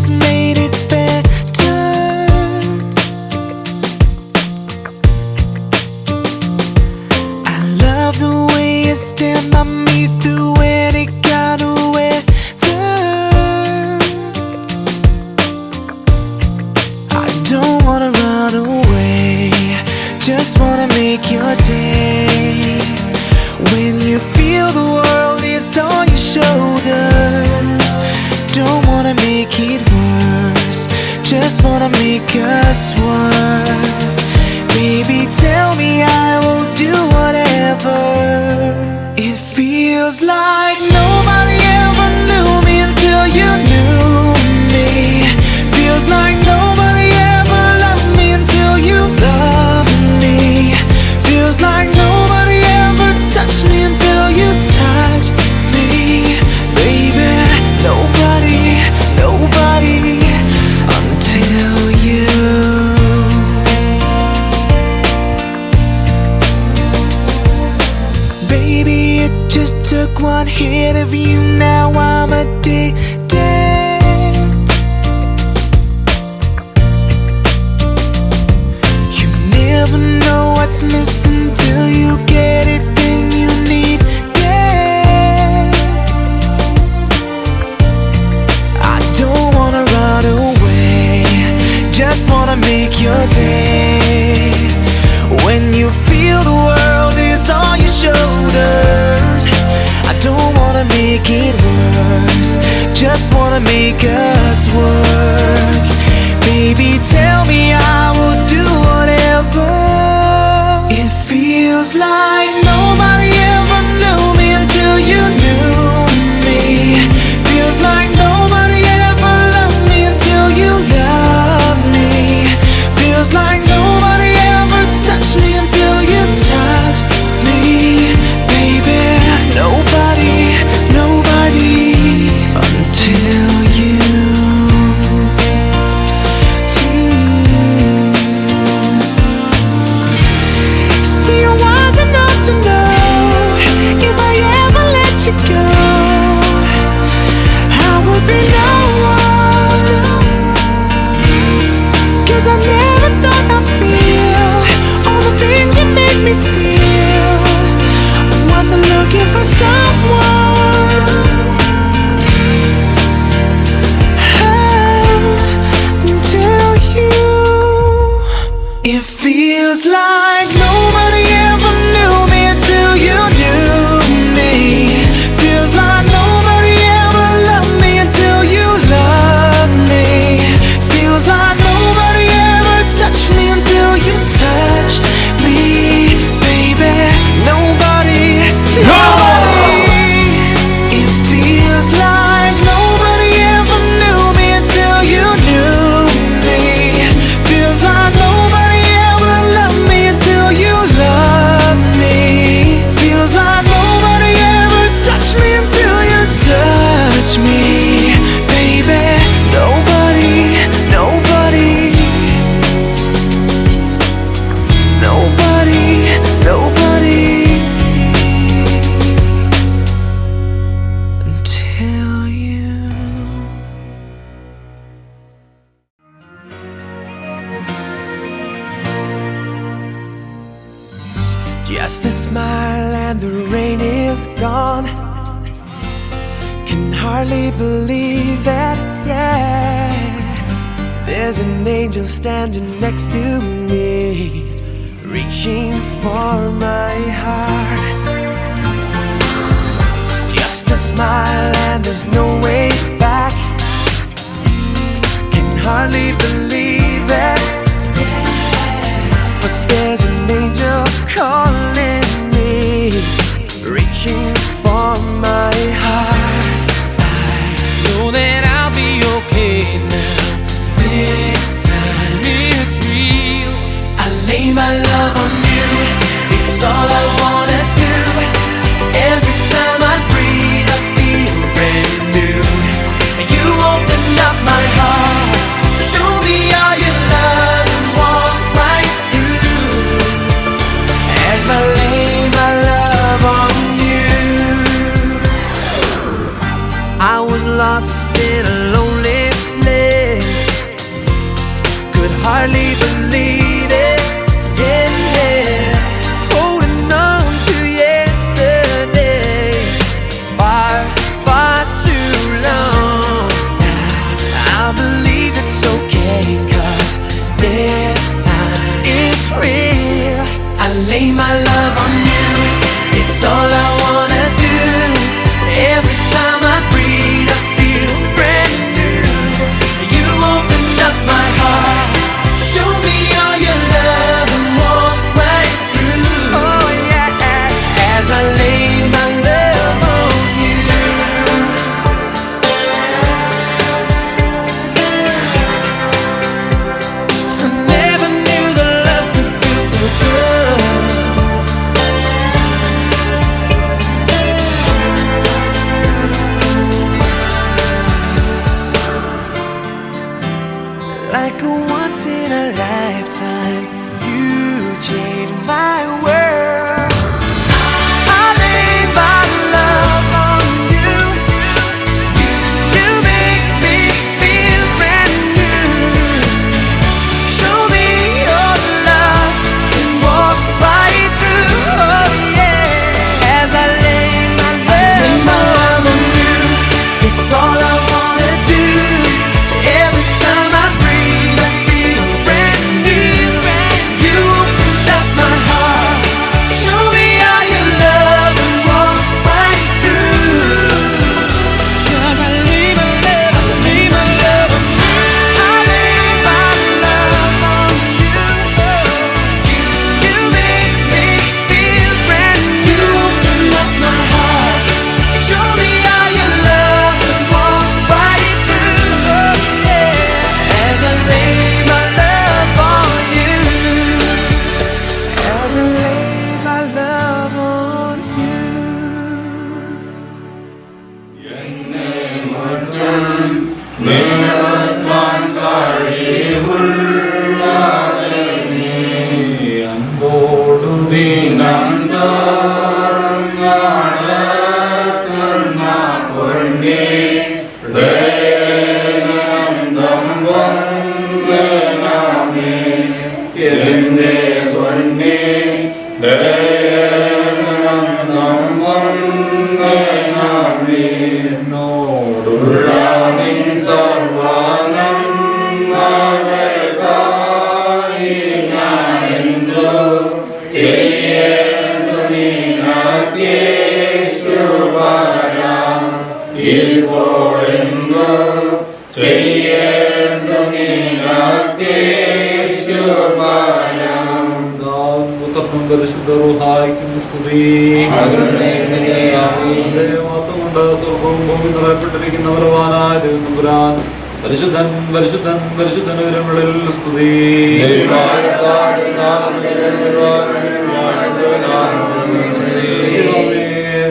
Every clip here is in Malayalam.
just made it better. I love the way you stand by me through any kind of weather. I don't wanna run away, just wanna make your day. When you feel the world is on your shoulders, don't wanna make it worse, just wanna make us work. Baby, tell me I will do whatever. It feels like nobody ever knew me until you knew me. Feels like nobody ever loved me until you loved me. Feels like nobody ever touched me until you touched me. Baby, nobody, nobody until you. Baby, it just took one hit of you, now I'm addicted. You never know what's missing till you get it, then you need it. I don't wanna run away, just wanna make your day. When you feel the world is on your shoulders, I don't wanna make it worse, just wanna make us work. Baby, tell me I will do whatever. It feels like nobody ever knew me until you knew me. Feels like nobody ever loved me until you loved me. Feels like nobody ever touched me until you touched me. Baby, nobody, nobody until you. See, I was enough to know if I ever let you go, I would be no one. 'Cause I never thought I'd feel all the things you make me feel. I wasn't looking for someone. Until you. It feels like nobody ever knew me until you knew me. Feels like nobody ever loved me until you loved me. Feels like nobody ever touched me until you touched me. Baby, nobody, nobody. It feels like nobody ever knew me until you knew me. Feels like nobody ever loved me until you loved me. Feels like nobody ever touched me until you touched me. Baby, nobody, nobody, nobody, nobody until you. Just a smile and the rain is gone. Can hardly believe it, yeah. There's an angel standing next to me, reaching for my heart. Just a smile and there's no way back. Can hardly believe it, but there's an angel calling me, reaching for my heart. I know that I'll be okay now. This time it's real. I lay my love on you, it's all I wanna do. Every time I breathe I feel brand new. You open up my heart, show me all your love and walk right through. As I lay my love on you, I was lost in a lonely place. എന്നോടുള്ള നിൻ സർവ്വനന്മകൾക്കായി ഞാനെന്തോ ചെയ്യേണ്ടു നിനക്കേശുവരാം. ഇപ്പോഴെന്തോ ചെയ്യേണ്ടു നിനക്കേശുവരാം. പരിശുദ്ധ റൂഹായിക്കും സ്തുതി. മാത്രമുണ്ട് സ്വർഗവും ഭൂമി നിറയപ്പെട്ടിരിക്കുന്ന ബലവാനായ ദൈവതമ്പുരാൻ പരിശുദ്ധൻ പരിശുദ്ധൻ പരിശുദ്ധൻ ഉയരങ്ങളിൽ സ്തുതി.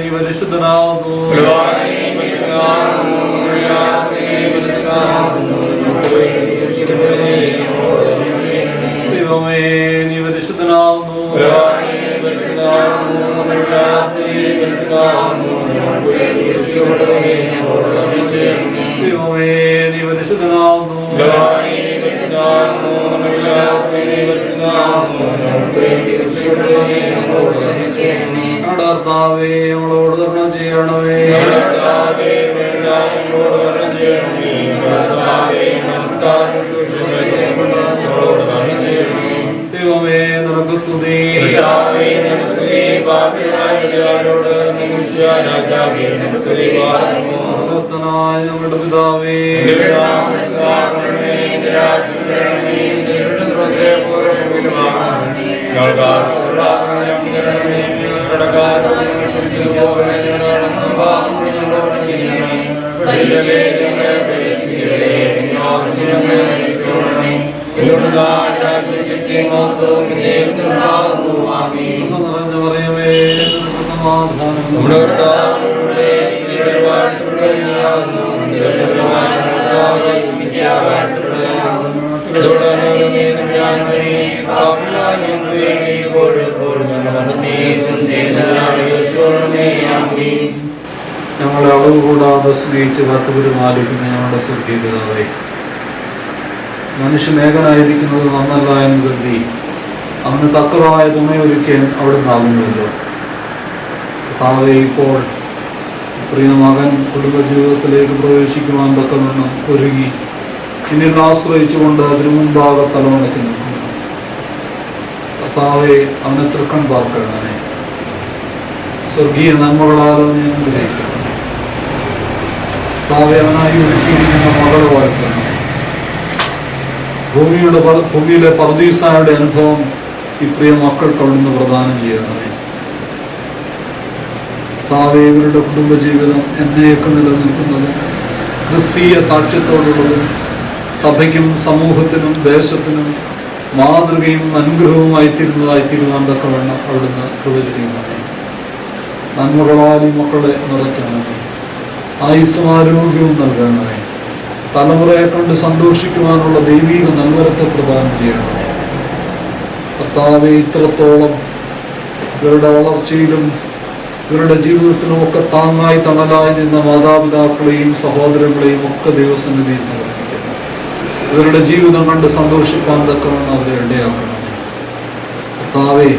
നീ പരിശുദ്ധനാകുന്നു. ദൈവമേ നീ പരിശുദ്ധനാകുന്നു. ദൈവമേ നീ പരിശുദ്ധനാകുന്നു. കർത്താവേ ഞങ്ങളോട് കരുണ ചെയ്യണമേ. ദൈവമേ നിനക്ക് സ്തുതി. ഞങ്ങളുടെ പിതാവേ നിറഞ്ഞ പറയുമേ സമാധാനം നമ്മുടെ ഞങ്ങളെ അളവ് കൂടാതെ സ്നേഹിച്ച് കാത്തുപരിപാലിക്കുന്ന ഞങ്ങളുടെ സ്വർഗീയതാവേ, മനുഷ്യൻ ഏകനായിരിക്കുന്നത് നന്നല്ല എന്ന് കരുതി അവന് തക്കതായ തുണയൊരുക്കാൻ അവിടെ നിന്നാകുന്നുവല്ലോ. കർത്താവേ, ഇപ്പോൾ പ്രിയ മകൻ കുടുംബജീവിതത്തിലേക്ക് പ്രവേശിക്കുവാൻ തക്കവണ്ണം ഒരുങ്ങി എന്നിൽ ആശ്രയിച്ചുകൊണ്ട് അതിനു മുമ്പാകെ തലമുണക്കി നിൽക്കുന്നു. കർത്താവേ, അവനെ തൃക്കൺ പാർക്കണമേ. സ്വർഗീയ നന്മകളാലോ ഞാൻ ഗ്രഹിക്കണം. കർത്താവേ, അവനായി ഒരുക്കിയിരിക്കുന്ന മകളെ വാഴ്ത്തണം. ഭൂമിയിലെ പർദീസായുടെ അനുഭവം ഈ പ്രിയ മക്കൾക്ക് അവിടുന്ന് പ്രദാനം ചെയ്യണമേ. കർത്താവേ, ഇവരുടെ കുടുംബജീവിതം എന്നേക്ക് നിലനിൽക്കുന്നത് ക്രിസ്തീയ സാക്ഷ്യത്തോടുള്ളതും സഭയ്ക്കും സമൂഹത്തിനും ദേശത്തിനും മാതൃകയും അനുഗ്രഹവുമായി തീരുവാൻ തക്കവണ്ണം അവിടുന്ന് കൃപചരിക്കണമേ. നന്മകളാൽ ഈ മക്കളെ നിറയ്ക്കണമേ. ആയുസ്സും ആരോഗ്യവും നൽകണമേ. തലമുറയെ കണ്ട് സന്തോഷിക്കുവാനുള്ള ദൈവീക നൽവരത്തെ പ്രദാനം ചെയ്യണമേ. കർത്താവേ, ഇത്രത്തോളം ഇവരുടെ വളർച്ചയിലും ഇവരുടെ ജീവിതത്തിലും ഒക്കെ താങ്ങായി തണലായി നിന്ന മാതാപിതാക്കളെയും സഹോദരങ്ങളെയും ഒക്കെ ദൈവസന്നിധി സമർപ്പിക്കുന്നു. ഇവരുടെ ജീവിതം കണ്ട് സന്തോഷിക്കാൻ തക്കവണ്ണം അവരെ ഇടയാക്കണമേ. കർത്താവേ,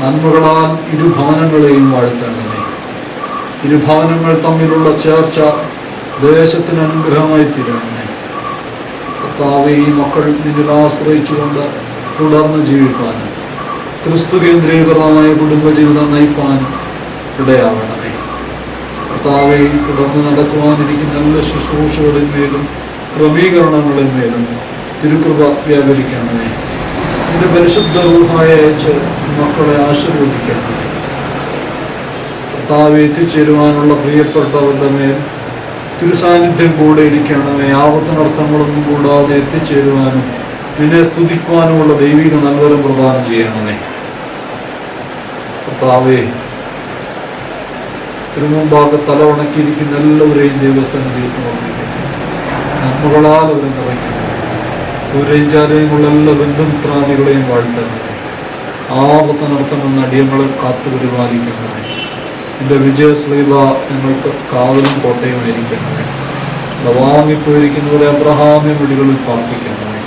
നന്മകളാൽ ഇരുഭവനങ്ങളെയും വാഴ്ത്തണമേ. ഇരുഭവനങ്ങൾ തമ്മിലുള്ള ചേർച്ച ദേശത്തിന് അനുഗ്രഹമായി തീരണമേ. കർത്താവേ, ഈ മക്കൾ നിന്നിൽ ആശ്രയിച്ചുകൊണ്ട് തുടർന്ന് ജീവിക്കാനും ക്രിസ്തു കേന്ദ്രീകൃതമായ കുടുംബജീവിതം നയിക്കാനും ഇടയാവണമേ. കർത്താവേ, തുടർന്ന് നടക്കുവാനിരിക്കുന്ന എല്ലാ ശുശ്രൂഷകളിന്മേലും ക്രമീകരണങ്ങളിന്മേലും തിരുകൃപ വ്യാപരിക്കണമേ. നിന്റെ പരിശുദ്ധ റൂഹായെ അയച്ച് മക്കളെ ആശീർവദിക്കണമേ. കർത്താവെ, എത്തിച്ചേരുവാനുള്ള പ്രിയപ്പെട്ടവരുടെ മേൽ തിരുസാന്നിധ്യം കൂടെ ഇരിക്കണമേ. ആപത്തിനർത്ഥങ്ങളൊന്നും കൂടാതെ എത്തിച്ചേരുവാനും നിന്നെ സ്തുതിക്കുവാനുമുള്ള ദൈവിക നൽവരം പ്രദാനം ചെയ്യണമേ. കർത്താവേ, തിരുമുമ്പാകെ തല ഉണക്കിയിരിക്കുന്ന എല്ലാവരെയും ദൈവസന്നിധി സമർപ്പിക്കുന്നു. നന്മകളാൽ അവരെ നിറയ്ക്കുന്നു. ദൂരേഞ്ചാലയങ്ങളുള്ള എല്ലാ ബന്ധുമിത്രാദികളെയും വാഴ്ത്തണമേ. ആപത്തിനർത്ഥമെന്ന അടിയങ്ങളെ കാത്തു പരിപാലിക്കണമേ. എൻ്റെ വിജയശ്രീല ഞങ്ങൾക്ക് കാവലും കോട്ടയുമായിരിക്കണമേ. വാങ്ങിപ്പോയിരിക്കുന്നവരെ അബ്രഹാമ്യ വിളികളിൽ പാർപ്പിക്കണമേ.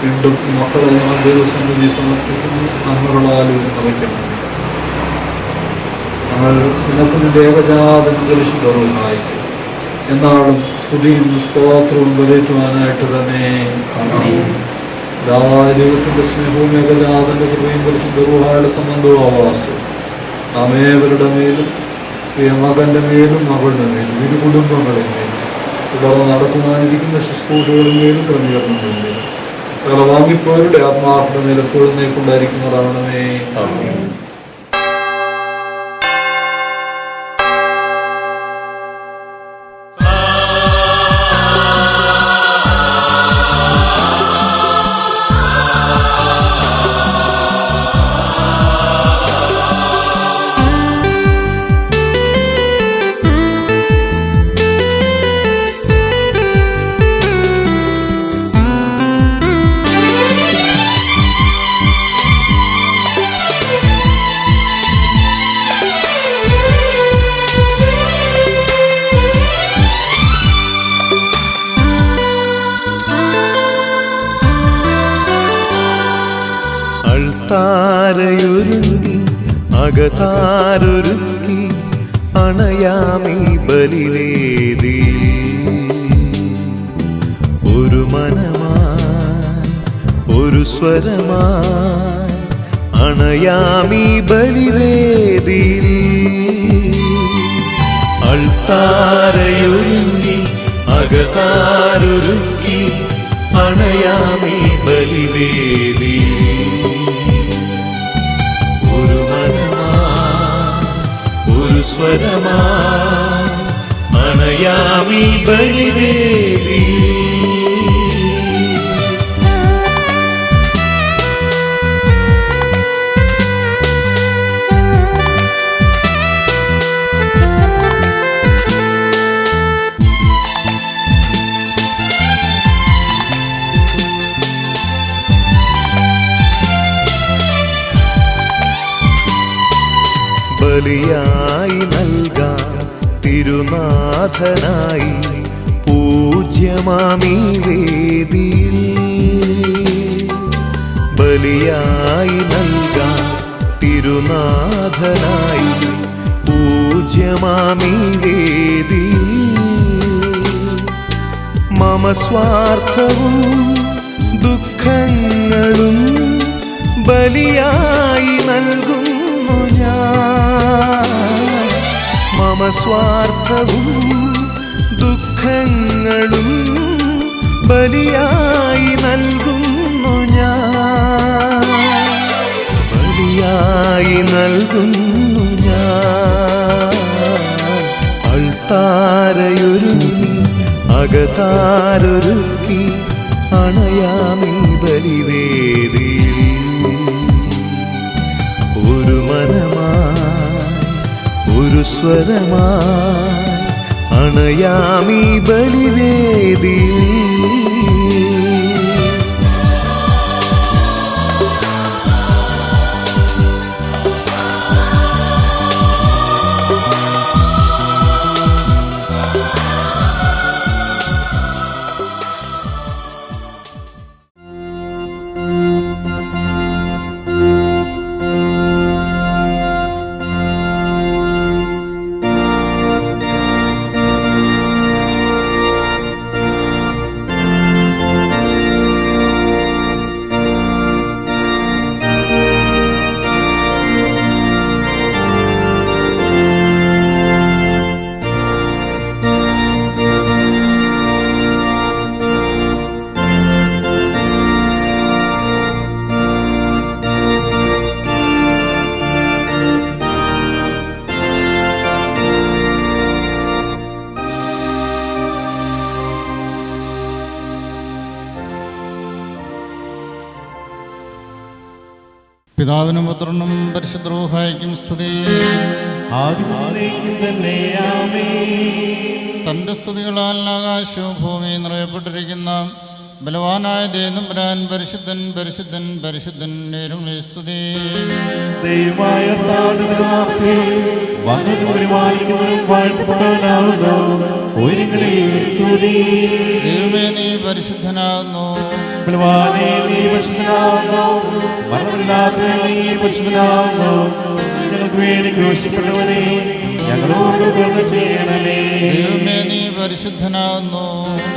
വീണ്ടും ഈ മക്കളെ ഞങ്ങൾ ദൈവസന്നിധി സമർപ്പിക്കുന്നു. നന്മകളാൽ നിറയ്ക്കണമേ. ഞങ്ങൾ നിനക്ക് നിന്റെ ഏകജാതനും പരിശുദ്ധവുമായി എന്നാളും സ്തുതിയും സ്തോത്രവും വരേറ്റുവാനായിട്ട് തന്നെ ദൈവത്തിൻ്റെ സ്നേഹവും ഏകജാതന്റെ കൃപയും പരിശുദ്ധവുമായുള്ള സംബന്ധവും ആവാസവും നാം ഏവരുടെ മേലും മകൻ്റെ മേലും മകളുടെ മേലും ഇരു കുടുംബങ്ങളുടെ മേലും തുടർന്ന് നടക്കുവാനിരിക്കുന്ന ശുശ്രൂഷകളുടെ മേലും ക്രമീകരണങ്ങളുടെ മേലും സകല വാങ്ങിപ്പോയവരുടെ ആത്മാർത്ഥ നിലപ്പോഴും നീക്കൊണ്ടായിരിക്കുന്നതാണമേ. താരയൊരുങ്ങി അകതാരൊരുക്കി അണയാമീ ബലിവേദി ഒരു മനമായി ഒരു സ്വരമായി അണയാമീ ബലിവേദി അൾത്താരയൊരുങ്ങി അകതാരൊരുക്കി അണയാമീ ബലിവേദി ഒരു സ്വരമായി അണയാമീ ബലിവേദി ബലിയായി നൽകാം തിരുനാഥനായി പൂജ്യമാമീ വേദിയിൽ ബലിയായി നൽകാം തിരുനാഥനായി പൂജ്യമാമീ വേദിയിൽ മമ സ്വാർത്ഥവും ദുഃഖങ്ങളും ബലിയായി നൽകുന്നു ഞാൻ മമ സ്വാർത്ഥവും ദുഃഖങ്ങളും ബലിയായി നൽകുന്നു ഞാൻ ബലിയായി നൽകുന്നു ഞാൻ അൾത്താരയൊരുങ്ങി അകതാരൊരുക്കി അണയാമീ ബലിവേദിയിൽ ഒരു മനമായി ഒരു സ്വരമായി അണയാമീ ബലിവേദിയിൽ പിതാവിനും പുത്രനും പരിശുദ്ധ റൂഹായിക്കും സ്തുതി. തൻ്റെ സ്തുതികളാൽ ആകാശവും ഭൂമിയും നിറയപ്പെട്ടിരിക്കുന്ന ബലവാനായ ദേവതമ്പുരാൻ പരിശുദ്ധൻ പരിശുദ്ധൻ പരിശുദ്ധൻ നേരുമേ സ്തുതി. ദൈവമേ നീ പരിശുദ്ധനാകുന്നു. ബലവാനേ നീ പരിശുദ്ധനാകുന്നു. മരണമില്ലാത്തവനേ നീ പരിശുദ്ധനാകുന്നു. ഞങ്ങൾക്ക് വേണ്ടി ക്രൂശിക്കപ്പെട്ടവനെ ഞങ്ങളോട് കരുണ ചെയ്യണമേ. ദൈവമേ നീ പരിശുദ്ധനാകുന്നു.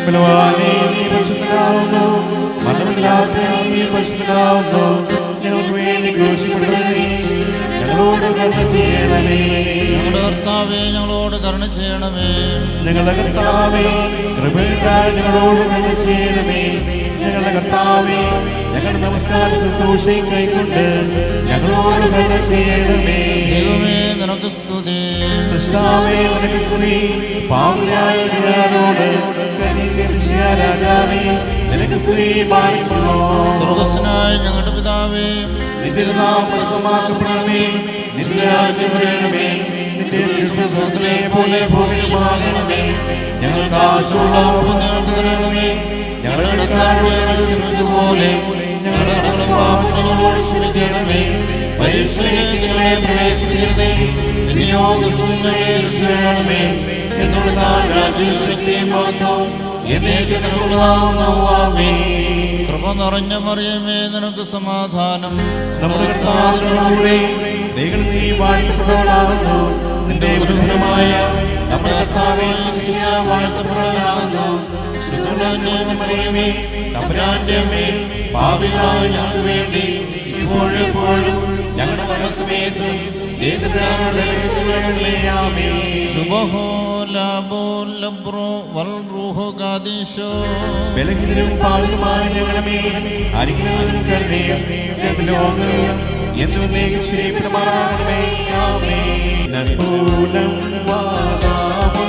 ബലവാനേ നീ പരിശുദ്ധനാകുന്നു. മരണമില്ലാത്തവനേ നീ പരിശുദ്ധനാകുന്നു. ഞങ്ങൾക്ക് വേണ്ടി ക്രൂശിക്കപ്പെട്ടവനെ ഞങ്ങളോട് കരുണ ചെയ്യണമേ. ഞങ്ങളുടെ കർത്താവേ ഞങ്ങളോട് കരുണ ചെയ്യണമേ. ഞങ്ങളുടെ കർത്താവേ കൃപയുണ്ടായി ഞങ്ങളോട് കരുണ ചെയ്യണമേ. ഞങ്ങളുടെ കർത്താവേ ഞങ്ങളുടെ നമസ്കാര ശുശ്രൂഷയും കൈക്കൊണ്ട് ഞങ്ങളോട് കരുണ ചെയ്യണമേ. ദൈവമേ നിനക്ക് സ്തുതി. സൃഷ്ടാവേ നിനക്ക് സ്തുതി. പാപിയായ ഞങ്ങളോട് രാജാവേ നിനക്ക് സ്തുതി പാലിക്കുന്നു. സ്വർഗ്ഗസ്ഥനായ ഞങ്ങളുടെ പിതാവേ നിന്റെ നാമം പൂജിതമാക്കപ്പെടണമേ. നിന്റെ രാജ്യം വരണമേ. നിന്റെ ഇഷ്ടം സ്വർഗ്ഗത്തിലെ പോലെ ഭൂമിയിലുമാകണമേ. ഞങ്ങൾക്ക് ആവശ്യമുള്ള അപ്പം ഞങ്ങൾക്ക് തരണമേ. ഞങ്ങളുടെ കടക്കാരോട് ഞങ്ങൾ ക്ഷമിച്ചതുപോലെ ഞങ്ങളുടെ കടങ്ങളും പാപങ്ങളും ഞങ്ങളോട് ക്ഷമിക്കണമേ. പരീക്ഷയിലേക്ക് ഞങ്ങളെ പ്രവേശിപ്പിക്കരുതേ. പിന്നെയോ ദുഷ്ടനിൽ ഞങ്ങളെ രക്ഷിക്കണമേ. എന്തുകൊണ്ടെന്നാൽ രാജ്യവും ശക്തിയും മഹത്വവും എന്നേക്കും നിനക്കുള്ളതാകുന്നു. ആമേൻ. കൃപ നിറഞ്ഞ മറിയമേ നിനക്ക് സമാധാനം. നമ്മുടെ കർത്താവിനോടുകൂടെ സ്ത്രീകളിൽ നീ വാഴ്ത്തപ്പെട്ടവളാകുന്നു. നിന്റെ ഉദരഫലമായ നമ്മുടെ കർത്താവേ ശിശുശ വാഴ്ത്തപ്പെട്ടവളാകുന്നു. മറിയമേ തമ്പുരാന്റെ അമ്മേ, പാപികളായ ഞങ്ങൾക്ക് വേണ്ടി ഇപ്പോഴും എപ്പോഴും ഞങ്ങളുടെ മരണസമയത്തും ബലഹീനരും പാപികളുമായ ഞങ്ങളുടെ മേൽ അനുഗ്രഹവും കരുണയും രണ്ട് ലോകങ്ങളിലും എന്നേക്കും ശ്രീപ്രമാണമേ. ആമേൻ. നന്മൂലം വാദാമോ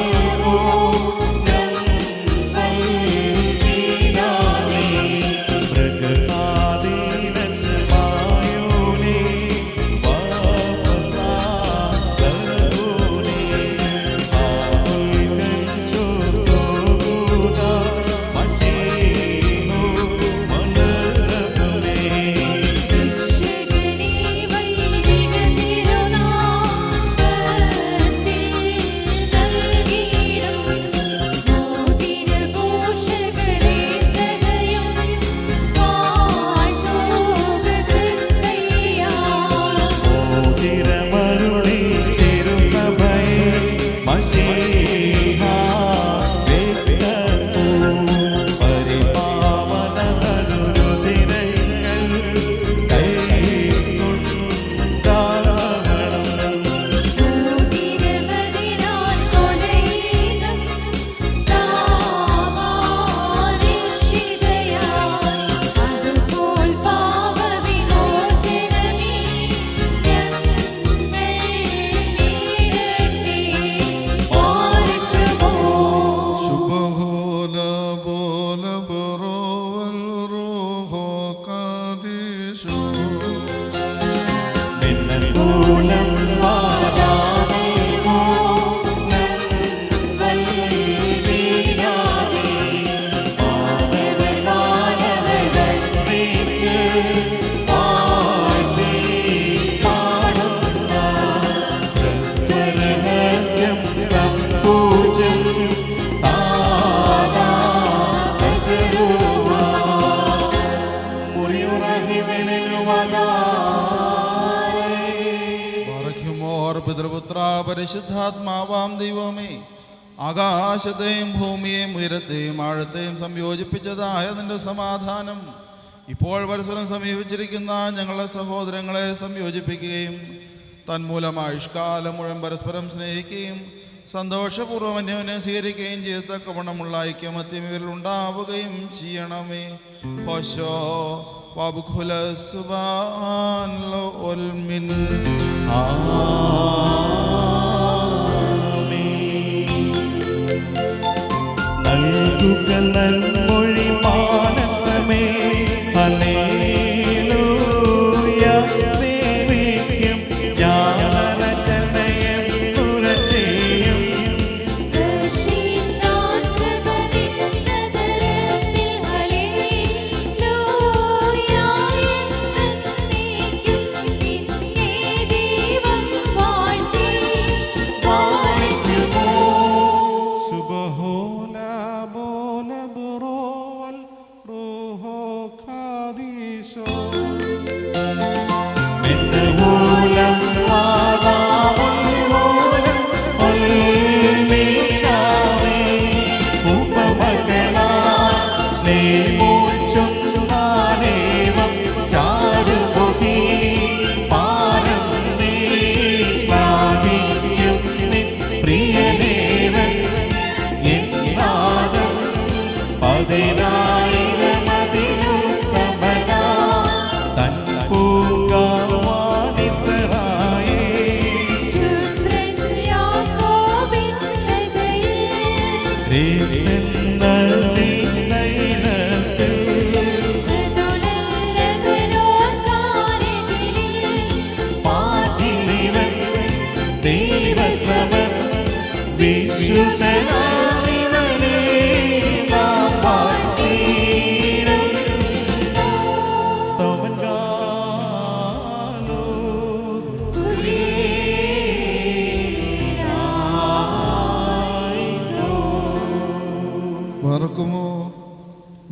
പരിശുദ്ധാത്മാവാം ദൈവമേ, ആകാശത്തെയും ഭൂമിയെയും ഉയരത്തെയും ആഴത്തെയും സംയോജിപ്പിച്ചതായ നിന്റെ സമാധാനം ഇപ്പോൾ പരസ്പരം സമീപിച്ചിരിക്കുന്ന ഞങ്ങളുടെ സഹോദരങ്ങളെ സംയോജിപ്പിക്കുകയും തന്മൂലം ആയുഷ്കാലം മുഴുവൻ പരസ്പരം സ്നേഹിക്കുകയും സന്തോഷപൂർവ്വം അന്യവനെ സ്വീകരിക്കുകയും ചെയ്തക്കവണ്ണമുള്ള ഐക്യമത്യം ഇവരിൽ ഉണ്ടാവുകയും ചെയ്യണമേ. ഹോശോ വബുഖുല സുബാൻ ലോ ഒൽമിൻ. നൽകുകൽമൊഴി മാനസമേ ഹല്ലേലൂയ സേവിക്കും ജ്ഞാനചനയം തുറച്ചേയും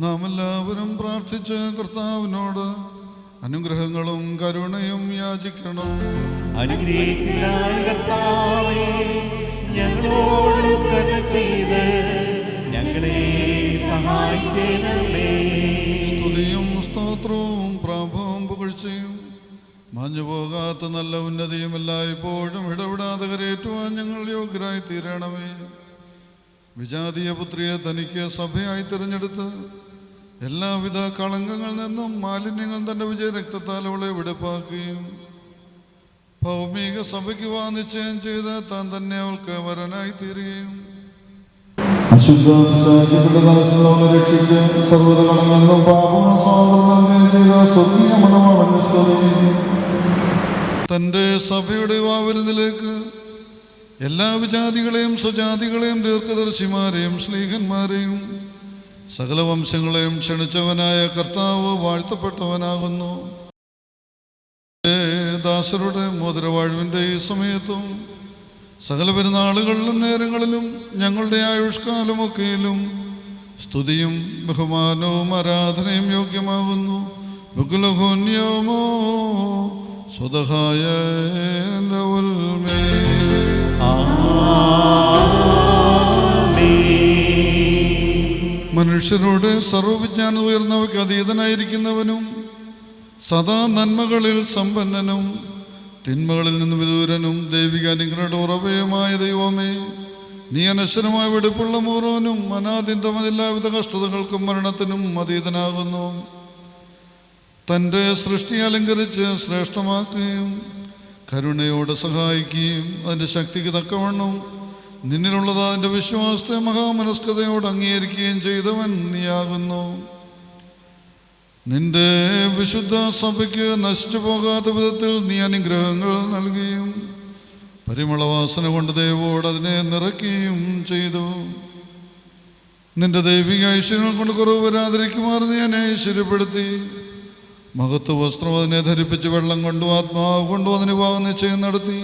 നാം എല്ലാവരും പ്രാർത്ഥിച്ച് കർത്താവിനോട് അനുഗ്രഹങ്ങളും കരുണയും യാചിക്കണം. ഞങ്ങളോട് കരുണ ചെയ്ത് ഞങ്ങളെ സഹായിക്കണമേ. സ്തുതിയും സ്തോത്രവും പ്രാഭവവും പുകഴ്ചയും മാഞ്ഞുപോകാത്ത നല്ല ഉന്നതിയും എല്ലായ്പ്പോഴും ഇടപെടാതെ കരയേറ്റുവാൻ ഞങ്ങൾ യോഗ്യരായി തീരണമേ. വിജാതീയ പുത്രിയെ തനിക്ക് സഭയായി തിരഞ്ഞെടുത്ത് എല്ലാവിധ കളങ്കങ്ങളിൽ നിന്നും മാലിന്യങ്ങൾ തൻ്റെ വിജയരക്തത്താൽ അവളെ വെടിപ്പാക്കുകയും ഭൗമിക സഭയ്ക്ക് നിശ്ചയം ചെയ്ത് താൻ തന്നെ അവൾക്ക് വരനായി തീരുകയും രക്ഷിച്ച് സർവ്വത കളങ്ങളിൽ നിന്നും പാപങ്ങൾ സ്വാതന്ത്ര്യം ചെയ്ത സ്വർഗീയ മണവാളനെ തൻ്റെ സഭയുടെ വാവരുന്നിലേക്ക് എല്ലാ വിജാതികളെയും സ്വജാതികളെയും ദീർഘദർശിമാരെയും ശ്ലീഹന്മാരെയും സകല വംശങ്ങളെയും ക്ഷണിച്ചവനായ കർത്താവ് വാഴ്ത്തപ്പെട്ടവനാകുന്നു. ദാസരുടെ മോതിരവാഴ്വിൻ്റെ ഈ സമയത്തും സകല പെരുന്നാളുകളിലും നേരങ്ങളിലും ഞങ്ങളുടെ ആയുഷ്കാലമൊക്കെയിലും സ്തുതിയും ബഹുമാനവും ആരാധനയും യോഗ്യമാകുന്നു. ബുക്കുലഹോന്യമോ സ്വതഹായ മനുഷ്യരോട് സർവവിജ്ഞാനം ഉയർന്നവയ്ക്ക് അതീതനായിരിക്കുന്നവനും സദാ നന്മകളിൽ സമ്പന്നനും തിന്മകളിൽ നിന്ന് വിദൂരനും ദൈവിക അനുഗ്രഹങ്ങളുടെ ഉറവയുമായ ദൈവമേ, നീ അനശ്വരമായ വെടിപ്പുള്ള മൂറോനും അനാദിന്തം എല്ലാവിധ കഷ്ടതകൾക്കും മരണത്തിനും അതീതനാകുന്നു. തൻ്റെ സൃഷ്ടി അലങ്കരിച്ച് ശ്രേഷ്ഠമാക്കുകയും കരുണയോടെ സഹായിക്കുകയും അതിൻ്റെ ശക്തിക്ക് തക്കവണ്ണം നിന്നിലുള്ളത് അതിൻ്റെ വിശ്വാസത്തെ മഹാമനസ്കതയോട് അംഗീകരിക്കുകയും ചെയ്തവൻ നീയാകുന്നു. നിന്റെ വിശുദ്ധ സഭയ്ക്ക് നശിച്ചു പോകാത്ത വിധത്തിൽ നീ അനുഗ്രഹങ്ങൾ നൽകുകയും പരിമളവാസന കൊണ്ട് ദൈവോട് അതിനെ നിറയ്ക്കുകയും ചെയ്തു. നിന്റെ ദൈവിക ഐശ്വര്യങ്ങൾ കൊണ്ട് കുറവ് വരാതിരിക്കുമാർ നീ എന്നെ ഐശ്വര്യപ്പെടുത്തി മഹത്വ വസ്ത്രം അതിനെ ധരിപ്പിച്ച് വെള്ളം കൊണ്ടും ആത്മാവ് കൊണ്ടും അതിന് വിവാഹം നിശ്ചയം നടത്തി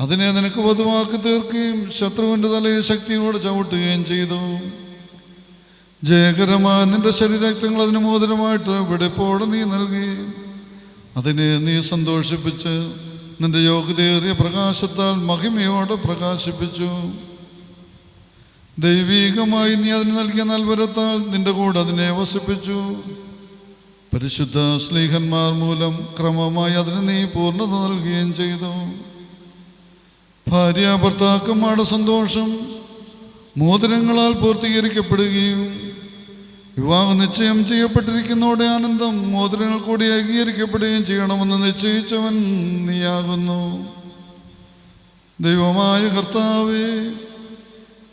അതിനെ നിനക്ക് വധുവാക്കി തീർക്കുകയും ശത്രുവിൻ്റെ തലയിൽ ശക്തിയോടെ ചവിട്ടുകയും ചെയ്തു. ജയകരമായ നിന്റെ ശരീരരക്തങ്ങൾ അതിന് മോതിരമായിട്ട് വെടിപ്പോടെ നീ നൽകി അതിനെ നീ സന്തോഷിപ്പിച്ച് നിന്റെ യോഗ്യതയേറിയ പ്രകാശത്താൽ മഹിമയോടെ പ്രകാശിപ്പിച്ചു. ദൈവീകമായി നീ അതിന് നൽകിയ നൽവരത്താൽ നിന്റെ കൂടെ അതിനെ വസിപ്പിച്ചു. പരിശുദ്ധ സ്ലീഹന്മാർ മൂലം ക്രമമായി അതിന് നീ പൂർണ്ണത നൽകുകയും ചെയ്തു. ഭാര്യ ഭർത്താക്കന്മാരുടെ സന്തോഷം മോതിരങ്ങളാൽ പൂർത്തീകരിക്കപ്പെടുകയും വിവാഹ നിശ്ചയം ചെയ്യപ്പെട്ടിരിക്കുന്നതോടെ ആനന്ദം മോതിരങ്ങൾ കൂടി ഏകീകരിക്കപ്പെടുകയും ചെയ്യണമെന്ന് നിശ്ചയിച്ചവൻ നീയാകുന്നു. ദൈവമായ കർത്താവേ,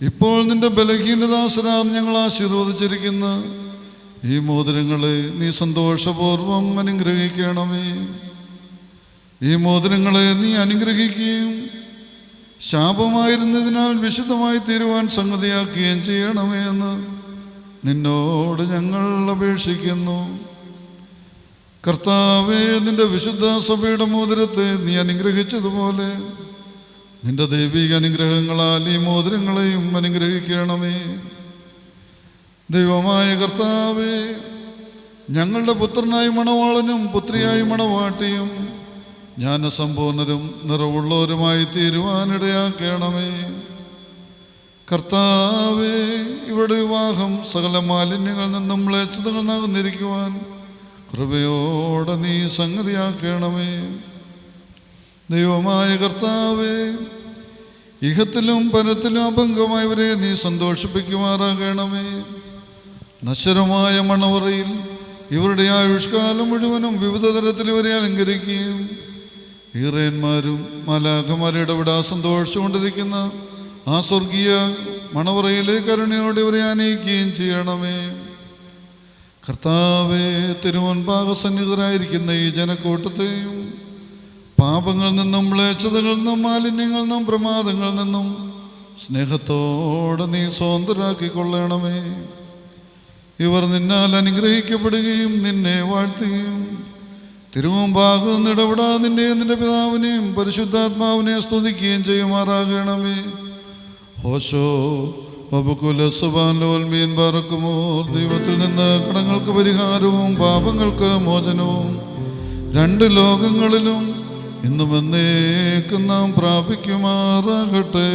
ഇപ്പോൾ നിന്റെ ബലഹീനദാസരാ ഞങ്ങൾ ആശീർവദിച്ചിരിക്കുന്ന ഈ മോതിരങ്ങളെ നീ സന്തോഷപൂർവം അനുഗ്രഹിക്കണമേ. ഈ മോതിരങ്ങളെ നീ അനുഗ്രഹിക്കുകയും ശാപമായിരുന്നതിനാൽ വിശുദ്ധമായി തീരുവാൻ സംഗതിയാക്കുകയും ചെയ്യണമേ എന്ന് നിന്നോട് ഞങ്ങൾ അപേക്ഷിക്കുന്നു. കർത്താവേ, നിന്റെ വിശുദ്ധ സഭയുടെ മോതിരത്തെ നീ അനുഗ്രഹിച്ചതുപോലെ നിന്റെ ദൈവിക അനുഗ്രഹങ്ങളാൽ ഈ മോതിരങ്ങളെയും അനുഗ്രഹിക്കണമേ. ദൈവമായ കർത്താവേ, ഞങ്ങളുടെ പുത്രനായി മണവാളനും പുത്രിയായി മണവാട്ടിയും ജ്ഞാനസമ്പൂർണരും നിറവുള്ളവരുമായി തീരുവാനിടയാക്കണമേ. കർത്താവേ, ഇവിടെ വിവാഹം സകല മാലിന്യങ്ങളിൽ നിന്നും മ്ലേച്ഛതകൾ നകന്നിരിക്കുവാൻ കൃപയോടെ നീ സംഗതിയാക്കണമേ. ദൈവമായ കർത്താവേ, ഇഹത്തിലും പരത്തിലും അഭംഗമായവരെ നീ സന്തോഷിപ്പിക്കുമാറാകണമേ. നശ്വരമായ മണവറയിൽ ഇവരുടെ ആയുഷ്കാലം മുഴുവനും വിവിധ തരത്തിൽ ഇവരെ അലങ്കരിക്കുകയും ഈറേന്മാരും മാലാഖമാരെ ഇടപെടാൻ സന്തോഷിച്ചുകൊണ്ടിരിക്കുന്ന ആ സ്വർഗീയ മണവറയിലെ കരുണയോടെ ഇവരെ ആനയിക്കുകയും ചെയ്യണമേ. കർത്താവേ, തിരുമുൻപാകെ സന്നിഹിതരായിരിക്കുന്ന ഈ ജനക്കൂട്ടത്തെയും പാപങ്ങളിൽ നിന്നും മ്ലേച്ഛതകളിൽ നിന്നും മാലിന്യങ്ങളിൽ നിന്നും പ്രമാദങ്ങളിൽ നിന്നും സ്നേഹത്തോടെ നീ സ്വതന്ത്രരാക്കിക്കൊള്ളണമേ. ഇവർ നിന്നാൽ അനുഗ്രഹിക്കപ്പെടുകയും നിന്നെ വാഴ്ത്തുകയും തിരുമുമ്പാകെ ഇടപെടാതെ നിന്റെ പിതാവിനെയും പരിശുദ്ധാത്മാവിനെയും സ്തുതിക്കുകയും ചെയ്യുമാറാകണമേ. ഹോശോ വബുകുലസുബാലോൽമീൻ പറക്കുമോർ. ദൈവത്തിൽ നിന്ന് കടങ്ങൾക്ക് പരിഹാരവും പാപങ്ങൾക്ക് മോചനവും രണ്ട് ലോകങ്ങളിലും ഇന്നും എന്നേക്കും നാം പ്രാപിക്കുമാറാകട്ടെ.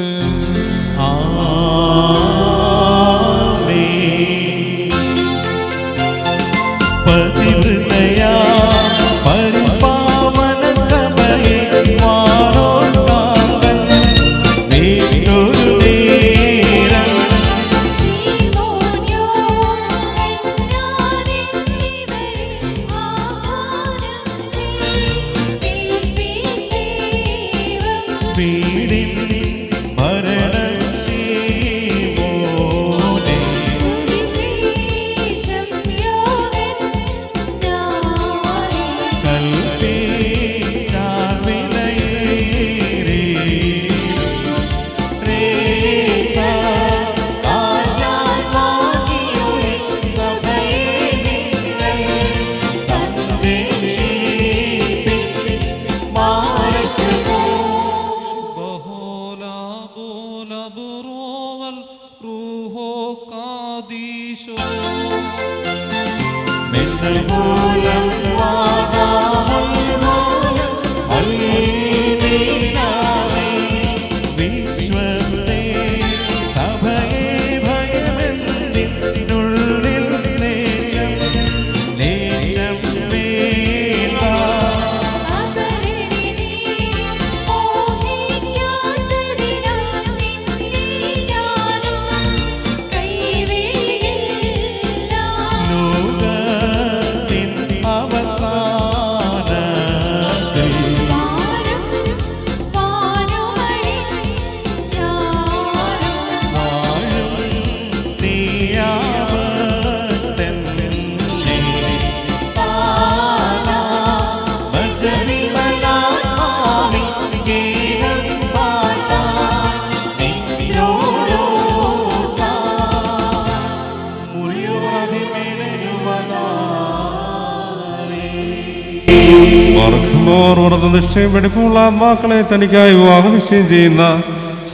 നിശ്ചയം വെടിപ്പുള്ള ആത്മാക്കളെ തനിക്കായി വിവാഹം നിശ്ചയം ചെയ്യുന്ന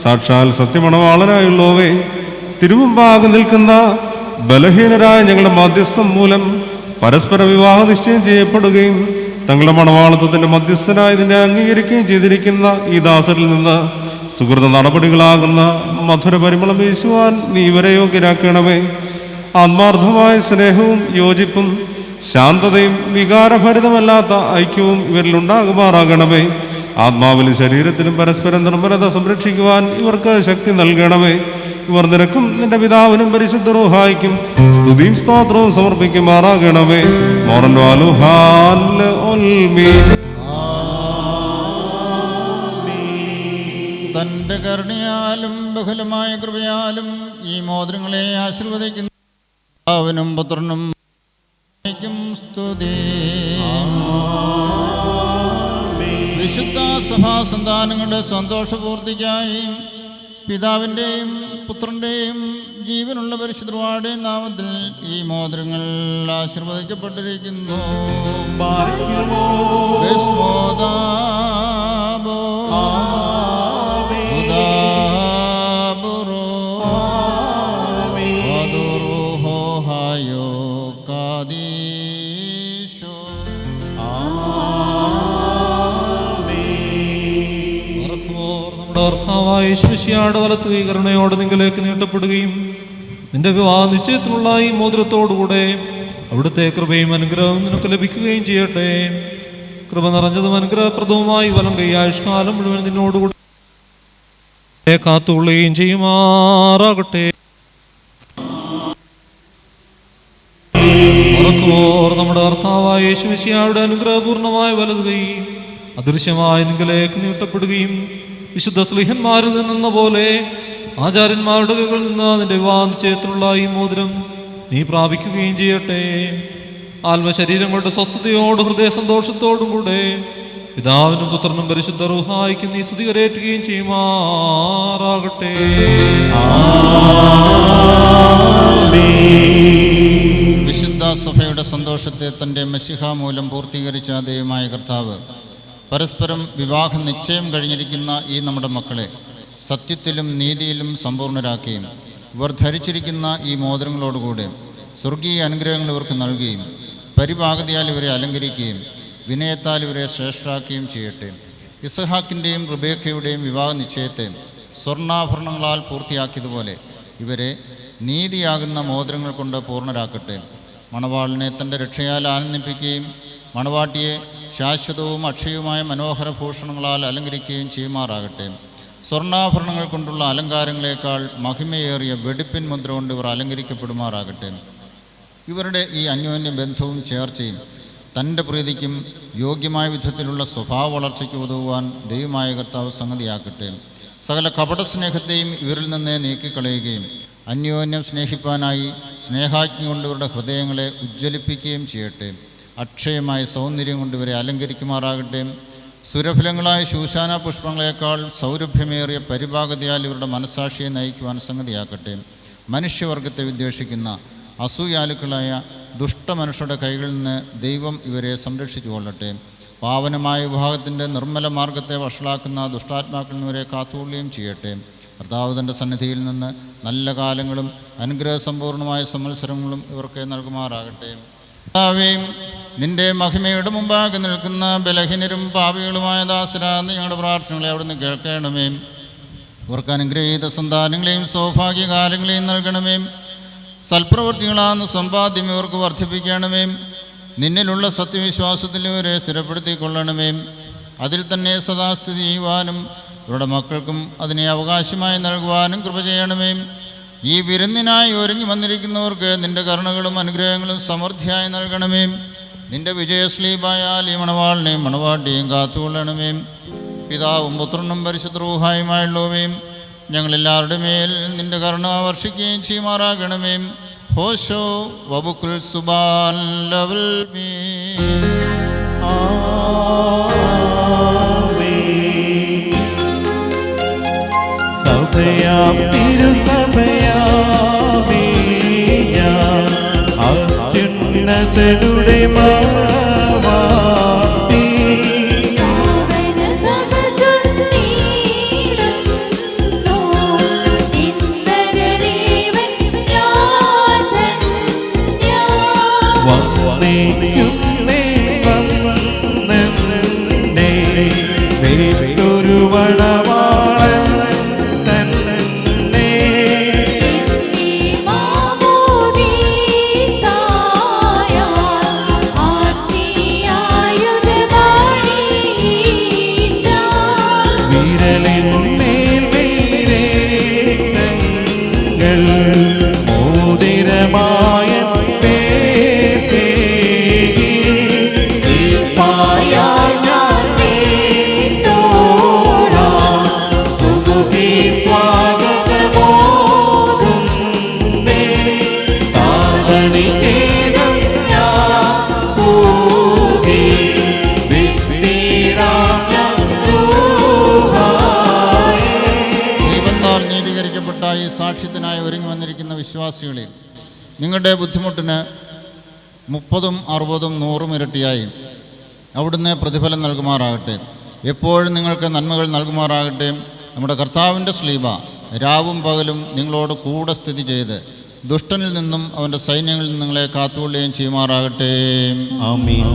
സാക്ഷാൽ സത്യമണവാളനായുള്ളവേ, തിരുമുമ്പാകെ നിൽക്കുന്ന ബലഹീനരായ ഞങ്ങളുടെ മധ്യസ്ഥം മൂലം പരസ്പര വിവാഹ നിശ്ചയം ചെയ്യപ്പെടുകയും തങ്ങളുടെ മണവാളത്വത്തിന്റെ മധ്യസ്ഥനായി ഇതിനെ അംഗീകരിക്കുകയും ചെയ്തിരിക്കുന്ന ഈ ദാസരിൽ നിന്ന് സുഹൃത നടപടികളാകുന്ന മധുര പരിമളം വീശുവാൻ നീ ഇവരെ യോഗ്യരാക്കണമേ. ആത്മാർത്ഥമായ സ്നേഹവും യോജിപ്പും ശാന്തതയും വികാരഭരിതമല്ലാത്ത ഐക്യവും ഇവരിലുണ്ടാകുമാറാകണമേ. ആത്മാവിലും ശരീരത്തിലും പരസ്പരം നിർമ്മലത സംരക്ഷിക്കുവാൻ ഇവർക്ക് ശക്തി നൽകണമേ. ഇവർ നിനക്കും നിന്റെ പിതാവിനും പരിശുദ്ധ റൂഹായിക്കും സ്തുതിയും സ്തോത്രവും സമർപ്പിക്കുമാറാകണമേ. തന്റെ കരുണയാലും ബഹുലമായ കൃപയാലും ഈ മോതിരങ്ങളെ ആശീർവദിക്കുന്ന പിതാവിനും പുത്രനും സ്തുതി. വിശുദ്ധ സഭാ സന്താനങ്ങളുടെ സന്തോഷപൂർത്തിക്കായി പിതാവിൻ്റെയും പുത്രൻ്റെയും ജീവനുള്ള പരിശുദ്ധരുടെയും നാമത്തിൽ ഈ മോതിരങ്ങൾ ആശീർവദിക്കപ്പെട്ടിരിക്കുന്നു. യേശുമിശിഹായുടെ വലത്ത് കൈ കരുണയോടെ നിങ്ങളിലേക്ക് നീട്ടപ്പെടുകയും നിന്റെ വിവാഹ നിശ്ചയത്തിനുള്ള ഈ മോതിരത്തോടുകൂടെ അവിടുത്തെ കൃപയും അനുഗ്രഹവും നിനക്ക് ലഭിക്കുകയും ചെയ്യട്ടെ. കൃപ നിറഞ്ഞതും അനുഗ്രഹപ്രദവുമായി വലം കൈ ആയുഷ്കാലം മുഴുവൻ നിന്നോടുകൂടെ കാത്തുകൊള്ളുകയും ചെയ്യുമാറാകട്ടെ. നമ്മുടെ കർത്താവായ യേശുമിശിഹായുടെ അനുഗ്രഹപൂർണമായ വലത് കൈ അദൃശ്യമായി നിങ്ങളിലേക്ക് നീട്ടപ്പെടുകയും വിശുദ്ധ സ്ലീഹന്മാരിൽ നിന്നെന്ന പോലെ ആചാര്യന്മാരുടെ കൈകളിൽ നിന്ന് നിന്റെ വിവാഹ നിശ്ചയത്തിനുള്ള ഈ മോതിരം നീ പ്രാപിക്കുകയും ചെയ്യട്ടെ. ആത്മശരീരങ്ങളുടെ സ്വസ്ഥതയോടും ഹൃദയ സന്തോഷത്തോടും കൂടെ പിതാവിനും പുത്രനും പരിശുദ്ധ റൂഹായിക്കും നീ സ്തുതി കരേറ്റുകയും ചെയ്യുമാറാകട്ടെ. വിശുദ്ധ സഭയുടെ സന്തോഷത്തെ തൻ്റെ മശിഹ മൂലം പൂർത്തീകരിച്ച ദൈവമായ കർത്താവ് പരസ്പരം വിവാഹ നിശ്ചയം കഴിഞ്ഞിരിക്കുന്ന ഈ നമ്മുടെ മക്കളെ സത്യത്തിലും നീതിയിലും സമ്പൂർണ്ണരാക്കുകയും ഇവർ ധരിച്ചിരിക്കുന്ന ഈ മോതിരങ്ങളോടുകൂടെ സ്വർഗീയ അനുഗ്രഹങ്ങൾ ഇവർക്ക് നൽകുകയും പരിപാകതയാൽ ഇവരെ അലങ്കരിക്കുകയും വിനയത്താൽ ഇവരെ ശ്രേഷ്ഠരാക്കുകയും ചെയ്യട്ടെ. ഇസഹാക്കിൻ്റെയും റിബേക്കയുടെയും വിവാഹ നിശ്ചയത്തെ സ്വർണ്ണാഭരണങ്ങളാൽ പൂർത്തിയാക്കിയതുപോലെ ഇവരെ നീതിയാകുന്ന മോതിരങ്ങൾ കൊണ്ട് പൂർണ്ണരാക്കട്ടെ. മണവാളിനെ തൻ്റെ രക്ഷയാൽ ആനന്ദിപ്പിക്കുകയും മണവാട്ടിയെ ശാശ്വതവും അക്ഷയവുമായ മനോഹര ഭൂഷണങ്ങളാൽ അലങ്കരിക്കുകയും ചെയ്യുമാറാകട്ടെ. സ്വർണ്ണാഭരണങ്ങൾ കൊണ്ടുള്ള അലങ്കാരങ്ങളെക്കാൾ മഹിമയേറിയ വെടിപ്പിൻ മുദ്ര കൊണ്ട് ഇവർ അലങ്കരിക്കപ്പെടുമാറാകട്ടെ. ഇവരുടെ ഈ അന്യോന്യ ബന്ധവും ചേർച്ചയും തൻ്റെ പ്രീതിക്കും യോഗ്യമായ വിധത്തിലുള്ള സ്വഭാവ വളർച്ചയ്ക്ക് ഉതകുവാൻ ദൈവമായ കർത്താവ് സംഗതിയാക്കട്ടെ. സകല കപട സ്നേഹത്തെയും ഇവരിൽ നിന്നേ നീക്കിക്കളയുകയും അന്യോന്യം സ്നേഹിപ്പാനായി സ്നേഹാജ്ഞ കൊണ്ട് ഇവരുടെ ഹൃദയങ്ങളെ ഉജ്ജ്വലിപ്പിക്കുകയും ചെയ്യട്ടെ. അക്ഷയമായ സൗന്ദര്യം കൊണ്ട് ഇവരെ അലങ്കരിക്കുമാറാകട്ടെ. സുരഫലങ്ങളായ ശൂശാന പുഷ്പങ്ങളെക്കാൾ സൗരഭ്യമേറിയ പരിപാകതയാൽ ഇവരുടെ മനസ്സാക്ഷിയെ നയിക്കുവാൻ സംഗതിയാക്കട്ടെ. മനുഷ്യവർഗത്തെ വിദ്വേഷിക്കുന്ന അസൂയാലുക്കളായ ദുഷ്ടമനുഷ്യരുടെ കൈകളിൽ നിന്ന് ദൈവം ഇവരെ സംരക്ഷിച്ചു കൊള്ളട്ടെ. പാവനമായ വിഭാഗത്തിൻ്റെ നിർമ്മല മാർഗത്തെ വഷളാക്കുന്ന ദുഷ്ടാത്മാക്കളിൽ ഇവരെ കാത്തുകൊള്ളുകയും ചെയ്യട്ടെ. കർത്താവ് തൻ്റെ സന്നിധിയിൽ നിന്ന് നല്ല കാലങ്ങളും അനുഗ്രഹസമ്പൂർണമായ സംവത്സരങ്ങളും ഇവർക്ക് നൽകുമാറാകട്ടെ. കർത്താവേയും നിന്റെ മഹിമയുടെ മുമ്പാകെ നിൽക്കുന്ന ബലഹീനരും പാപികളുമായ ദാസരാ ഞങ്ങളുടെ പ്രാർത്ഥനകളെ അവിടുന്ന് കേൾക്കണമേ. ഇവർക്ക് അനുഗ്രഹീത സന്താനങ്ങളെയും സൗഭാഗ്യകാലങ്ങളെയും നൽകണമേ. സൽപ്രവൃത്തികളാകുന്ന സമ്പാദ്യം ഇവർക്ക് വർദ്ധിപ്പിക്കണമേ. നിന്നിലുള്ള സത്യവിശ്വാസത്തിൽ ഇവരെ സ്ഥിരപ്പെടുത്തിക്കൊള്ളണമേ. അതിൽ തന്നെ സദാസ്ഥിതി ചെയ്യുവാനും ഇവരുടെ മക്കൾക്കും അതിനെ അവകാശമായി നൽകുവാനും കൃപ ചെയ്യണമേ. ഈ വിരുന്നിനായി ഒരുങ്ങി വന്നിരിക്കുന്നവർക്ക് നിന്റെ കരുണകളും അനുഗ്രഹങ്ങളും സമൃദ്ധിയായി നൽകണമേ. നിന്റെ വിജയശ്ലീപായാൽ ഈ മണവാളിനെയും മണവാട്ടിയെയും കാത്തുകൊള്ളണമേ. പിതാവും പുത്രനും പരിശുദ്ധ റൂഹായുമായുള്ളവയും ഞങ്ങളെല്ലാവരുടെ മേൽ നിന്റെ കരുണ വർഷിക്കുകയും ചെയ്യുമാറാകണമേ. ഹോശോ വബുക്കുൽ സുബാൻ ലവൽ മീ. അത്യുന്നതരുടെ മണവാട്ടി ഒരു മണവാളൻ സാക്ഷ്യത്തിനായി ഒരുങ്ങി വന്നിരിക്കുന്ന വിശ്വാസികളിൽ നിങ്ങളുടെ ബുദ്ധിമുട്ടിന് 30, 60, 100 ഇരട്ടിയായി അവിടുന്ന് പ്രതിഫലം നൽകുമാറാകട്ടെ. എപ്പോഴും നിങ്ങൾക്ക് നന്മകൾ നൽകുമാറാകട്ടെ. നമ്മുടെ കർത്താവിൻ്റെ സ്ലീബ രാവും പകലും നിങ്ങളോട് കൂടെ സ്ഥിതി ചെയ്ത് ദുഷ്ടനിൽ നിന്നും അവൻ്റെ സൈന്യങ്ങളിൽ നിന്ന് നിങ്ങളെ കാത്തുകൊള്ളുകയും ചെയ്യുമാറാകട്ടെ. ആമീൻ.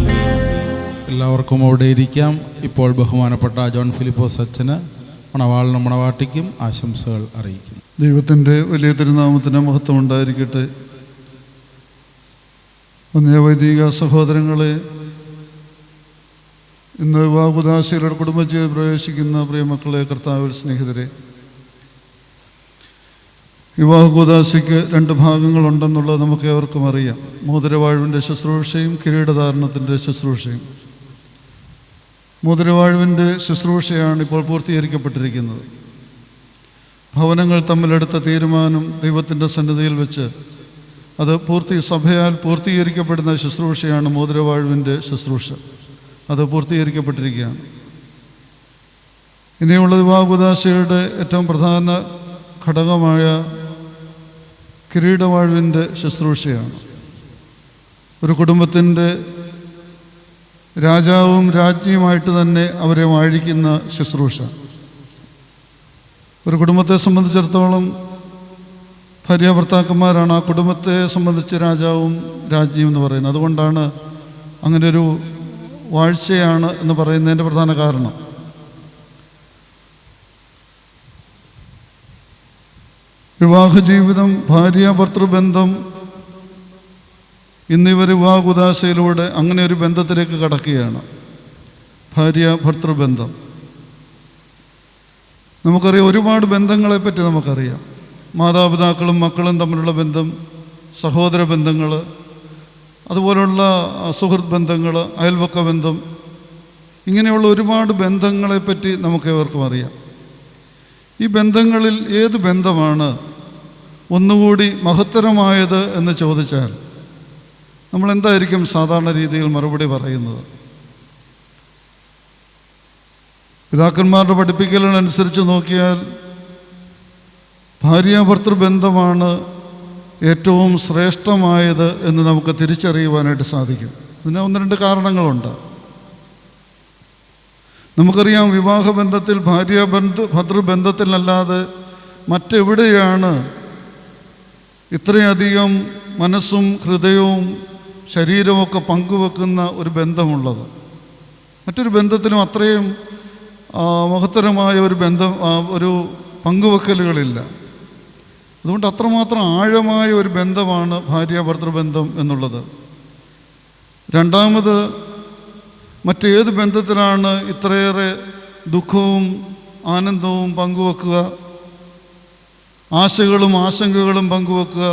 എല്ലാവർക്കും അവിടെ ഇരിക്കാം. ഇപ്പോൾ ബഹുമാനപ്പെട്ട ജോൺ ഫിലിപ്പോസ് അച്ഛന് മണവാളിനും മണവാട്ടിക്കും ആശംസകൾ അറിയിക്കും. ദൈവത്തിൻ്റെ വലിയ തിരുനാമത്തിന് മഹത്വം ഉണ്ടായിരിക്കട്ടെ. വൈദിക സഹോദരങ്ങളെ, ഇന്ന് വിവാഹുദാസികളുടെ കുടുംബജീവിതത്തിൽ പ്രവേശിക്കുന്ന പ്രിയമക്കളെ, കർത്താവിൽ സ്നേഹിതരെ, വിവാഹകൂദാശയ്ക്ക് 2 ഭാഗങ്ങളുണ്ടെന്നുള്ളത് നമുക്ക് ഏവർക്കും അറിയാം. മോതിരവാഴ്വിൻ്റെ ശുശ്രൂഷയും കിരീടധാരണത്തിൻ്റെ ശുശ്രൂഷയും. മോതിരവാഴ്വിൻ്റെ ശുശ്രൂഷയാണ് ഇപ്പോൾ പൂർത്തീകരിക്കപ്പെട്ടിരിക്കുന്നത്. ഭവനങ്ങൾ തമ്മിലെടുത്ത തീരുമാനം ദൈവത്തിൻ്റെ സന്നിധിയിൽ വെച്ച് അത് സഭയാൽ പൂർത്തീകരിക്കപ്പെടുന്ന ശുശ്രൂഷയാണ് മോതിരവാഴ്വിൻ്റെ ശുശ്രൂഷ. അത് പൂർത്തീകരിക്കപ്പെട്ടിരിക്കുകയാണ്. ഇനിയുള്ള വിവാഹകുദാശയുടെ ഏറ്റവും പ്രധാന ഘടകമായ കിരീടവാഴ്വിൻ്റെ ശുശ്രൂഷയാണ്. ഒരു കുടുംബത്തിൻ്റെ രാജാവും രാജ്ഞിയുമായിട്ട് തന്നെ അവരെ വാഴിക്കുന്ന ശുശ്രൂഷ. ഒരു കുടുംബത്തെ സംബന്ധിച്ചിടത്തോളം ഭാര്യ ഭർത്താക്കന്മാരാണ് ആ കുടുംബത്തെ സംബന്ധിച്ച് രാജാവും രാജ്ഞിയും എന്ന് പറയുന്നത്. അതുകൊണ്ടാണ് അങ്ങനെ ഒരു വാഴ്ചയാണ് എന്ന് പറയുന്നതിൻ്റെ പ്രധാന കാരണം. വിവാഹ ജീവിതം, ഭാര്യ ഭർത്തൃബന്ധം, ഇന്നിവർ വിവാഹകുദാശയിലൂടെ അങ്ങനെ ഒരു ബന്ധത്തിലേക്ക് കടക്കുകയാണ്. ഭാര്യ ഭർത്തൃബന്ധം നമുക്കറിയാം. ഒരുപാട് ബന്ധങ്ങളെപ്പറ്റി നമുക്കറിയാം. മാതാപിതാക്കളും മക്കളും തമ്മിലുള്ള ബന്ധം, സഹോദര ബന്ധങ്ങൾ, അതുപോലുള്ള സുഹൃത്ത് ബന്ധങ്ങൾ, അയൽവക്ക ബന്ധം, ഇങ്ങനെയുള്ള ഒരുപാട് ബന്ധങ്ങളെപ്പറ്റി നമുക്ക് ഏവർക്കും അറിയാം. ഈ ബന്ധങ്ങളിൽ ഏത് ബന്ധമാണ് ഒന്നുകൂടി മഹത്തരമായത് എന്ന് ചോദിച്ചാൽ നമ്മളെന്തായിരിക്കും സാധാരണ രീതിയിൽ മറുപടി പറയുന്നത്? പിതാക്കന്മാരുടെ പഠിപ്പിക്കലിനനുസരിച്ച് നോക്കിയാൽ ഭാര്യ ഭർത്തൃബന്ധമാണ് ഏറ്റവും ശ്രേഷ്ഠമായത് എന്ന് നമുക്ക് തിരിച്ചറിയുവാനായിട്ട് സാധിക്കും. ഇതിന് ഒന്ന് രണ്ട് കാരണങ്ങളുണ്ട്. നമുക്കറിയാം, വിവാഹബന്ധത്തിൽ ഭാര്യ ഭർത്തൃബന്ധത്തിലല്ലാതെ മറ്റെവിടെയാണ് ഇത്രയധികം മനസ്സും ഹൃദയവും ശരീരമൊക്കെ പങ്കുവെക്കുന്ന ഒരു ബന്ധമുള്ളത്? മറ്റൊരു ബന്ധത്തിനും അത്രയും മഹത്തരമായ ഒരു ഒരു പങ്കുവെക്കലുകളില്ല. അതുകൊണ്ട് അത്രമാത്രം ആഴമായ ഒരു ബന്ധമാണ് ഭാര്യ ഭർത്തൃബന്ധം എന്നുള്ളത്. രണ്ടാമത്, മറ്റേത് ബന്ധത്തിലാണ് ഇത്രയേറെ ദുഃഖവും ആനന്ദവും പങ്കുവെക്കുക, ആശകളും ആശങ്കകളും പങ്കുവെക്കുക,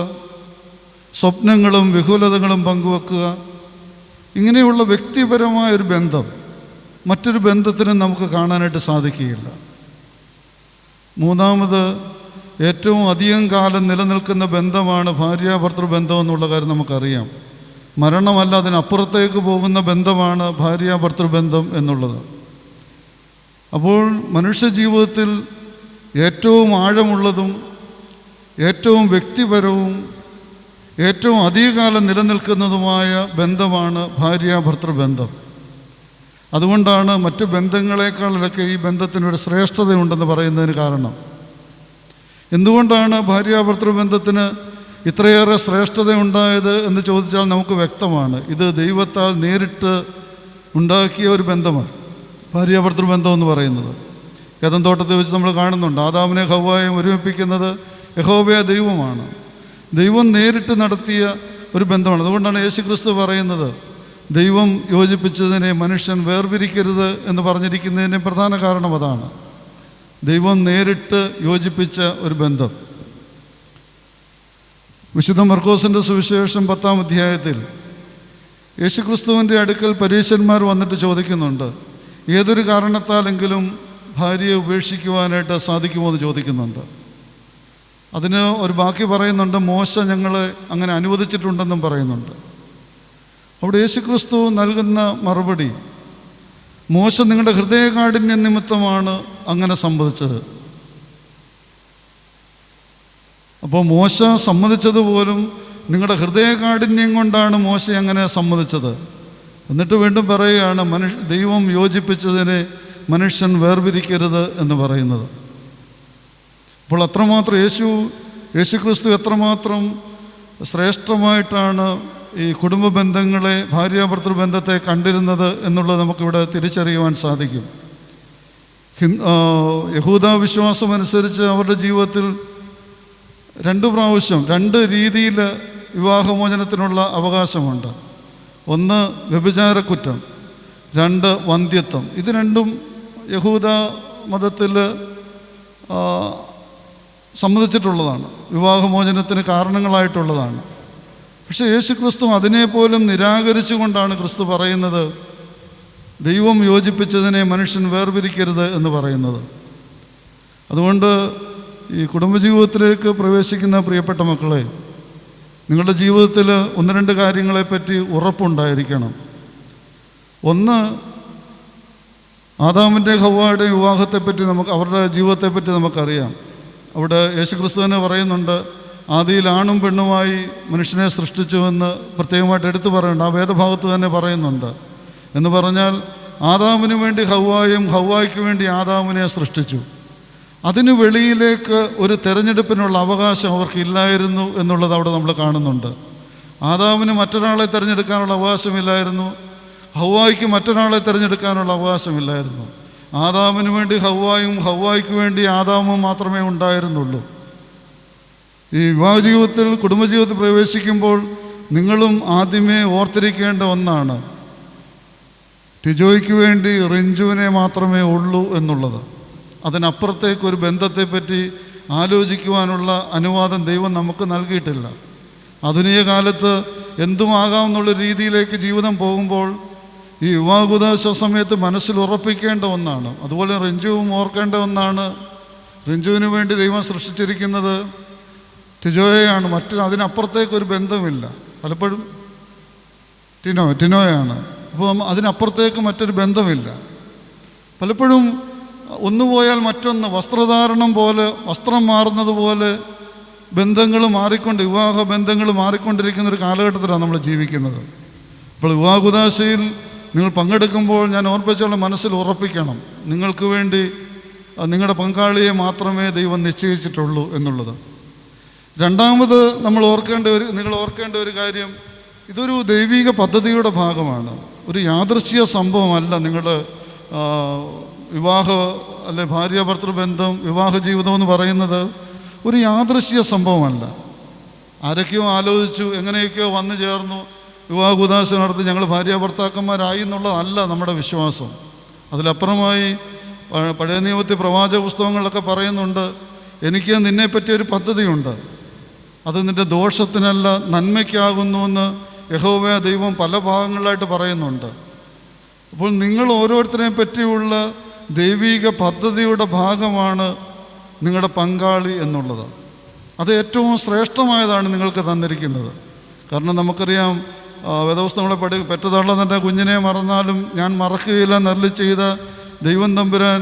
സ്വപ്നങ്ങളും വിഹുലതകളും പങ്കുവെക്കുക? ഇങ്ങനെയുള്ള വ്യക്തിപരമായ ഒരു ബന്ധം മറ്റൊരു ബന്ധത്തിനും നമുക്ക് കാണാനായിട്ട് സാധിക്കുകയില്ല. മൂന്നാമത്, ഏറ്റവും അധികം കാലം നിലനിൽക്കുന്ന ബന്ധമാണ് ഭാര്യ ഭർത്തൃബന്ധം എന്നുള്ള കാര്യം നമുക്കറിയാം. മരണമല്ല, അതിനപ്പുറത്തേക്ക് പോകുന്ന ബന്ധമാണ് ഭാര്യ ഭർത്തൃബന്ധം എന്നുള്ളത്. അപ്പോൾ മനുഷ്യജീവിതത്തിൽ ഏറ്റവും ആഴമുള്ളതും ഏറ്റവും വ്യക്തിപരവും ഏറ്റവും അധികകാലം നിലനിൽക്കുന്നതുമായ ബന്ധമാണ് ഭാര്യ ഭർത്തൃബന്ധം. അതുകൊണ്ടാണ് മറ്റു ബന്ധങ്ങളെക്കാളൊക്കെ ഈ ബന്ധത്തിനൊരു ശ്രേഷ്ഠതയുണ്ടെന്ന് പറയുന്നതിന് കാരണം. എന്തുകൊണ്ടാണ് ഭാര്യ ഭർത്തൃബന്ധത്തിന് ഇത്രയേറെ ശ്രേഷ്ഠതയുണ്ടായത് എന്ന് ചോദിച്ചാൽ നമുക്ക് വ്യക്തമാണ്. ഇത് ദൈവത്താൽ നേരിട്ട് ഉണ്ടാക്കിയ ഒരു ബന്ധമാണ് ഭാര്യ ഭർത്തൃബന്ധം എന്ന് പറയുന്നത്. ഏദൻ തോട്ടത്തിൽ വെച്ച് നമ്മൾ കാണുന്നുണ്ട്, ആദാമിനെ ഹവ്വായെയും ഒരുമിപ്പിക്കുന്നത് യഹോവയായ ദൈവമാണ്. ദൈവം നേരിട്ട് നടത്തിയ ഒരു ബന്ധമാണ്. അതുകൊണ്ടാണ് യേശുക്രിസ്തു പറയുന്നത്, ദൈവം യോജിപ്പിച്ചതിനെ മനുഷ്യൻ വേർപിരിക്കരുത് എന്ന് പറഞ്ഞിരിക്കുന്നതിന് പ്രധാന കാരണം അതാണ്. ദൈവം നേരിട്ട് യോജിപ്പിച്ച ഒരു ബന്ധം. വിശുദ്ധ മർക്കോസിൻ്റെ സുവിശേഷം 10-ാം അധ്യായത്തിൽ യേശുക്രിസ്തുവിൻ്റെ അടുക്കൽ പരീശന്മാർ വന്നിട്ട് ചോദിക്കുന്നുണ്ട്, ഏതൊരു കാരണത്താലെങ്കിലും ഭാര്യയെ ഉപേക്ഷിക്കുവാനായിട്ട് സാധിക്കുമോ എന്ന് ചോദിക്കുന്നുണ്ട്. അതിന് ഒരു ബാക്കി പറയുന്നുണ്ട്, മോശ ഞങ്ങളെ അങ്ങനെ അനുവദിച്ചിട്ടുണ്ടെന്നും പറയുന്നുണ്ട്. അവിടെ യേശുക്രിസ്തു നൽകുന്ന മറുപടി, മോശ നിങ്ങളുടെ ഹൃദയകാഠിന്യ നിമിത്തമാണ് അങ്ങനെ സംഭവിച്ചത്. അപ്പോൾ മോശ സമ്മതിച്ചതുപോലും നിങ്ങളുടെ ഹൃദയകാഠിന്യം കൊണ്ടാണ് മോശ അങ്ങനെ സമ്മതിച്ചത്. എന്നിട്ട് വീണ്ടും പറയുകയാണ്, ദൈവം യോജിപ്പിച്ചതിനെ മനുഷ്യൻ വേർപിരിക്കരുത് എന്ന് പറയുന്നത്. അപ്പോൾ അത്രമാത്രം യേശുക്രിസ്തു എത്രമാത്രം ശ്രേഷ്ഠമായിട്ടാണ് ഈ കുടുംബ ബന്ധങ്ങളെ, ഭാര്യ ഭർത്തൃബന്ധത്തെ കണ്ടിരുന്നത് എന്നുള്ളത് നമുക്കിവിടെ തിരിച്ചറിയുവാൻ സാധിക്കും. യഹൂദ വിശ്വാസമനുസരിച്ച് അവരുടെ ജീവിതത്തിൽ 2 പ്രാവശ്യം 2 രീതിയിൽ വിവാഹമോചനത്തിനുള്ള അവകാശമുണ്ട്. ഒന്ന് വ്യഭിചാരക്കുറ്റം, 2 വന്ധ്യത്വം. ഇത് രണ്ടും യഹൂദ മതത്തിൽ സമ്മതിച്ചിട്ടുള്ളതാണ്, വിവാഹമോചനത്തിന് കാരണങ്ങളായിട്ടുള്ളതാണ്. പക്ഷേ യേശുക്രിസ്തു അതിനെപ്പോലും നിരാകരിച്ചുകൊണ്ടാണ് ക്രിസ്തു പറയുന്നത്, ദൈവം യോജിപ്പിച്ചതിനെ മനുഷ്യൻ വേർപിരിക്കരുത് എന്ന് പറയുന്നത്. അതുകൊണ്ട് ഈ കുടുംബജീവിതത്തിലേക്ക് പ്രവേശിക്കുന്ന പ്രിയപ്പെട്ട മക്കളെ, നിങ്ങളുടെ ജീവിതത്തിൽ ഒന്ന് രണ്ട് കാര്യങ്ങളെപ്പറ്റി ഉറപ്പുണ്ടായിരിക്കണം. ഒന്ന്, ആദാമിൻ്റെ ഹവ്വയുടെ വിവാഹത്തെപ്പറ്റി അവരുടെ ജീവിതത്തെപ്പറ്റി നമുക്കറിയാം. അവിടെ യേശുക്രിസ്തു തന്നെ പറയുന്നുണ്ട്, ആദിയിൽ ആണും പെണ്ണുമായി മനുഷ്യനെ സൃഷ്ടിച്ചുവെന്ന് പ്രത്യേകമായിട്ട് എടുത്തു പറയുന്നുണ്ട്. ആ വേദഭാഗത്ത് തന്നെ പറയുന്നുണ്ട്. എന്ന് പറഞ്ഞാൽ ആദാമിന് വേണ്ടി ഹവ്വായും ഹവ്വായ്ക്ക് വേണ്ടി ആദാമിനെ സൃഷ്ടിച്ചു. അതിന് വെളിയിലേക്ക് ഒരു തിരഞ്ഞെടുപ്പിനുള്ള അവകാശം അവർക്കില്ലായിരുന്നു എന്നുള്ളത് അവിടെ നമ്മൾ കാണുന്നുണ്ട്. ആദാമിന് മറ്റൊരാളെ തിരഞ്ഞെടുക്കാനുള്ള അവകാശമില്ലായിരുന്നു, ഹവ്വായ്ക്ക് മറ്റൊരാളെ തിരഞ്ഞെടുക്കാനുള്ള അവകാശമില്ലായിരുന്നു. ആദാമിന് വേണ്ടി ഹവ്വായും ഹവ്വായ്ക്ക് വേണ്ടി ആദാമും മാത്രമേ ഉണ്ടായിരുന്നുള്ളൂ. ഈ വിവാഹ ജീവിതത്തിൽ, കുടുംബജീവിതത്തിൽ പ്രവേശിക്കുമ്പോൾ നിങ്ങളും ആദ്യമേ ഓർത്തിരിക്കേണ്ട ഒന്നാണ്, ടിജോയ്ക്ക് വേണ്ടി റിഞ്ചുവിനെ മാത്രമേ ഉള്ളൂ എന്നുള്ളത്. അതിനപ്പുറത്തേക്കൊരു ബന്ധത്തെപ്പറ്റി ആലോചിക്കുവാനുള്ള അനുവാദം ദൈവം നമുക്ക് നൽകിയിട്ടില്ല. ആധുനിക കാലത്ത് എന്തുമാകാമെന്നുള്ള രീതിയിലേക്ക് ജീവിതം പോകുമ്പോൾ ഈ വിവാഹോപദേശ സമയത്ത് മനസ്സിൽ ഉറപ്പിക്കേണ്ട ഒന്നാണ്. അതുപോലെ റിഞ്ചുവും ഓർക്കേണ്ട ഒന്നാണ്, റിഞ്ചുവിന് വേണ്ടി ദൈവം സൃഷ്ടിച്ചിരിക്കുന്നത് ടിജോയാണ്. അതിനപ്പുറത്തേക്കൊരു ബന്ധമില്ല. പലപ്പോഴും ടിനോയാണ്. അപ്പോൾ അതിനപ്പുറത്തേക്ക് മറ്റൊരു ബന്ധമില്ല. പലപ്പോഴും ഒന്ന് പോയാൽ മറ്റൊന്ന്, വസ്ത്രധാരണം പോലെ, വസ്ത്രം മാറുന്നത് പോലെ വിവാഹ ബന്ധങ്ങൾ മാറിക്കൊണ്ടിരിക്കുന്ന ഒരു കാലഘട്ടത്തിലാണ് നമ്മൾ ജീവിക്കുന്നത്. അപ്പോൾ വിവാഹോപദേശയിൽ നിങ്ങൾ പങ്കെടുക്കുമ്പോൾ ഞാൻ ഓർപ്പിച്ചോളം മനസ്സിൽ ഉറപ്പിക്കണം, നിങ്ങൾക്ക് വേണ്ടി നിങ്ങളുടെ പങ്കാളിയെ മാത്രമേ ദൈവം നിശ്ചയിച്ചിട്ടുള്ളൂ എന്നുള്ളത്. രണ്ടാമത് നിങ്ങൾ ഓർക്കേണ്ട ഒരു കാര്യം, ഇതൊരു ദൈവിക പദ്ധതിയുടെ ഭാഗമാണ്. ഒരു യാദൃശ്ചിക സംഭവമല്ല നിങ്ങളുടെ ഭാര്യ ഭർത്തൃബന്ധം, വിവാഹ ജീവിതം എന്ന് പറയുന്നത് ഒരു യാദൃശ്ചിക സംഭവമല്ല. ആരൊക്കെയോ ആലോചിച്ചു, എങ്ങനെയൊക്കെയോ വന്നു ചേർന്നു, വിവാഹോപദേശം നടത്തി ഞങ്ങൾ ഭാര്യ ഭർത്താക്കന്മാരായി എന്നുള്ളതല്ല നമ്മുടെ വിശ്വാസം. അതിലപ്പുറമായി പഴയ നിയമത്തിൽ പ്രവാചക പുസ്തകങ്ങളിലൊക്കെ പറയുന്നുണ്ട്, എനിക്ക് നിന്നെപ്പറ്റിയൊരു പദ്ധതിയുണ്ട്, അത് നിൻ്റെ ദോഷത്തിനല്ല നന്മയ്ക്കാകുന്നു എന്ന് യഹോവ ദൈവം പല ഭാഗങ്ങളിലായിട്ട് പറയുന്നുണ്ട്. അപ്പോൾ നിങ്ങൾ ഓരോരുത്തരെയും പറ്റിയുള്ള ദൈവിക പദ്ധതിയുടെ ഭാഗമാണ് നിങ്ങളുടെ പങ്കാളി എന്നുള്ളത്. അത് ഏറ്റവും ശ്രേഷ്ഠമായതാണ് നിങ്ങൾക്ക് തന്നിരിക്കുന്നത്. കാരണം നമുക്കറിയാം, വേദപുസ്തകങ്ങളെ പെറ്റതള്ള തൻ്റെ കുഞ്ഞിനെ മറന്നാലും ഞാൻ മറക്കുകയില്ല എന്നരുളി ചെയ്ത ദൈവം തമ്പുരാൻ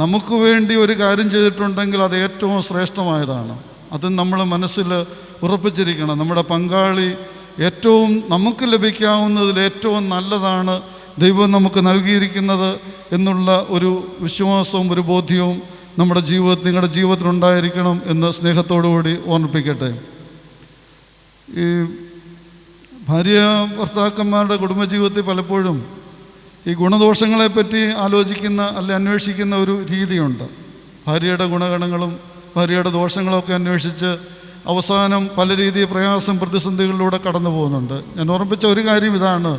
നമുക്ക് വേണ്ടി ഒരു കാര്യം ചെയ്തിട്ടുണ്ടെങ്കിൽ അത് ഏറ്റവും ശ്രേഷ്ഠമായതാണ്. അത് നമ്മൾ മനസ്സിൽ ഉറപ്പിച്ചിരിക്കണം. നമ്മുടെ പങ്കാളി ഏറ്റവും നമുക്ക് ലഭിക്കാവുന്നതിൽ ഏറ്റവും നല്ലതാണ് ദൈവം നമുക്ക് നൽകിയിരിക്കുന്നത് എന്നുള്ള ഒരു വിശ്വാസവും ഒരു ബോധ്യവും നിങ്ങളുടെ ജീവിതത്തിലുണ്ടായിരിക്കണം എന്ന് സ്നേഹത്തോടുകൂടി ഓർമ്മിപ്പിക്കട്ടെ. ഈ ഭാര്യ ഭർത്താക്കന്മാരുടെ കുടുംബജീവിതത്തിൽ പലപ്പോഴും ഈ ഗുണദോഷങ്ങളെപ്പറ്റി അന്വേഷിക്കുന്ന ഒരു രീതിയുണ്ട്. ഭാര്യയുടെ ഗുണഗണങ്ങളും ഭാര്യയുടെ ദോഷങ്ങളൊക്കെ അന്വേഷിച്ച് അവസാനം പല രീതിയിൽ പ്രയാസം പ്രതിസന്ധികളിലൂടെ കടന്നു പോകുന്നുണ്ട്. ഞാൻ ഓർമ്മിച്ച ഒരു കാര്യം ഇതാണ്,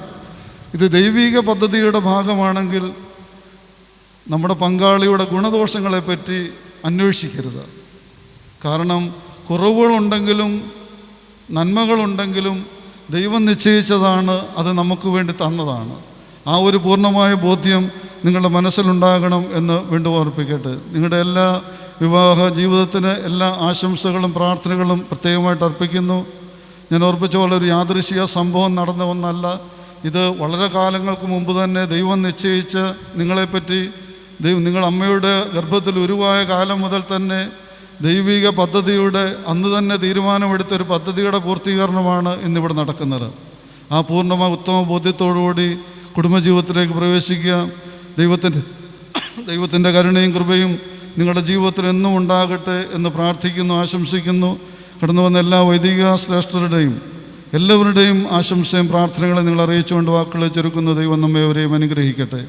ഇത് ദൈവിക പദ്ധതിയുടെ ഭാഗമാണെങ്കിൽ നമ്മുടെ പങ്കാളിയുടെ ഗുണദോഷങ്ങളെപ്പറ്റി അന്വേഷിക്കരുത്. കാരണം കുറവുകളുണ്ടെങ്കിലും നന്മകളുണ്ടെങ്കിലും ദൈവം നിശ്ചയിച്ചതാണ്, അത് നമുക്ക് വേണ്ടി തന്നതാണ്. ആ ഒരു പൂർണ്ണമായ ബോധ്യം നിങ്ങളുടെ മനസ്സിലുണ്ടാകണം എന്ന് വീണ്ടും ഓർപ്പിക്കട്ടെ. നിങ്ങളുടെ എല്ലാ വിവാഹ ജീവിതത്തിന് എല്ലാ ആശംസകളും പ്രാർത്ഥനകളും പ്രത്യേകമായിട്ട് അർപ്പിക്കുന്നു. ഞാൻ ഓർപ്പിച്ച പോലെ ഒരു യാദൃശ്ചിക സംഭവം നടന്ന ഒന്നല്ല. ഇത് വളരെ കാലങ്ങൾക്ക് മുമ്പ് തന്നെ ദൈവം നിശ്ചയിച്ച് നിങ്ങളെപ്പറ്റി നിങ്ങൾ അമ്മയുടെ ഗർഭത്തിൽ ഉരുവായ കാലം മുതൽ തന്നെ ദൈവിക പദ്ധതിയുടെ അന്ന് തന്നെ തീരുമാനമെടുത്തൊരു പദ്ധതിയുടെ പൂർത്തീകരണമാണ് ഇന്നിവിടെ നടക്കുന്നത്. ആ പൂർണ്ണമായ ഉത്തമ ബോധ്യത്തോടുകൂടി കുടുംബജീവിതത്തിലേക്ക് പ്രവേശിക്കുക. ദൈവത്തിൻ്റെ കരുണയും കൃപയും നിങ്ങളുടെ ജീവിതത്തിൽ എന്നും ഉണ്ടാകട്ടെ എന്ന് പ്രാർത്ഥിക്കുന്നു, ആശംസിക്കുന്നു. കടന്നു വന്ന എല്ലാ വൈദിക ശ്രേഷ്ഠരുടെയും എല്ലാവരുടെയും ആശംസയും പ്രാർത്ഥനകളെ നിങ്ങൾ അറിയിച്ചുകൊണ്ട് വാക്കുകളെ ചുരുക്കുന്നു. ദൈവം നമ്മെവരെയും അനുഗ്രഹിക്കട്ടെ.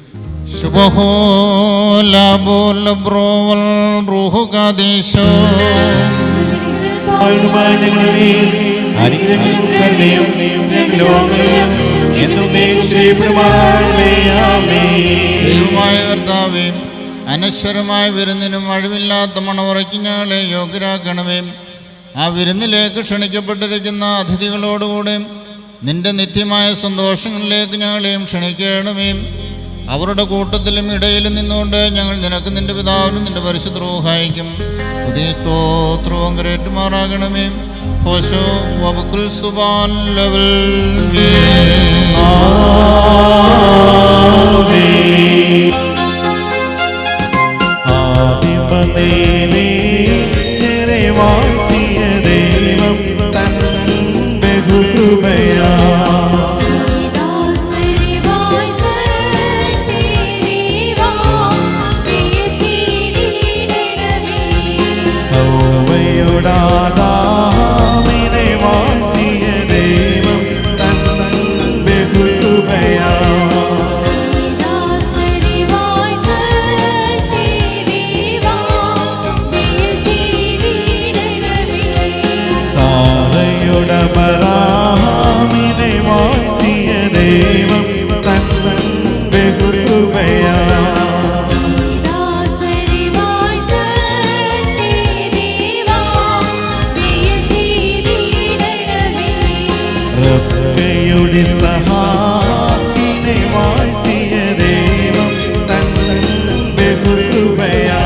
ദൈവമായ കർത്താവേ, അനശ്വരമായ വിരുന്നിനും അഴിവില്ലാത്ത മണമുറയ്ക്ക് ഞങ്ങളെ യോഗ്യരാക്കണമേ. ആ വിരുന്നിലേക്ക് ക്ഷണിക്കപ്പെട്ടിരിക്കുന്ന അതിഥികളോടുകൂടെ നിന്റെ നിത്യമായ സന്തോഷങ്ങളിലേക്ക് ഞങ്ങളെയും ക്ഷണിക്കണമേ. അവരുടെ കൂട്ടത്തിലും ഇടയിലും നിന്നുകൊണ്ട് ഞങ്ങൾ നിനക്ക് നിന്റെ പിതാവിനും നിന്റെ പരിശുദ്ധ റൂഹായിക്കും സ്തുതിയും സ്തോത്രവും കരേറ്റുമാറാകണമേ. ഹോശോ വബുക്കുൽ സുബാൻ ലെവൽ ദൈവം തൻ ബഹുകൃപയാ ാമിനെ വാഴ്ത്തിയ ദൈവം തൻ ബഹുകൃപയാ സാറയുടമറാമിനെ വാഴ്ത്തിയ ദൈവം തൻ ബഹുകൃപയാ റബ്ബയുടെ സഹാക്കിനെ വാഴ്ത്തിയ ദൈവം തൻ ബഹുകൃപയാ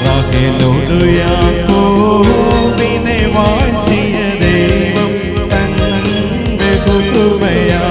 റാഹേലോടു യാക്കോബിനെ വാഴ്ത്തിയ ദൈവം തൻ ബഹുകൃപയാ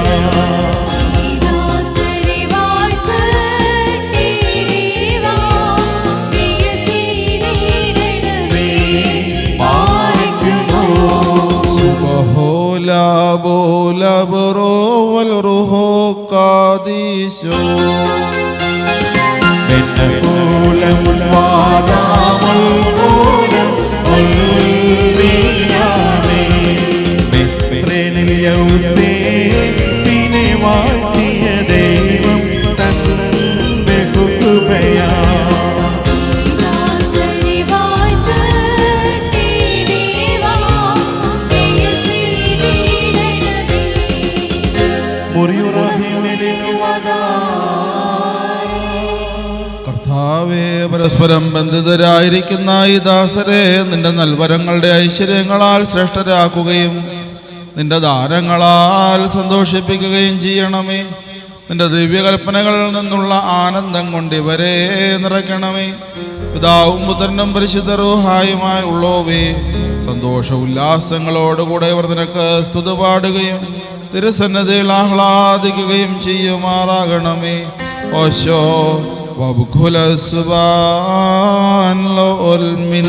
യൗസേപ്പിനെ വാഴ്ത്തിയ ദൈവം തൻ ബഹുകൃപയാ കർത്താവേ, പരസ്പരം ബന്ധിതരായിരിക്കുന്ന ഈ ദാസരെ നിന്റെ നൽവരങ്ങളുടെ ഐശ്വര്യങ്ങളാൽ ശ്രേഷ്ഠരാക്കുകയും നിന്റെ ദാനങ്ങളാൽ സന്തോഷിപ്പിക്കുകയും ചെയ്യണമേ. നിന്റെ ദിവ്യകൽപ്പനകളിൽ നിന്നുള്ള ആനന്ദം കൊണ്ട് ഇവരെ നിറയ്ക്കണമേ. പിതാവും പുത്രനും പരിശുദ്ധ റൂഹായുമായി ഉള്ളോവേ, സന്തോഷ ഉല്ലാസങ്ങളോടുകൂടെ ഇവർ നിനക്ക് സ്തുതി പാടുകയും തിരുസന്നതിയിൽ ആഹ്ലാദിക്കുകയും ചെയ്യുമാറാകണമേ. ഓശോ വബുഖുല സുബാൻ ലോൽ മിൻ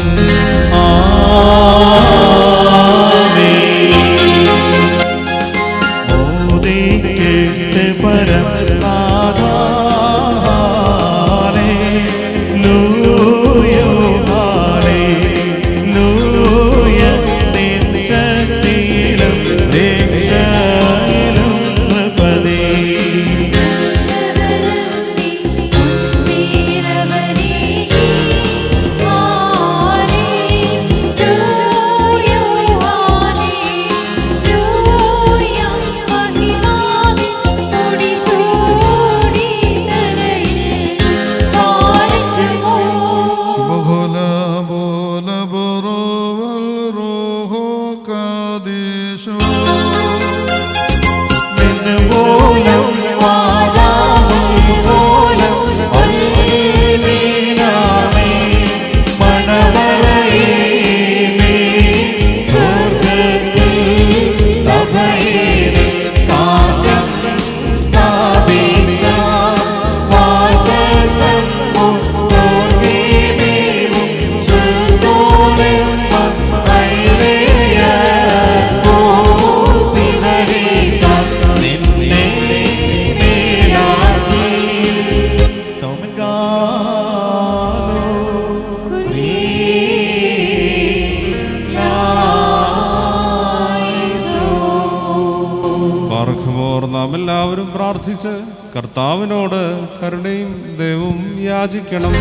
നാം എല്ലാവരും പ്രാർത്ഥിച്ച് കർത്താവിനോട് കരുണയും ദയവും യാചിക്കണം.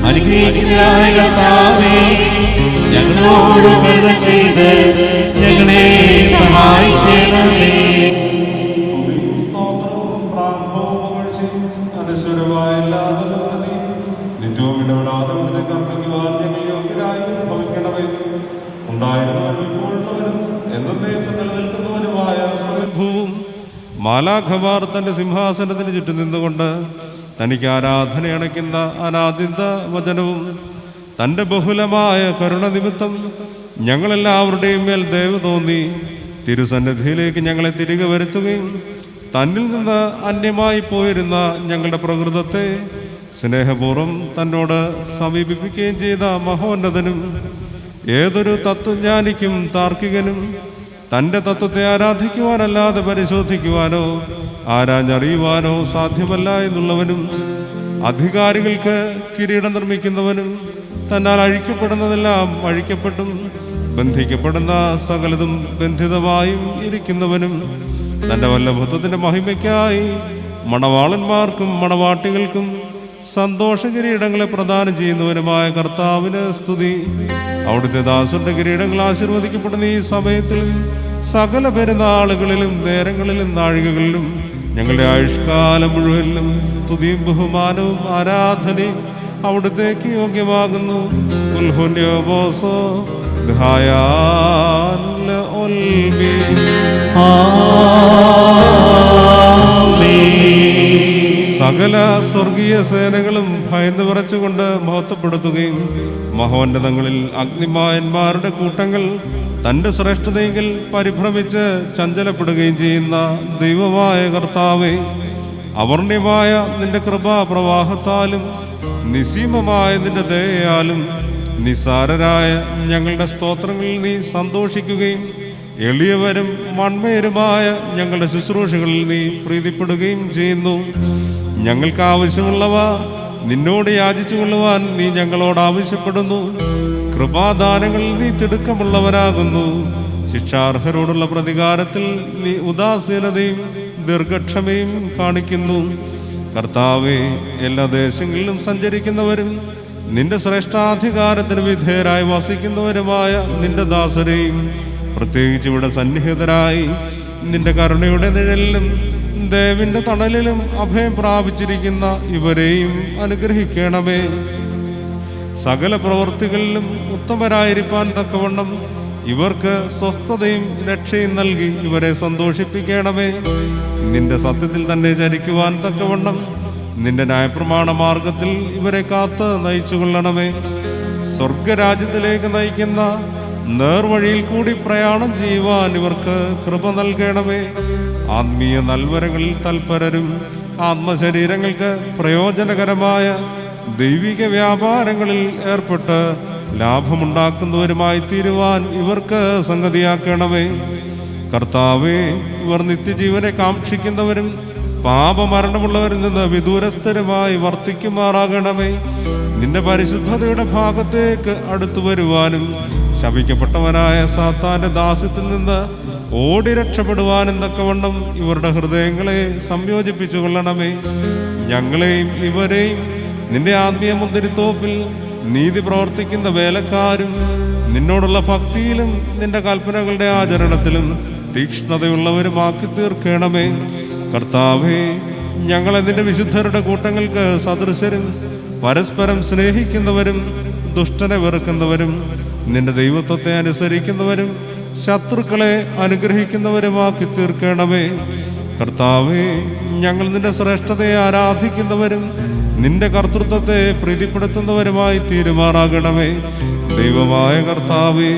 അനുഗ്രഹിക്കുന്നവനായ കർത്താവേ, ഞങ്ങളോട് കരുണ ചെയ്ത് ഞങ്ങളെ സഹായിക്കണമേ. നിത്യവും ഇടപെടാതെ കർമ്മിക്കുവാൻ ഞങ്ങൾ യോഗ്യരായി ഭവിക്കണമേ. ഉണ്ടായിരുന്നവരും ഇപ്പോഴുള്ളവരും എന്നേക്കും നിലനിൽക്കുന്നവരുമായ സ്വയംഭൂവും മാലാഖമാർ തൻ്റെ സിംഹാസനത്തിന് ചുറ്റും നിന്നുകൊണ്ട് തനിക്ക് ആരാധന അണയ്ക്കുന്ന അനാദിത വചനവും തൻ്റെ ബഹുലമായ കരുണ നിമിത്തം ഞങ്ങളെല്ലാവരുടെയും മേൽ ദയവ് തോന്നി തിരുസന്നിധിയിലേക്ക് ഞങ്ങളെ തിരികെ വരുത്തുകയും തന്നിൽ നിന്ന് അന്യമായി പോയിരുന്ന ഞങ്ങളുടെ പ്രകൃതത്തെ സ്നേഹപൂർവ്വം തന്നോട് സമീപിപ്പിക്കുകയും ചെയ്ത മഹോന്നതനും ഏതൊരു തത്വജ്ഞാനിക്കും താർക്കികനും തൻ്റെ തത്വത്തെ ആരാധിക്കുവാനല്ലാതെ പരിശോധിക്കുവാനോ ആരാഞ്ഞറിയുവാനോ സാധ്യമല്ല എന്നുള്ളവനും അധികാരികൾക്ക് കിരീടം നിർമ്മിക്കുന്നവനും തന്നാൽ അഴിക്കപ്പെടുന്നതെല്ലാം അഴിക്കപ്പെട്ടും ബന്ധിക്കപ്പെടുന്ന സകലതും ബന്ധിതമായും ഇരിക്കുന്നവനും തൻ്റെ വല്ലഭത്വത്തിൻ്റെ മഹിമയ്ക്കായി മണവാളന്മാർക്കും മണവാട്ടികൾക്കും സന്തോഷ കിരീടങ്ങളെ പ്രദാനം ചെയ്യുന്നവനുമായ കർത്താവിന് സ്തുതി. അവിടുത്തെ ദാസരുടെ കിരീടങ്ങൾ ആശീർവദിക്കപ്പെടുന്ന ഈ സമയത്തിൽ സകല പെരുന്നാളുകളിലും നേരങ്ങളിലും നാഴികകളിലും ഞങ്ങളുടെ ആയുഷ്കാലം മുഴുവനിലും സ്തുതിയും ബഹുമാനവും ആരാധനയും അവിടുത്തേക്ക് യോഗ്യമാകുന്നു. സകല സ്വർഗീയ സേനകളും ഭയന്ന് വിറച്ചുകൊണ്ട് മഹത്വപ്പെടുത്തുകയും മഹോന്നതങ്ങളിൽ അഗ്നിമായന്മാരുടെ കൂട്ടങ്ങൾ തൻ്റെ ശ്രേഷ്ഠതയെങ്കിൽ പരിഭ്രമിച്ച് ചഞ്ചലപ്പെടുകയും ചെയ്യുന്ന ദൈവമായ കർത്താവേ, അവർണ്യമായ നിന്റെ കൃപാപ്രവാഹത്താലും നിസീമമായ നിന്റെ ദയയാലും നിസാരരായ ഞങ്ങളുടെ സ്തോത്രങ്ങളിൽ നീ സന്തോഷിക്കുകയും എളിയവരും മൺമയരുമായ ഞങ്ങളുടെ ശുശ്രൂഷകളിൽ നീ പ്രീതിപ്പെടുകയും ചെയ്യുന്നു. ഞങ്ങൾക്ക് ആവശ്യമുള്ളവ നിന്നോട് യാചിച്ചു കൊള്ളുവാൻ നീ ഞങ്ങളോട് ആവശ്യപ്പെടുന്നു. കൃപാദാനങ്ങളിൽ നീ തിടുക്കമുള്ളവരാകുന്നു. ശിക്ഷാർഹരോടുള്ള പ്രതികാരത്തിൽ നീ ഉദാസീനതയും ദീർഘക്ഷമയും കാണിക്കുന്നു. കർത്താവേ, എല്ലാ ദേശങ്ങളിലും സഞ്ചരിക്കുന്നവരും നിന്റെ ശ്രേഷ്ഠാധികാരത്തിന് വിധേയരായി വസിക്കുന്നവരുമായ നിന്റെ ദാസരെയും പ്രത്യേകിച്ച് ഇവിടെ സന്നിഹിതരായി നിന്റെ കരുണയുടെ നിഴലിലും ദേവിന്റെ തണലിലും അഭയം പ്രാപിച്ചിരിക്കുന്ന ഇവരെയും അനുഗ്രഹിക്കണമേ. സകല പ്രവൃത്തികളിലും ഉത്തമരായിരിക്കാൻ തക്കവണ്ണം ഇവർക്ക് സ്വസ്ഥതയും രക്ഷയും നൽകി ഇവരെ സന്തോഷിപ്പിക്കണമേ. നിന്റെ സത്യത്തിൽ തന്നെ ചരിക്കുവാൻ തക്കവണ്ണം നിന്റെ ന്യായപ്രമാണ മാർഗത്തിൽ ഇവരെ കാത്ത് നയിച്ചു കൊള്ളണമേ. സ്വർഗരാജ്യത്തിലേക്ക് നയിക്കുന്ന നേർവഴിയിൽ കൂടി പ്രയാണം ചെയ്യുവാൻ ഇവർക്ക് കൃപ നൽകണമേ. ആത്മീയ നൽവരങ്ങളിൽ തൽപരരും ആത്മശരീരങ്ങൾക്ക് പ്രയോജനകരമായ ദൈവിക വ്യാപാരങ്ങളിൽ ഏർപ്പെട്ട് ലാഭമുണ്ടാക്കുന്നവരുമായി തീരുവാൻ ഇവർക്ക് സംഗതിയാക്കണമേ. കർത്താവേ, ഇവർ നിത്യജീവനെ കാക്ഷിക്കുന്നവരും പാപമരണമുള്ളവരിൽ നിന്ന് വിദൂരസ്ഥരുമായി വർത്തിക്കുമാറാകണമേ. നിന്റെ പരിശുദ്ധതയുടെ ഭാഗത്തേക്ക് അടുത്തു വരുവാനും ശപിക്കപ്പെട്ടവനായ സാത്താന്റെ ദാസ്യത്തിൽ നിന്ന് ഓടി രക്ഷപ്പെടുവാനും തക്കവണ്ണം ഇവരുടെ ഹൃദയങ്ങളെ സംയോജിപ്പിച്ചു കൊള്ളണമേ. ഞങ്ങളെയും ഇവരെയും നിന്റെ ആത്മീയ മുന്തിരിത്തോപ്പിൽ നീതി പ്രവർത്തിക്കുന്ന വേലക്കാരും നിന്നോടുള്ള ഭക്തിയിലും നിന്റെ കൽപ്പനകളുടെ ആചരണത്തിലും തീക്ഷ്ണതയുള്ളവരുമാക്കി തീർക്കണമേ. കർത്താവേ, ഞങ്ങളെ നിന്റെ വിശുദ്ധരുടെ കൂട്ടങ്ങൾക്ക് സദൃശരും പരസ്പരം സ്നേഹിക്കുന്നവരും ദുഷ്ടനെ വെറുക്കുന്നവരും നിന്റെ ദൈവത്വത്തെ അനുസരിക്കുന്നവരും ശത്രുക്കളെ അനുഗ്രഹിക്കുന്നവരുമാക്കി തീർക്കണമേ. കർത്താവേ, ഞങ്ങൾ നിന്റെ ശ്രേഷ്ഠതയെ ആരാധിക്കുന്നവരും നിന്റെ കർത്തൃത്വത്തെ പ്രീതിപ്പെടുത്തുന്നവരുമായി തീരുമാറാകണമേ. ദൈവമായ കർത്താവേ,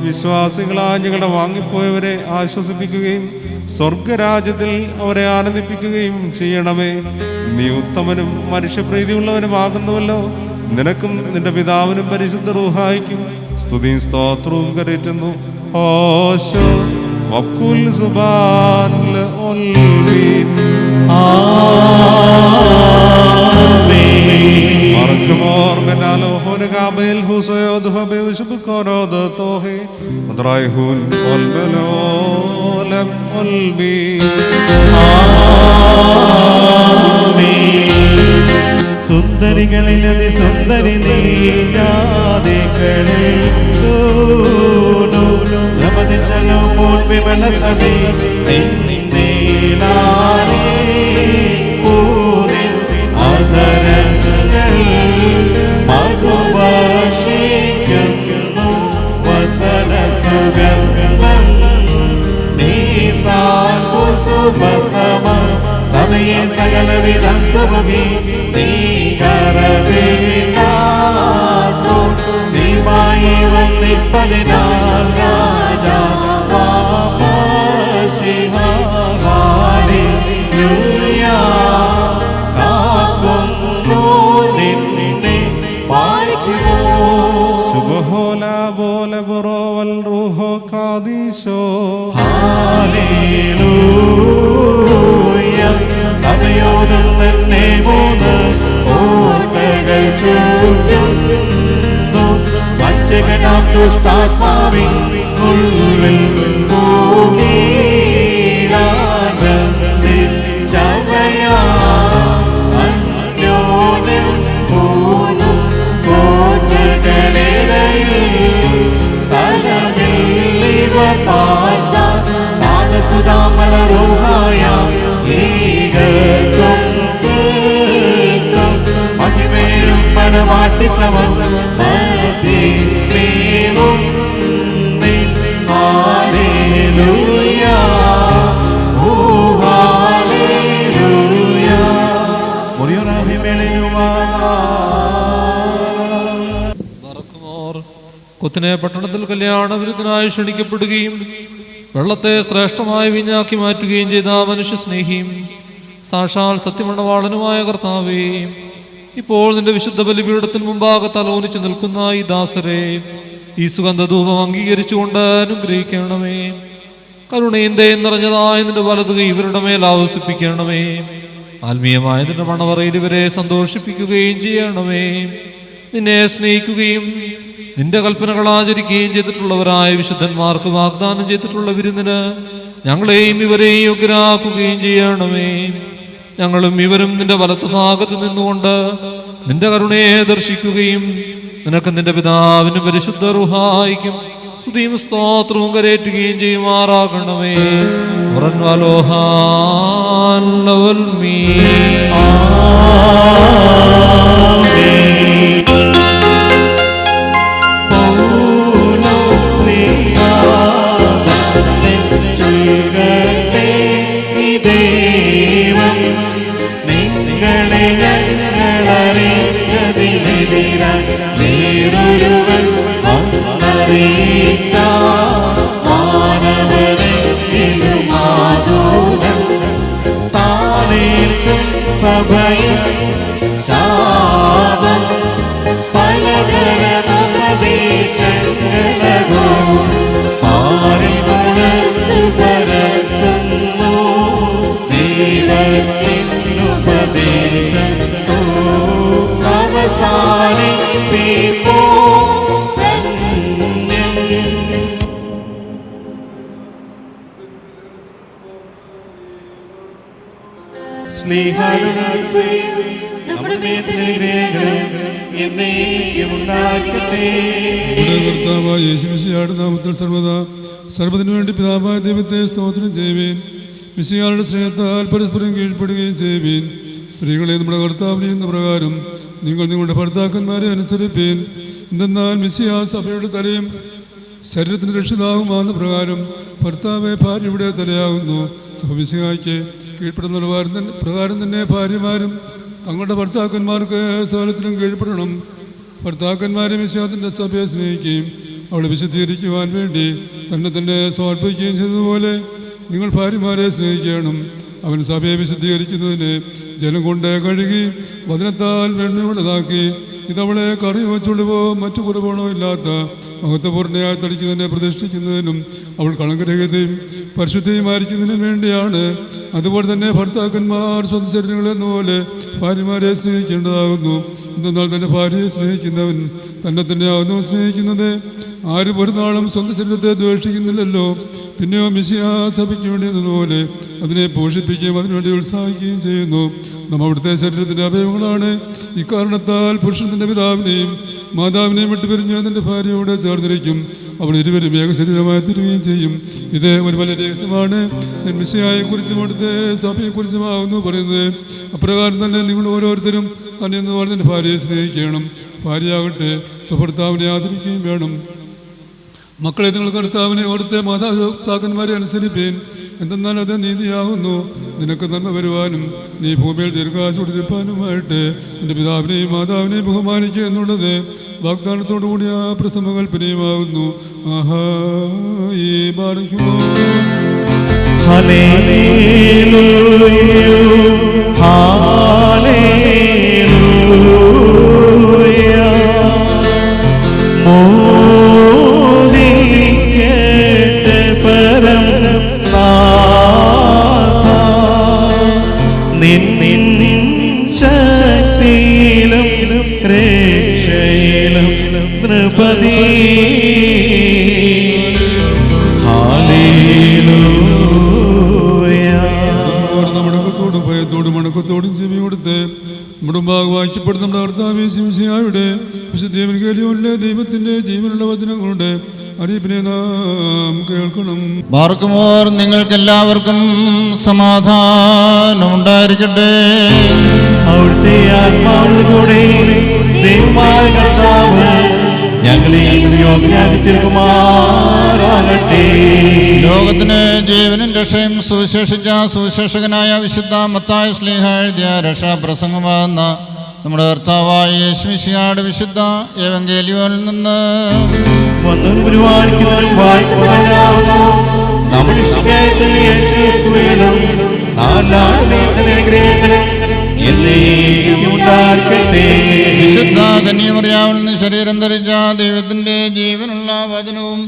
വിശ്വാസികളായ ഞങ്ങളുടെ വാങ്ങിപ്പോയവരെ ആശ്വസിപ്പിക്കുകയും സ്വർഗരാജ്യത്തിൽ അവരെ ആനന്ദിപ്പിക്കുകയും ചെയ്യണമേ. നീ ഉത്തമനും മനുഷ്യപ്രീതിയുള്ളവനുമാകുന്നുവല്ലോ. നിനക്കും നിന്റെ പിതാവിനും പരിശുദ്ധ റൂഹായിക്കും സ്തുതിയും സ്തോത്രവും കരേറ്റുന്നു. ഓശോ വക്കുൽ സുബാൻ ഒൽവീൻ Markamor menalo hon gabel husayod habe ushb korod tohe madraihun ol belolem olbi സുന്ദരികളിലെ സുന്ദരി നീയാദികളെ സോനു രമദിശലോ മോൻ വിമലസവി നിന്നേലാണേ പൂരിൻ അധരങ്ങൾ മധുഭാഷിക്കുന്നു വസനസുഗന്ധം നീ സാൻ കുസുമസ സുഖമേ നീ കരവേണ്ടാത്തോ ശ്രീമായി വന്നിപ്പതിനാൽ രാജാവാശിഹാലേലൂയ കാക്കുന്നു നിന്നെ പാലിക്കുമോ സുബഹോല പോലെ ബറോവൽ റൂഹോ കാദീശോ ഹല്ലേലൂയ സഭയോടും തന്നെ മൂന്ന് ഓർമ്മകൾ ചുറ്റുന്നു വഞ്ചകനാം ദുഷ്ടാത്മാവിൻ ഉള്ളിൽ പോകീടാനന്ദിൽ ചവയാ അന്യോന്യം മൂന്നും കോട്ടകളിടയിൽ സ്ഥലമില്ലിവ പാർത്ത നാദസുധാമലരൂഹായ ഏകത്വം ത്രിത്വം മഹിമേഴും പടവാട്ടി സമമേവും ഹല്ലേലൂയ ഓ ഹല്ലേലൂയ കുത്തിനെ പട്ടണത്തിൽ കല്യാണ വിരുദ്ധനായി ക്ഷണിക്കപ്പെടുകയും വെള്ളത്തെ ശ്രേഷ്ഠമായി വീഞ്ഞാക്കി മാറ്റുകയും ചെയ്ത മനുഷ്യ സ്നേഹിയും സാക്ഷാൽ സത്യമണവാളനുമായ കർത്താവേ, ഇപ്പോൾ നിന്റെ വിശുദ്ധ ബലിപീഠത്തിന് മുമ്പാകെ തലോനിച്ച് നിൽക്കുന്ന ഈ ദാസരെ ഈ സുഗന്ധധൂപം അംഗീകരിച്ചുകൊണ്ട് അനുഗ്രഹിക്കണമേ. കരുണയും ദയയും നിറഞ്ഞതായ നിന്റെ വലതു കൈ ഇവരുടെ മേൽ ആവസിപ്പിക്കണമേ. ആത്മീയമായ നിന്റെ മണവറയിൽ ഇവരെ സന്തോഷിപ്പിക്കുകയും ചെയ്യണമേ. നിന്നെ സ്നേഹിക്കുകയും നിന്റെ കൽപ്പനകൾ ആചരിക്കുകയും ചെയ്തിട്ടുള്ളവരായ വിശുദ്ധന്മാർക്ക് വാഗ്ദാനം ചെയ്തിട്ടുള്ള വിരുന്നിന് ഞങ്ങളെയും ഇവരെയും യോഗ്യരാക്കുകയും ചെയ്യണമേ. ഞങ്ങളും ഇവരും നിന്റെ വലത്ത് ഭാഗത്ത് നിന്നുകൊണ്ട് നിന്റെ കരുണയെ ദർശിക്കുകയും നിനക്ക് നിന്റെ പിതാവിനും പരിശുദ്ധ റുഹായിക്കും സ്തുതിയും സ്തോത്രവും കരേറ്റുകയും ചെയ്യുമാറാകണമേ. നിങ്ങളെ ഞങ്ങളറിയിച്ചതിനെതിരായി വേറൊരുവൻ വന്നറിയിച്ച മാനവനെങ്കിലുമാതൂതൻ താനേൽക്കും സഭയിൽ ശാപം പലതരമുപദേശങ്ങളോ പാരിൽ മുഴച്ചു പരത്തുന്നു ദൈവത്തിൻ ഉപദേശം അവസാനിപ്പിപ്പോ നമ്മുടെ കർത്താവായ യേശുമിശിഹായുടെ നാമത്തിൽ സർവ്വതിനു വേണ്ടി പിതാവായ ദൈവത്തെ സ്തോത്രം ചെയ്യുവീൻ. മിശിഹായുടെ സ്നേഹത്താൽ പരസ്പരം കീഴ്പ്പെടുകയും ചെയ്യുവീൻ. സ്ത്രീകളെ നമ്മുടെ കർത്താവിനെ എന്ന പ്രകാരം നിങ്ങൾ നിങ്ങളുടെ ഭർത്താക്കന്മാരെ അനുസരിപ്പീൻ. എന്തെന്നാൽ മിശിഹ സഭയുടെ തലയും ശരീരത്തിന് രക്ഷിതാവുമാകുന്ന പ്രകാരം ഭർത്താവെ ഭാര്യയുടെ തലയാകുന്നു. സഭ മിശിഹായ്ക്ക് കീഴ്പ്പെടുന്ന പ്രകാരം തന്നെ ഭാര്യമാരും തങ്ങളുടെ ഭർത്താക്കന്മാർക്ക് സകലത്തിനും കീഴ്പ്പെടണം. ഭർത്താക്കന്മാരെ മിശിഹാത്തിന്റെ സഭയെ സ്നേഹിക്കുകയും അവളെ വിശുദ്ധീകരിക്കുവാൻ വേണ്ടി തന്നെ സമർപ്പിക്കുകയും ചെയ്തതുപോലെ നിങ്ങൾ ഭാര്യമാരെ സ്നേഹിക്കണം. അവൻ സഭയെ വിശുദ്ധീകരിക്കുന്നതിന് ജലം കൊണ്ട് കഴുകി വചനത്താൽ വെണ്മയുള്ളതാക്കി ഇതവളെ കറിയോ ചുളിവോ മറ്റു കുറവുകളോ ഇല്ലാത്ത മഹത്വപൂർണ്ണയായി തടിക്ക് തന്നെ പ്രതിഷ്ഠിക്കുന്നതിനും അവൾ കളങ്കരഹിതയും പരിശുദ്ധിയുമായിരിക്കുന്നതിനും വേണ്ടിയാണ്. അതുപോലെ തന്നെ ഭർത്താക്കന്മാർ സ്വന്തം ശരീരങ്ങളെന്നപോലെ ഭാര്യമാരെ സ്നേഹിക്കേണ്ടതാകുന്നു. എന്നാൽ തന്നെ ഭാര്യയെ സ്നേഹിക്കുന്നവൻ തന്നെയാകുന്നു സ്നേഹിക്കുന്നത്. ആരും ഒരു നാളും സ്വന്തം ശരീരത്തെ ദ്വേഷിക്കുന്നില്ലല്ലോ. പിന്നെയോ മിശിഹ സഭയ്ക്ക് വേണ്ടി എന്നതുപോലെ അതിനെ പോഷിപ്പിക്കുകയും അതിനുവേണ്ടി ഉത്സാഹിക്കുകയും ചെയ്യുന്നു. നാം അവിടുത്തെ ശരീരത്തിൻ്റെ അവയവങ്ങളാണ്. ഇക്കാരണത്താൽ പുരുഷൻ്റെ പിതാവിനെയും മാതാവിനെയും വിട്ടുപിരിഞ്ഞ് അതിൻ്റെ ഭാര്യയോടെ ചേർന്നിരിക്കും. അവൾ ഇരുവരും ഏക ശരീരമായി തീരുകയും ചെയ്യും. ഇത് ഒരു വലിയ രഹസ്യമാണ്. ഞാൻ മിശിഹായെക്കുറിച്ചും അവിടുത്തെ സഭയെക്കുറിച്ചുമാകുന്നു പറയുന്നത്. അപ്രകാരം തന്നെ നിങ്ങൾ ഓരോരുത്തരും തന്നെ തന്നെ ഭാര്യയെ സ്നേഹിക്കണം. ഭാര്യയാകട്ടെ സ്വഭർത്താവിനെ ആദരിക്കുകയും വേണം. മക്കളെ നിങ്ങൾ കർത്താവിനെ അവിടുത്തെ മാതാപിതാക്കന്മാരെ അനുസരിപ്പീൻ. എന്തെന്നാൽ അത് നീതിയാകുന്നു. നിനക്ക് നന്മ വരുവാനും നീ ഭൂമിയിൽ ദീർഘാശുടിപ്പാനുമായിട്ട് നിന്റെ പിതാവിനെയും മാതാവിനെയും ബഹുമാനിക്കുക എന്നുള്ളത് വാഗ്ദാനത്തോടു കൂടിയ പ്രഥമ കൽപ്പനയുമാകുന്നു. ആഹാ ഈ ബാധിക്കുമോ മണക്കത്തോടും ചെവി കൊടുത്ത് നമ്മുടെ ഭാഗം വായിക്കപ്പെടുന്ന നമ്മുടെ കർത്താവേ ശിംശിഹായുടെ വിശുദ്ധീവനിലെ ദൈവത്തിന്റെ ജീവനുള്ള വചനങ്ങളുടെ അറിയിപ്പിനെ നാം കേൾക്കണം. ബാർക്കുമോർ നിങ്ങൾക്കെല്ലാവർക്കും സമാധാനം ഉണ്ടായിരിക്കട്ടെ. അവിടുത്തെ ആത്മാവിലൂടെ ദൈവമായ കർത്താവ് ഞങ്ങളെ യോഗ്യരാക്കി തീർക്കുമാറാകട്ടെ. ലോകത്തിന് ജീവനും രക്ഷയും സുവിശേഷിച്ച സുവിശേഷകനായ വിശുദ്ധ മത്തായി ശ്ലീഹ എഴുതിയ രക്ഷാപ്രസംഗമാകുന്ന നമ്മുടെ കർത്താവായ യേശുമിശിഹായുടെ വിശുദ്ധ എവങ്കേലിയോനിൽ നിന്ന് വിശുദ്ധ കന്യമറിയാവിൽ നിന്ന് ശരീരം ധരിച്ച ദൈവത്തിൻ്റെ ജീവനുള്ള വചനവും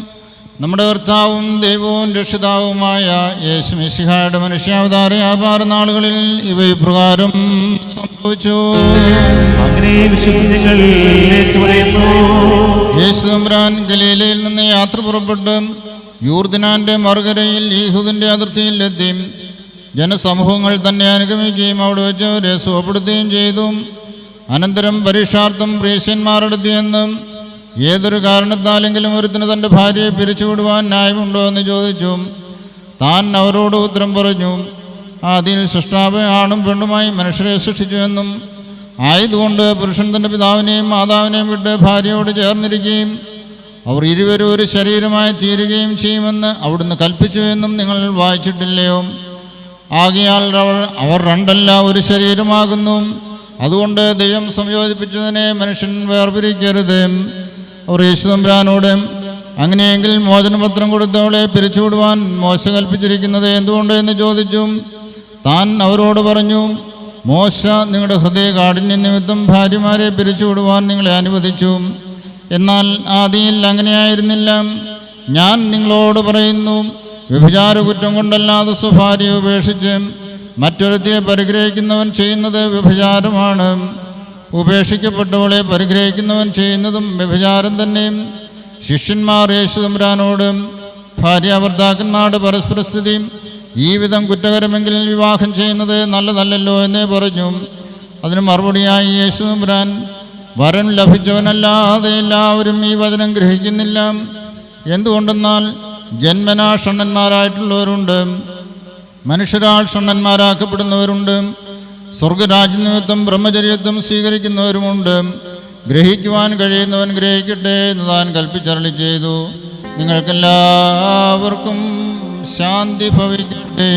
നമ്മുടെ കർത്താവും ദൈവവും രക്ഷിതാവുമായ യേശു മിശിഹായുടെ മനുഷ്യാവതാര വ്യാപാര നാളുകളിൽ ഇവ ഇപ്രകാരം സംഭവിച്ചു. യേശു തമ്പുരാൻ ഗലീലയിൽ നിന്ന് യാത്ര പുറപ്പെട്ട് യൂർദ്ദനാന്റെ മറുകരയിൽ യഹൂദിന്റെ അതിർത്തിയിലെത്തി ജനസമൂഹങ്ങൾ തന്നെ അനുഗമിക്കുകയും അവിടെ വെച്ച് അവരെ സുഖപ്പെടുത്തുകയും ചെയ്തു. അനന്തരം പരീക്ഷാർത്ഥം പ്രീശന്മാരെടുത്തിയെന്നും ഏതൊരു കാരണത്താലെങ്കിലും ഒരുത്തിന് തൻ്റെ ഭാര്യയെ പിരിച്ചുവിടുവാൻ ന്യായമുണ്ടോ എന്ന് ചോദിച്ചു. താൻ അവരോട് ഉത്തരം പറഞ്ഞു, ആദിയിൽ സൃഷ്ടാവ് ആണും പെണ്ണുമായി മനുഷ്യരെ സൃഷ്ടിച്ചുവെന്നും ആയതുകൊണ്ട് പുരുഷൻ തൻ്റെ പിതാവിനെയും മാതാവിനെയും വിട്ട് ഭാര്യയോട് ചേർന്നിരിക്കുകയും അവർ ഇരുവരും ഒരു ശരീരമായി തീരുകയും ചെയ്യുമെന്ന് അവിടുന്ന് കൽപ്പിച്ചു എന്നും നിങ്ങൾ വായിച്ചിട്ടില്ലയോ? ആകയാൽ അവർ രണ്ടല്ല ഒരു ശരീരമാകുന്നു. അതുകൊണ്ട് ദൈവം സംയോജിപ്പിച്ചതിനെ മനുഷ്യൻ വേർപിരിക്കരുത്. അവർ യേശു തമ്പുരാനോട്, അങ്ങനെയെങ്കിൽ മോചനപത്രം കൊടുത്തവളെ പിരിച്ചുവിടുവാൻ മോശ കൽപ്പിച്ചിരിക്കുന്നത് എന്തുകൊണ്ട് എന്ന് ചോദിച്ചു. താൻ അവരോട് പറഞ്ഞു, മോശ നിങ്ങളുടെ ഹൃദയ കാഠിന്യ നിമിത്തം ഭാര്യമാരെ പിരിച്ചുവിടുവാൻ നിങ്ങളെ അനുവദിച്ചു. എന്നാൽ ആദിയിൽ അങ്ങനെയായിരുന്നില്ല. ഞാൻ നിങ്ങളോട് പറയുന്നു, വ്യഭിചാര കുറ്റം കൊണ്ടല്ലാതെ സ്വഭാര്യയെ ഉപേക്ഷിച്ച് മറ്റൊരുത്തിയെ പരിഗ്രഹിക്കുന്നവൻ ചെയ്യുന്നത് വ്യഭിചാരമാണ്. ഉപേക്ഷിക്കപ്പെട്ടവളെ പരിഗ്രഹിക്കുന്നവൻ ചെയ്യുന്നതും വ്യഭിചാരം തന്നെ. ശിഷ്യന്മാർ യേശു തമ്പുരാനോട്, ഭാര്യാഭർത്താക്കന്മാരുടെ പരസ്പരസ്ഥിതി ഈ വിധം കുറ്റകരമെങ്കിൽ വിവാഹം ചെയ്യുന്നത് നല്ലതല്ലല്ലോ എന്നേ പറഞ്ഞു. അതിന് മറുപടിയായി യേശു തമ്പുരാൻ, വരൻ ലഭിച്ചവനല്ലാതെ എല്ലാവരും ഈ വചനം ഗ്രഹിക്കുന്നില്ല. എന്തുകൊണ്ടെന്നാൽ ജന്മനാ ഷണ്ണന്മാരായിട്ടുള്ളവരുണ്ട്, മനുഷ്യരാൾ ഷണ്ണന്മാരാക്കപ്പെടുന്നവരുണ്ട്, സ്വർഗരാജ്യനിമിത്തം ബ്രഹ്മചര്യത്വം സ്വീകരിക്കുന്നവരുമുണ്ട്. ഗ്രഹിക്കുവാൻ കഴിയുന്നവൻ ഗ്രഹിക്കട്ടെ എന്ന് താൻ കൽപ്പിച്ചരുളി ചെയ്തു. നിങ്ങൾക്കെല്ലാവർക്കും ശാന്തി ഭവിക്കട്ടെ.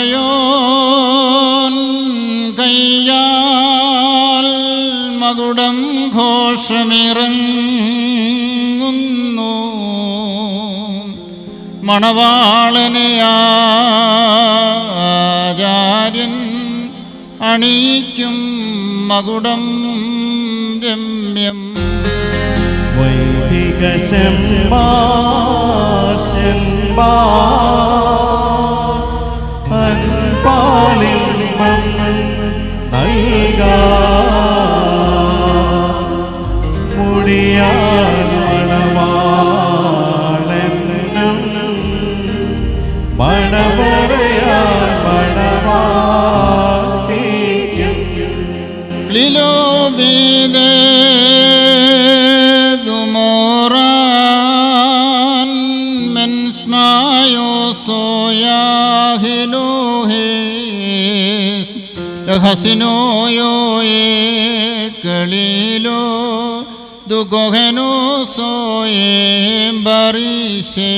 വനിന്നുടയോൻ കയ്യാൽ മകുടം ഘോഷമിറങ്ങി മണവാളനെ ആചാര്യൻ അണിയിക്കും മകുടം രമ്യം. വൈദിക Lilobidedumoran mensmayo soyahinuhis Lahasinoyo ekalilo Dugohenu soyem barishe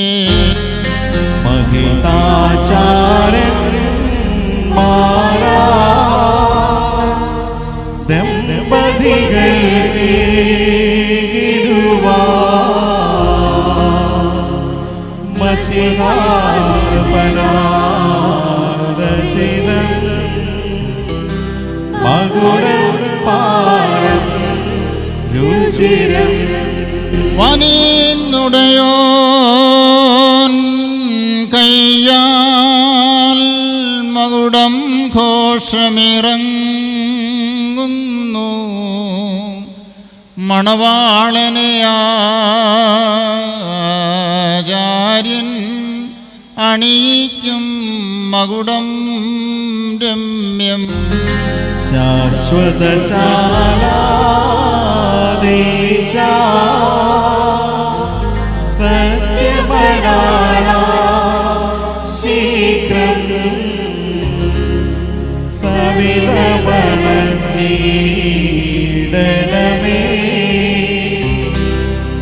Mahitacaren mara ദമ്പതികൾ വനിന്നുടയോൻ കയ്യാൽ മകുടം ഘോഷമിറങ്ങുന്നു മണവാളനെ ആചാര്യൻ അണിയിക്കും മകുടം രമ്യം. ശാശ്വതശാലാദേശ സത്യമണാള ശീഘ്രം സവിതമണീടണമേ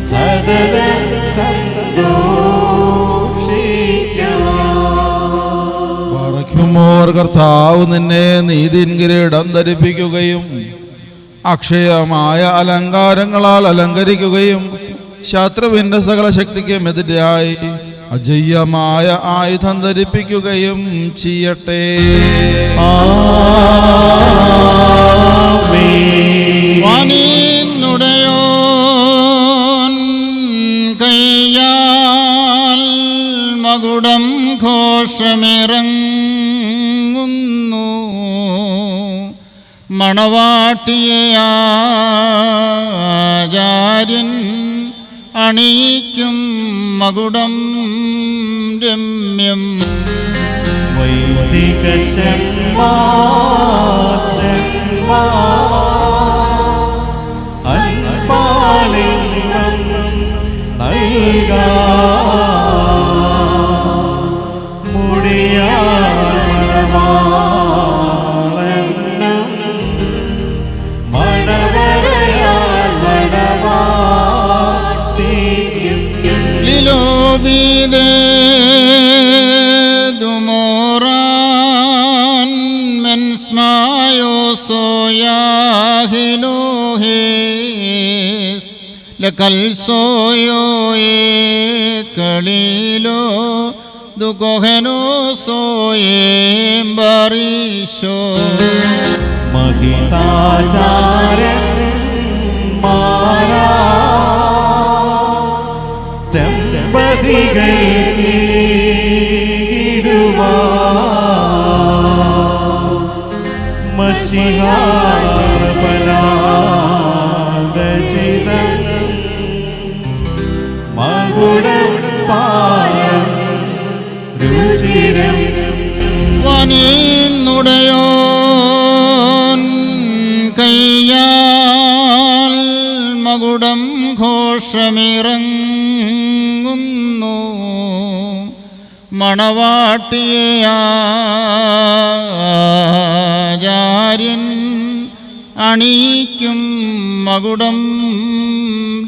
സദത പറയ്ക്കുമോർ കർത്താവ് നിന്നെ നീതിൻ കിരീടം ധരിപ്പിക്കുകയും അക്ഷയമായ അലങ്കാരങ്ങളാൽ അലങ്കരിക്കുകയും ശത്രുവിന്റെ സകല ശക്തിക്കും എതിരായി അജയ്യമായ ആയുധം ധരിപ്പിക്കുകയും ചെയ്യട്ടെ. വനിന്നുടയോൻ കയ്യാൽ മകുടം ഘോഷമിറങ്ങുന്നു മണവാട്ടിയെ ആചാര്യൻ അണിയിക്കും മകുടം രമ്യം. വൈദിക Lilobidedumoran mensmayo soyahinuhis Lekalsoyo ekalilo Dugohenu soyem barisho Mahitacaren mara ദമ്പതികൾ മകുടം പാരം രുചിരം. വനിന്നുടയോൻ കയ്യാൽ മകുടം ഘോഷമിറങ്ങുന്നു മണവാട്ടിയെ ആചാര്യൻ അണിയിക്കും മകുടം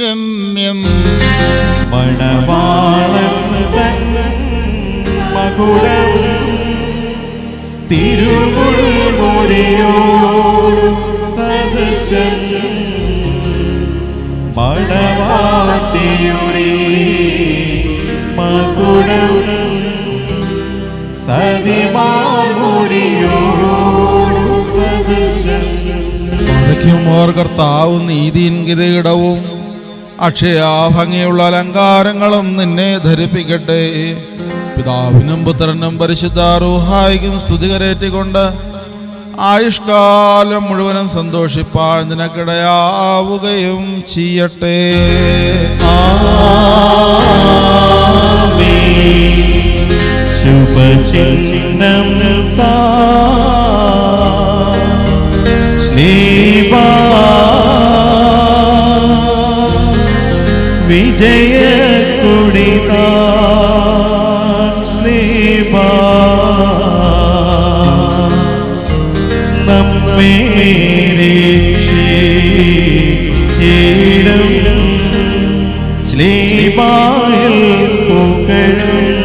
രമ്യം. മണവാളൻ മകുടം തിരുമുൾമുടിയോട് സദൃശം മണവാട്ടിയുടെ മകുടം സതിമാർമുടിയോടും സദൃശം. ഓർ കർത്താവ് നീതിൻ കിരീടവും അക്ഷയാ ഭംഗിയുള്ള അലങ്കാരങ്ങളും നിന്നെ ധരിപ്പിക്കട്ടെ. പിതാവിനും പുത്രനും പരിശുദ്ധ റൂഹായിക്കും സ്തുതി കരേറ്റിക്കൊണ്ട് ആയുഷ്കാലം മുഴുവനും സന്തോഷിപ്പാൻ നിനക്കിടയാവുകയും ചെയ്യട്ടെ. ശുഭചിഹ്നം സ്നേഹാ വിജയ കൊടിതാ സ്നേഹാ നമ്മെ രക്ഷിച്ചിടും സ്നേഹായിൽ പുകഴുന്നു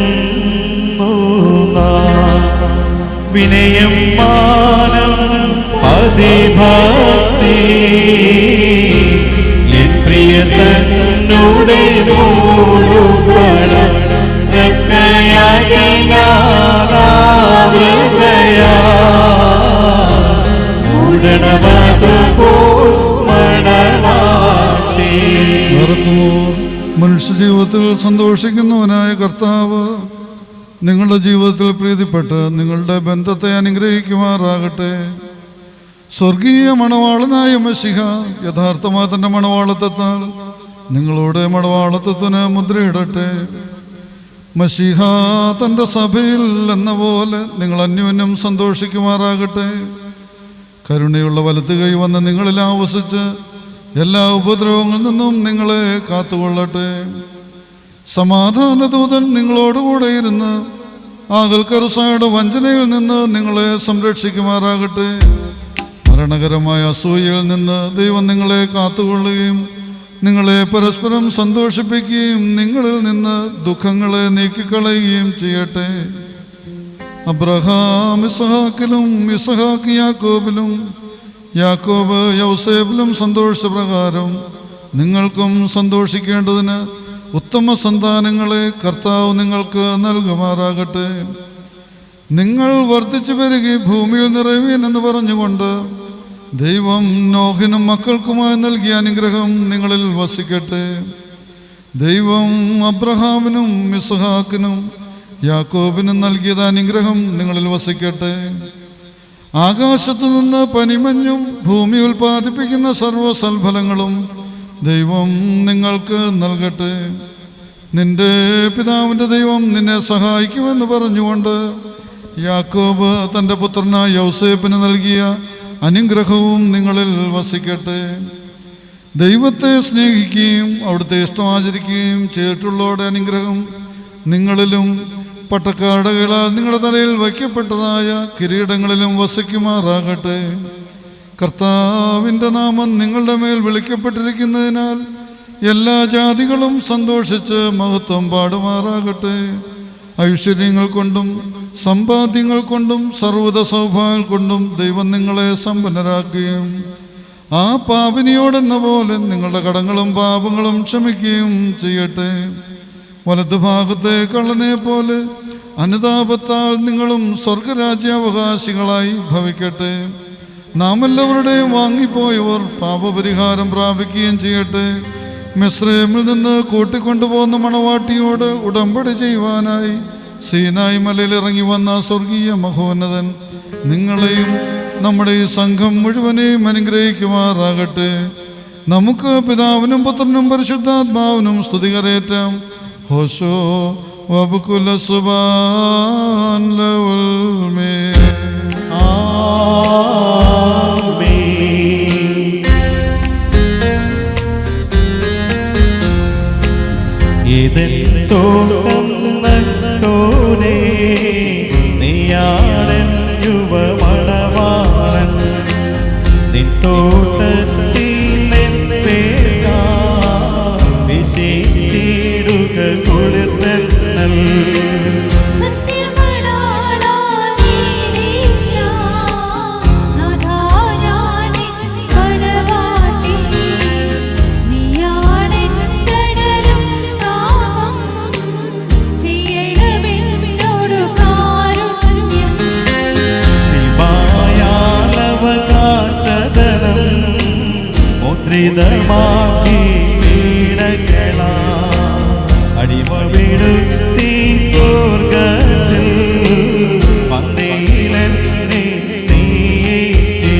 വിനയം മാനം അതിഭക്തി എൻ പ്രിയ തന്നോടെ മനുഷ്യജീവിതത്തിൽ സന്തോഷിക്കുന്നവനായ കർത്താവ് നിങ്ങളുടെ ജീവിതത്തിൽ പ്രീതിപ്പെട്ട് നിങ്ങളുടെ ബന്ധത്തെ അനുഗ്രഹിക്കുമാറാകട്ടെ. സ്വർഗീയ മണവാളനായ മശിഹ യഥാർത്ഥമായ തന്റെ മണവാളത്വത്താൽ നിങ്ങളുടെ മണവാളത്വത്തിന് മുദ്രയിടട്ടെ. മശിഹ തന്റെ സഭയിൽ എന്ന പോലെ നിങ്ങൾ അന്യോന്യം സന്തോഷിക്കുമാറാകട്ടെ. കരുണയുള്ള വലത്ത് കൈ വന്ന് നിങ്ങളിൽ ആവസിച്ച് എല്ലാ ഉപദ്രവങ്ങളിൽ നിന്നും നിങ്ങളെ കാത്തുകൊള്ളട്ടെ. സമാധാനദൂതൻ നിങ്ങളോടുകൂടെ ഇരുന്ന് ആകൽക്കറുസായുടെ വഞ്ചനയിൽ നിന്ന് നിങ്ങളെ സംരക്ഷിക്കുമാറാകട്ടെ. മരണകരമായ അസൂയയിൽ നിന്ന് ദൈവം നിങ്ങളെ കാത്തുകൊള്ളുകയും നിങ്ങളെ പരസ്പരം സന്തോഷിപ്പിക്കുകയും നിങ്ങളിൽ നിന്ന് ദുഃഖങ്ങളെ നീക്കിക്കളയുകയും ചെയ്യട്ടെ. അബ്രഹാം ഇസ്ഹാക്കിലും ഇസ്ഹാക്ക് യാക്കോബിലും യാക്കോബ് യൗസേബിലും സന്തോഷിച്ച പ്രകാരം നിങ്ങൾക്കും സന്തോഷിക്കേണ്ടതിന് ഉത്തമ സന്താനങ്ങളെ കർത്താവ് നിങ്ങൾക്ക് നൽകുമാറാകട്ടെ. നിങ്ങൾ വർദ്ധിച്ചു പെരുകി ഭൂമിയിൽ നിറയുവീൻ എന്ന് പറഞ്ഞുകൊണ്ട് ദൈവം നോഹിനും മക്കൾക്കുമായി നൽകിയ അനുഗ്രഹം നിങ്ങളിൽ വസിക്കട്ടെ. ദൈവം അബ്രഹാമിനും ഇസ്ഹാക്കിനും യാക്കോബിനും നൽകിയത് അനുഗ്രഹം നിങ്ങളിൽ വസിക്കട്ടെ. ആകാശത്തു നിന്ന് പനിമഞ്ഞും ഭൂമി ഉൽപ്പാദിപ്പിക്കുന്ന സർവ്വസൽഫലങ്ങളും ദൈവം നിങ്ങൾക്ക് നൽകട്ടെ. നിന്റെ പിതാവിൻ്റെ ദൈവം നിന്നെ സഹായിക്കുമെന്ന് പറഞ്ഞുകൊണ്ട് യാക്കോബ് തൻ്റെ പുത്രനായ യൗസേപ്പിന് നൽകിയ അനുഗ്രഹവും നിങ്ങളിൽ വസിക്കട്ടെ. ദൈവത്തെ സ്നേഹിക്കുകയും അവിടുത്തെ ഇഷ്ടം ആചരിക്കുകയും ചെയ്തിട്ടുള്ളവരുടെ അനുഗ്രഹം നിങ്ങളിലും പട്ടക്കാരുടെ കീഴാൽ നിങ്ങളുടെ തലയിൽ വയ്ക്കപ്പെട്ടതായ കിരീടങ്ങളിലും വസിക്കുമാറാകട്ടെ. കർത്താവിൻ്റെ നാമം നിങ്ങളുടെ മേൽ വിളിക്കപ്പെട്ടിരിക്കുന്നതിനാൽ എല്ലാ ജാതികളും സന്തോഷിച്ച് മഹത്വം പാടുമാറാകട്ടെ. ഐശ്വര്യങ്ങൾ കൊണ്ടും സമ്പാദ്യങ്ങൾ കൊണ്ടും സർവ്വത സൗഭാഗ്യങ്ങൾ കൊണ്ടും ദൈവം നിങ്ങളെ സമ്പന്നരാക്കുകയും ആ പാപിനിയോടെന്ന പോലെ നിങ്ങളുടെ കടങ്ങളും പാപങ്ങളും ക്ഷമിക്കുകയും ചെയ്യട്ടെ. വലതുഭാഗത്തെ കള്ളനെ പോലെ അനുതാപത്താൽ നിങ്ങളും സ്വർഗരാജ്യാവകാശികളായി ഭവിക്കട്ടെ. നാം എല്ലാവരുടെയും വാങ്ങിപ്പോയവർ പാപപരിഹാരം പ്രാപിക്കുകയും ചെയ്യട്ടെ. മിസ്രൈമിൽ നിന്ന് കൂട്ടിക്കൊണ്ടുപോകുന്ന മണവാട്ടിയോട് ഉടമ്പടി ചെയ്യുവാനായി സീനായി മലയിൽ ഇറങ്ങി വന്ന സ്വർഗീയ മഹോന്നതൻ നിങ്ങളെയും നമ്മുടെ ഈ സംഘം മുഴുവനെയും അനുഗ്രഹിക്കുമാറാകട്ടെ. നമുക്ക് പിതാവിനും പുത്രനും പരിശുദ്ധാത്മാവിനും സ്തുതി കരേറ്റാം. ഹോശോ വബുകുല സുബാൻ ലവൽ മേ തോട്ടം നട്ടോനെ നീയാടൻ യുവമണവാളൻ നിൻ തോട്ടത്തിൽ വിശേഷിടുക കുളിർന്നൽ സത്യമണ ഉചിതമാക്കി കീഴകളാ അടിമവിടുത്തി സ്വർഗത്തിൽ പന്തയിലെന്നെ നീയേറ്റി.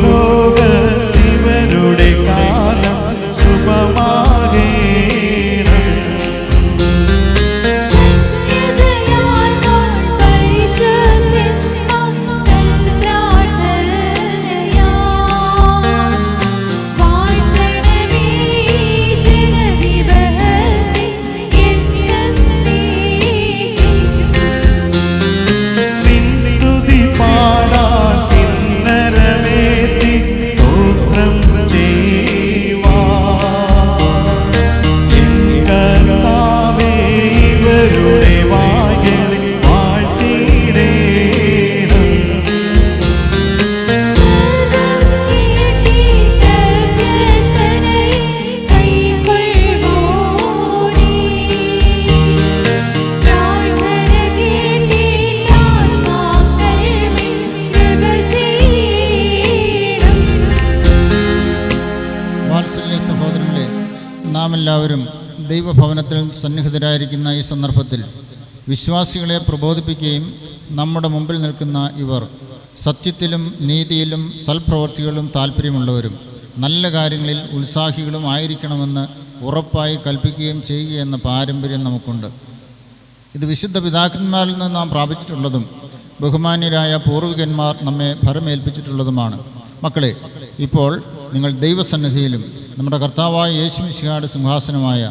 ലോകത്തിവരുടെ കാലം ശുഭമാകേണം. സ്തുതി പാടാൻ കിന്നരമേറ്റി സ്തോത്രം ചെയ്യുവാൻ കർത്താവേ ഇവരുടെ വായിൽ വാഴ്ത്തിയിടേണം. വാത്സല്യ സഹോദരങ്ങളെ, നാം എല്ലാവരും ദൈവഭവനത്തിൽ സന്നിഹിതരായിരിക്കുന്ന ഈ സന്ദർഭത്തിൽ വിശ്വാസികളെ പ്രബോധിപ്പിക്കുകയും നമ്മുടെ മുമ്പിൽ നിൽക്കുന്ന ഇവർ സത്യത്തിലും നീതിയിലും സൽപ്രവർത്തികളും താല്പര്യമുള്ളവരും നല്ല കാര്യങ്ങളിൽ ഉത്സാഹികളും ആയിരിക്കണമെന്ന് ഉറപ്പായി കൽപ്പിക്കുകയും ചെയ്യുകയെന്ന പാരമ്പര്യം നമുക്കുണ്ട്. ഇത് വിശുദ്ധ പിതാക്കന്മാരിൽ നിന്ന് നാം പ്രാപിച്ചിട്ടുള്ളതും ബഹുമാന്യരായ പൂർവികന്മാർ നമ്മെ ഭരമേൽപ്പിച്ചിട്ടുള്ളതുമാണ്. മക്കളെ, ഇപ്പോൾ നിങ്ങൾ ദൈവസന്നിധിയിലും നമ്മുടെ കർത്താവായ യേശുമിശിഹായുടെ സിംഹാസനമായ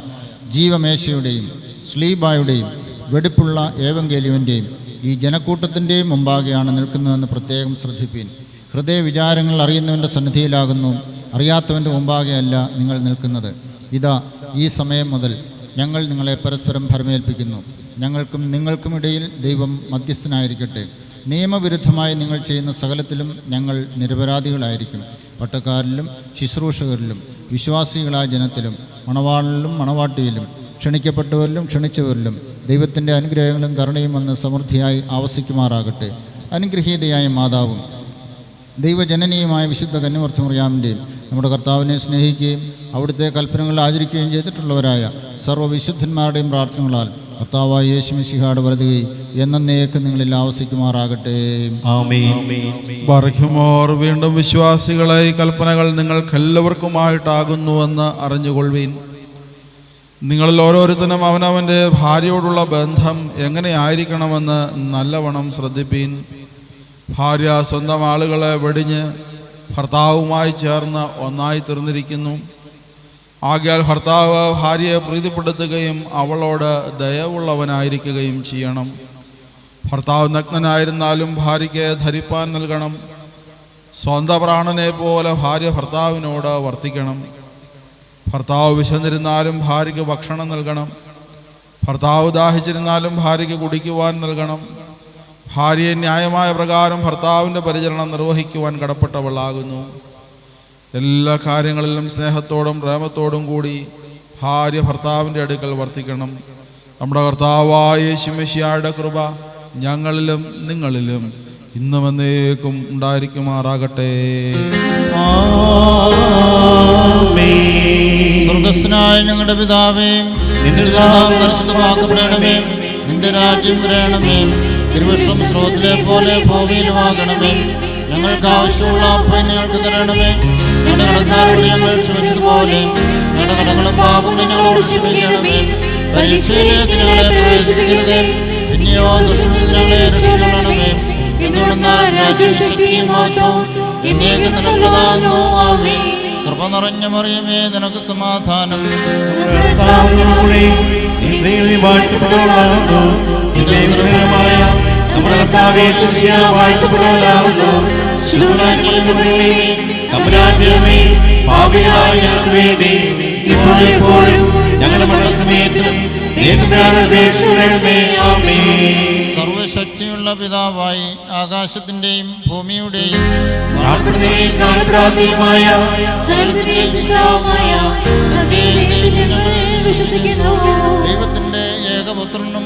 ജീവമേശയുടെയും ശ്ലീബായുടെയും വെടിപ്പുള്ള ഏവങ്കേലിയവൻ്റെയും ഈ ജനക്കൂട്ടത്തിൻ്റെയും മുമ്പാകെയാണ് നിൽക്കുന്നതെന്ന് പ്രത്യേകം ശ്രദ്ധിപ്പീൻ. ഹൃദയവിചാരങ്ങൾ അറിയുന്നവൻ്റെ സന്നിധിയിലാകുന്നു, അറിയാത്തവൻ്റെ മുമ്പാകെയല്ല നിങ്ങൾ നിൽക്കുന്നത്. ഇതാ, ഈ സമയം മുതൽ ഞങ്ങൾ നിങ്ങളെ പരസ്പരം ഭരമേൽപ്പിക്കുന്നു. ഞങ്ങൾക്കും നിങ്ങൾക്കുമിടയിൽ ദൈവം മധ്യസ്ഥനായിരിക്കട്ടെ. നിയമവിരുദ്ധമായി നിങ്ങൾ ചെയ്യുന്ന സകലത്തിലും ഞങ്ങൾ നിരപരാധികളായിരിക്കും. പട്ടക്കാരിലും ശുശ്രൂഷകരിലും വിശ്വാസികളായ ജനത്തിലും മണവാളിലും മണവാട്ടിയിലും ക്ഷണിക്കപ്പെട്ടവരിലും ക്ഷണിച്ചവരിലും ദൈവത്തിൻ്റെ അനുഗ്രഹങ്ങളും കരുണയും വന്ന് സമൃദ്ധിയായി ആവസിക്കുമാറാകട്ടെ. അനുഗ്രഹീതയായ മാതാവും ദൈവജനനിയുമായ വിശുദ്ധ കന്യമർത്തമറിയാമിൻ്റെയും നമ്മുടെ കർത്താവിനെ സ്നേഹിക്കുകയും അവിടുത്തെ കൽപ്പനകൾ ആചരിക്കുകയും ചെയ്തിട്ടുള്ളവരായ സർവ്വവിശുദ്ധന്മാരുടെയും പ്രാർത്ഥനകളാൽ കർത്താവായ യേശുമിശിഹായുടെ വലതുകൈ എന്നേക്ക് നിങ്ങളിൽ ആവസിക്കുമാറാകട്ടെ. ബർഹിമോർ, വീണ്ടും വിശ്വാസികളെ ഈ കൽപ്പനകൾ നിങ്ങൾക്കെല്ലാവർക്കുമായിട്ടാകുന്നുവെന്ന് അറിഞ്ഞുകൊള്ളുവീൻ. നിങ്ങളിൽ ഓരോരുത്തരും അവനവൻ്റെ ഭാര്യയോടുള്ള ബന്ധം എങ്ങനെയായിരിക്കണമെന്ന് നല്ലവണ്ണം ശ്രദ്ധിപ്പീൻ. ഭാര്യ സ്വന്തം ആളുകളെ വെടിഞ്ഞ് ഭർത്താവുമായി ചേർന്ന് ഒന്നായി തീർന്നിരിക്കുന്നു. ആകയാൽ ഭർത്താവ് ഭാര്യയെ പ്രീതിപ്പെടുത്തുകയും അവളോട് ദയവുള്ളവനായിരിക്കുകയും ചെയ്യണം. ഭർത്താവ് നഗ്നനായിരുന്നാലും ഭാര്യയ്ക്ക് ധരിപ്പാൻ നൽകണം. സ്വന്തം പ്രാണനെ പോലെ ഭാര്യ ഭർത്താവിനോട് വർത്തിക്കണം. ഭർത്താവ് വിശന്നിരുന്നാലും ഭാര്യയ്ക്ക് ഭക്ഷണം നൽകണം. ഭർത്താവ് ദാഹിച്ചിരുന്നാലും ഭാര്യയ്ക്ക് കുടിക്കുവാൻ നൽകണം. ഭാര്യയെ ന്യായമായ പ്രകാരം ഭർത്താവിൻ്റെ പരിചരണം നിർവഹിക്കുവാൻ കടപ്പെട്ടവളാകുന്നു. എല്ലാ കാര്യങ്ങളിലും സ്നേഹത്തോടും പ്രേമത്തോടും കൂടി ഭാര്യ ഭർത്താവിൻ്റെ അടുക്കൽ വർത്തിക്കണം. നമ്മുടെ കർത്താവായ യേശുമിശിഹായുടെ കൃപ ഞങ്ങളിലും നിങ്ങളിലും ഇന്നും എന്നേക്കും ഉണ്ടായിരിക്കുമാറാകട്ടെ. സ്വർഗ്ഗസ്ഥനായ ഞങ്ങളുടെ പിതാവേ, നിന്റെ നാമം പരിശുദ്ധമാക്കപ്പെടണമേ. നിന്റെ രാജ്യം വരണമേ. തിരുവിഷ്ടം സ്രോതത്തിലെ പോലെ ഭൂമിയിലുമാകണമേ. ഞങ്ങൾക്ക് ആവശ്യമുള്ള അപ്പം ഞങ്ങൾക്ക് തരണമേ. ഞങ്ങളുടെ കടക്കാരോട് ഞങ്ങൾ ക്ഷമിച്ചതുപോലെ ഞങ്ങളുടെ കടങ്ങളും പാപങ്ങളും ഞങ്ങളോട് ക്ഷമിക്കണമേ. പരീക്ഷയിലേക്ക് ഞങ്ങളെ പ്രവേശിപ്പിക്കരുതേ, പിന്നെയോ ദുഷ്ടനിൽ ഞങ്ങളെ രക്ഷിക്കണമേ. എന്തുകൊണ്ടെന്നാൽ രാജ്യവും ശക്തിയും മഹത്വവും എന്നേക്കും നിനക്കുള്ളതാകുന്നു. ആമേൻ. കൃപ നിറഞ്ഞ മറിയമേ, നിനക്ക് സമാധാനം. നമ്മുടെ കർത്താവേ വാഴ്ത്തപ്പെട്ടവനാകുന്നു. പാപികളായ ഞങ്ങൾക്ക് വേണ്ടി ഇപ്പോഴും ഞങ്ങളുടെ മരണസമയത്തിലും സർവശക്തിയുള്ള പിതാവായി ആകാശത്തിന്റെയും ഭൂമിയുടെയും ദൈവത്തിന്റെ ഏകപുത്രനും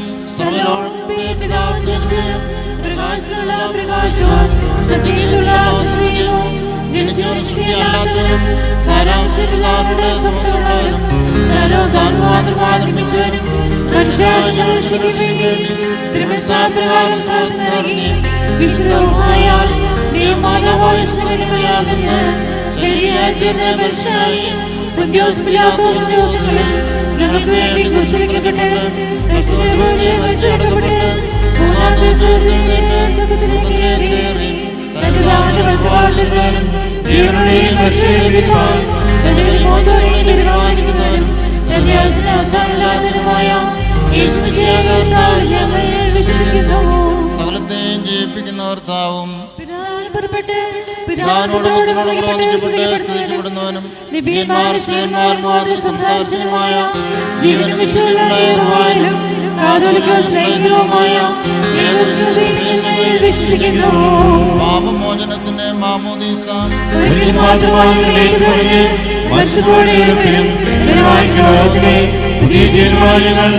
ഞങ്ങൾക്ക് വേണ്ടി കുരിശിക്കപ്പെട്ട് സകലത്തെയും ജയിപ്പിക്കുന്ന കർത്താവും ജീവനും വിശ്വസിക്കുന്നു. പാപമോചനത്തിന് മാമോദീസ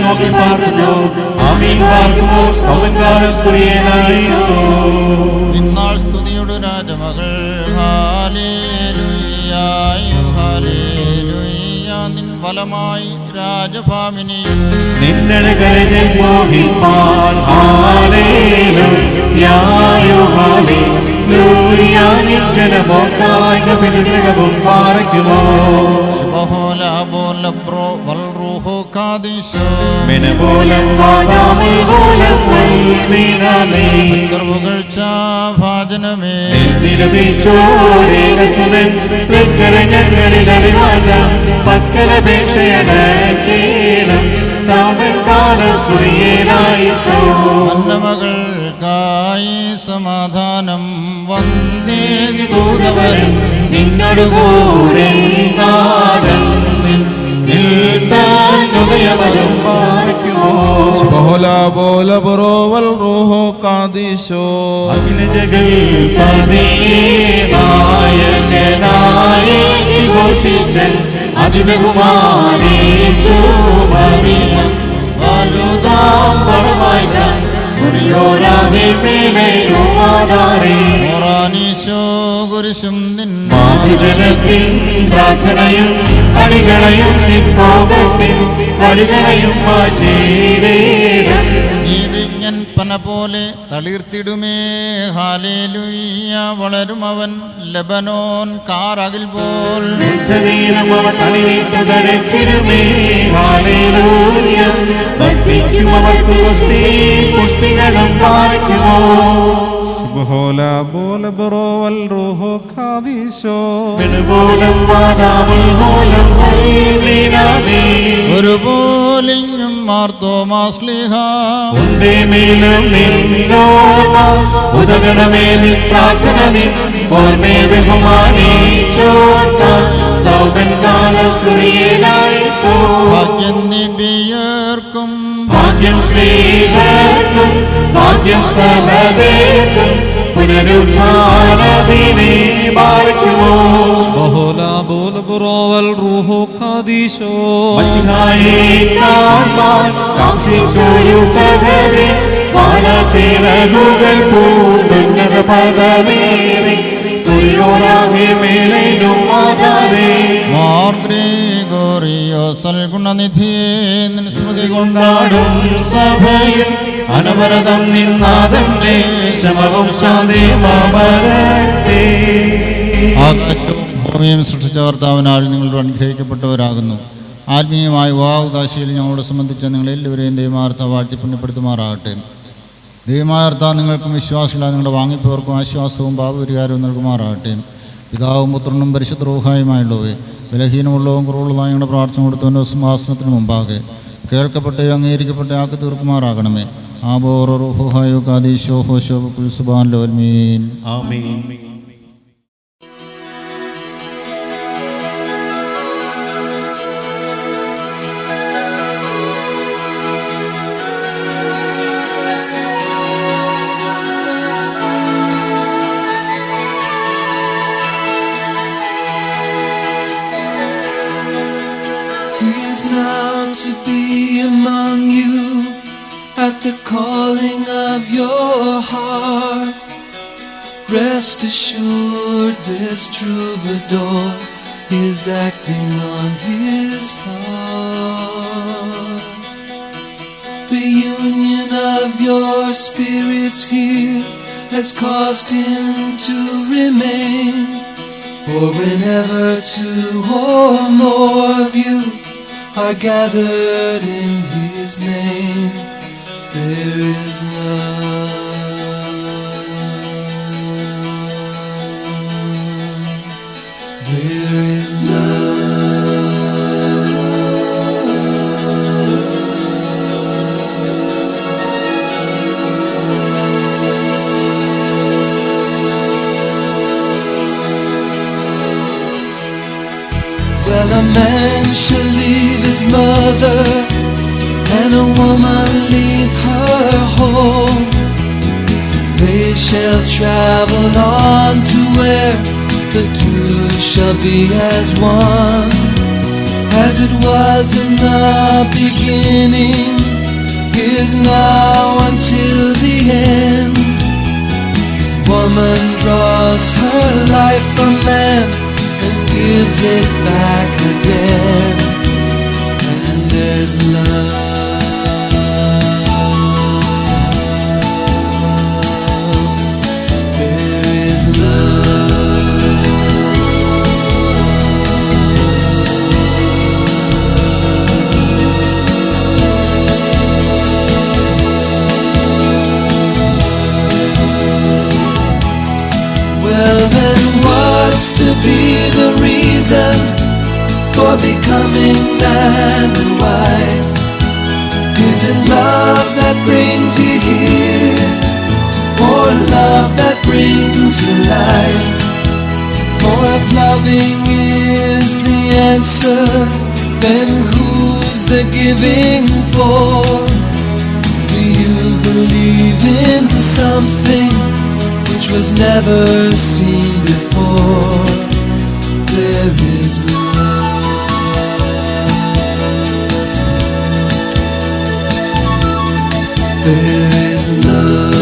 നോക്കി പാർക്കുന്നു. ഇന്നാൾ സ്തുതിയുടെ രാജമകൾ ഹാലേലുയ്യായു ഹാലേലുയ്യ. നിൻ ഫലമായി രാജഭാമിനിയും ഭാജനമേ മകൾക്കായി സമാധാനം വന്നേകി ദൂതവരും നിന്നോട് കൂടെ അതിബഹുമാനിച്ചു മറിയം വലുതാം പടമായി കുരിശും മാതൃജനത്തിൻ പ്രാർത്ഥനയും അടികളയും നിൻകോപത്തിൻ വടികളയും മാറ്റിയിടേണം. നീതിജ്ഞൻ പന പോലെ തളിർത്തിടുമേ ഹാലേലുയ്യ. വളരും അവൻ ലബനോൻ കാറകിൽ പോൽ പുഷ്ടികളും പാലിക്കുമോ. ഒരുപോലിഞ്ഞും മാർത്തോമാസ്ലിഹ ഉദകണമേ നിൻ പ്രാർത്ഥന നിൻ ഓർമ്മേ ഭാഗ്യം നിബിയർക്കും ഭാഗ്യം സ്ത്രീകർക്കും ഭാഗ്യം സഹദേർക്കും പുനരുദ്ധാനദിനെ പാർക്കുമോ. കാക്ഷിച്ചൊരു സഹദേ വാളചിറകുകൾ പൂണ്ടുന്നത പദമേറി മാർ ഗ്രിഗോറിയോസൽ ഗുണനിധിയെ കൊണ്ടാടും സഭയിൽ അനവരതം നിന്നാഥന്റെ ശമവും ശാന്തിയുമാവരട്ടെ. ആകാശവും ഭൂമിയും സൃഷ്ടിച്ച കർത്താവിനാൽ നിങ്ങൾ അനുഗ്രഹിക്കപ്പെട്ടവരാകുന്നു. ആത്മീയമായ വിവാഹദാശയിൽ ഞങ്ങളോട് സംബന്ധിച്ച നിങ്ങളെല്ലാവരെയും ദൈവമാർത്ത വാഴ്ത്തി പുണ്യപ്പെടുത്തുമാറാകട്ടെ. ദൈവമാർത്ത നിങ്ങൾക്കും വിശ്വാസമില്ല നിങ്ങളുടെ വാങ്ങിപ്പോർക്കും ആശ്വാസവും പാപപരിഹാരവും നൽകുമാറാകട്ടെ. പിതാവും പുത്രനും പരിശുദ്ധ റൂഹായുമായുള്ളവേ, ബലഹീനമുള്ളവും കുറവുള്ളതായ ഞങ്ങളുടെ പ്രാർത്ഥന കൊടുത്തവൻ്റെ സിംഹാസനത്തിന് മുമ്പാകെ കേൾക്കപ്പെട്ടയോ അംഗീകരിക്കപ്പെട്ട ആക്കി തീർക്കുമാറാകണമേ. ആബോറ റൂഹായോ കാദീശോ ഹോശോ കുൽസുബാൻ ലോൽമീൻ. ആമേൻ. He's now to be among you at the calling of your heart. Rest assured this troubadour is acting on his part. The union of your spirits here has caused him to remain. For whenever two or more of you are gathered in his name, there is love. There is Well, a man shall leave his mother, and a woman leave her home. They shall travel on to where the two shall be as one. As it was in the beginning, is now until the end. Woman draws her life from man and gives it back again, and there's love, there is Well then, what's to be the reason for becoming man and wife? Is it love that brings you here, or love that brings you life? For if loving is the answer, then who's the giving for? Do you believe in something which was never seen before? There is love, there is love.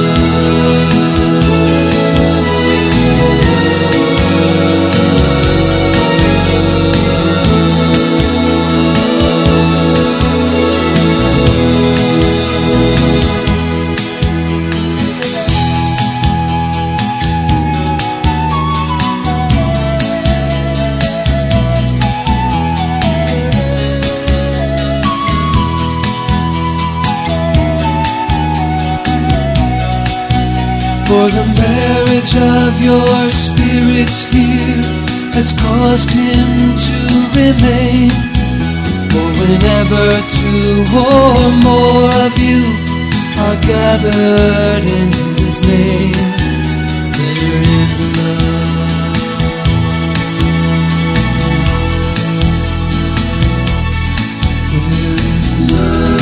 For the marriage of your spirits here has caused him to remain. For whenever two or more of you are gathered in his name, there is love, there is love.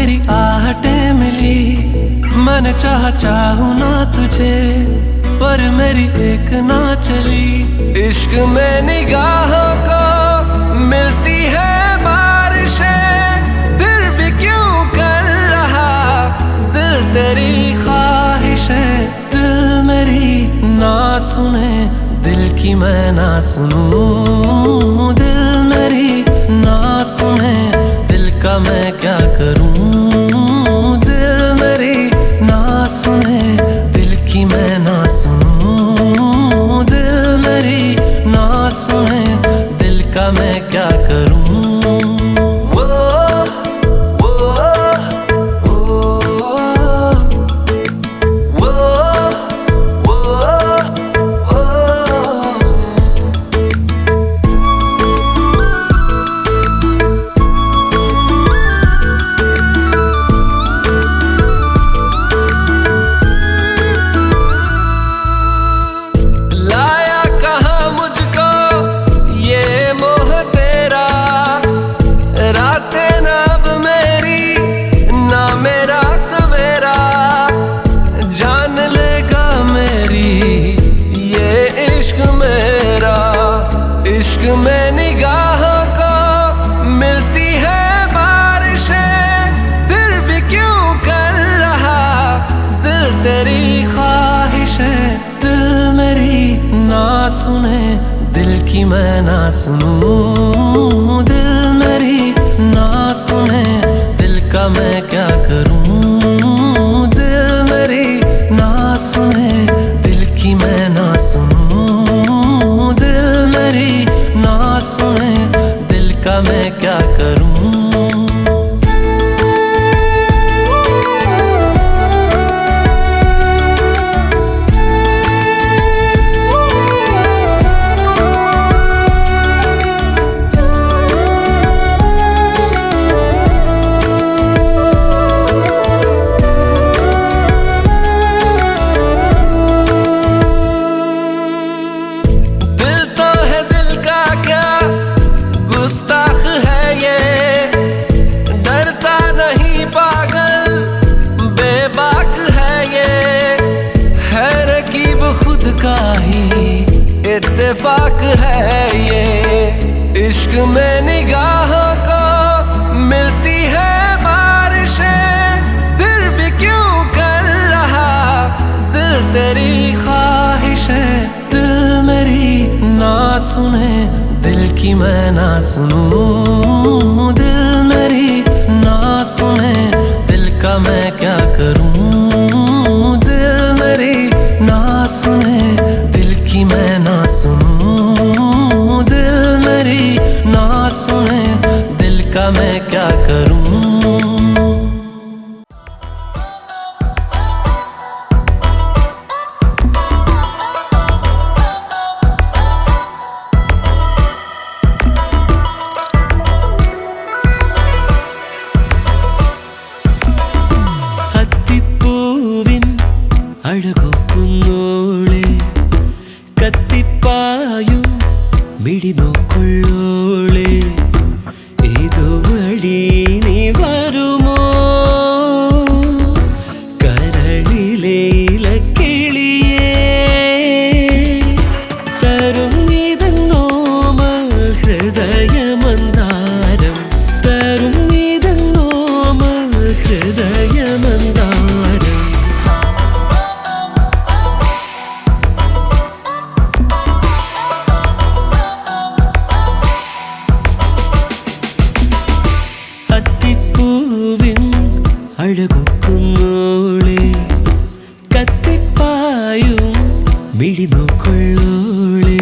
तेरी आहटें मिली, मैंने चाहूँ ना तुझे पर मेरी एक ना चली। इश्क में निगाहों को मिलती है बारिशें, फिर भी क्यों कर रहा दिल तेरी ख्वाहिशें। दिल मेरी ना सुने, दिल की मैं ना सुनूं। दिल मेरी ना सुने, दिल का मैं क्या करूं। दिल मेरी ना सुने, दिल की मैं ना सुनूं। दिल मेरी ना सुने, दिल का मैं क्या करूं। में निगाहों को मिलती है बारिशें, फिर भी क्यों कर रहा दिल तेरी ख्वाहिशें। दिल मेरी ना सुने, दिल की मैं ना सुनूं। दिल मेरी ना सुने, दिल का मैं क्या करूं। दिल मेरी ना सुने, दिल की मैं ना सुनूं। दिल मेरी ना सुने, दिल का मैं क्या करूं। गुस्ताख है ये, डरता नहीं पागल बेबाक है ये। है रकीब खुद का ही इत्तेफाक है ये। इश्क में निगाहों को मिलती है बारिशें, फिर भी क्यों कर रहा दिल तेरी ख्वाहिशें। दिल मेरी ना सुने, दिल की मैं ना सुनूं। दिल मेरी ना सुने, दिल का मैं क्या करूं। दिल मेरी ना सुने, दिल की मैं ना सुनूं। दिल मेरी ना सुने, दिल का मैं क्या करूं। അഴകൊക്കുന്നോളെ കത്തിപ്പായും മിഴി നോക്കൊള്ളോളെ ഇതുവഴി നീ വരുമോ കരളിലെ ഇലക്കിളിയേ തരുന്നിതന്നോമൽ ഹൃദയമന്ദാരം തരുന്നിതന്നോമൽ ഹൃദയമന്ദാരം അഴകൊക്കുന്നോളെ കത്തിപ്പായും മിഴി നോക്കൊള്ളോളെ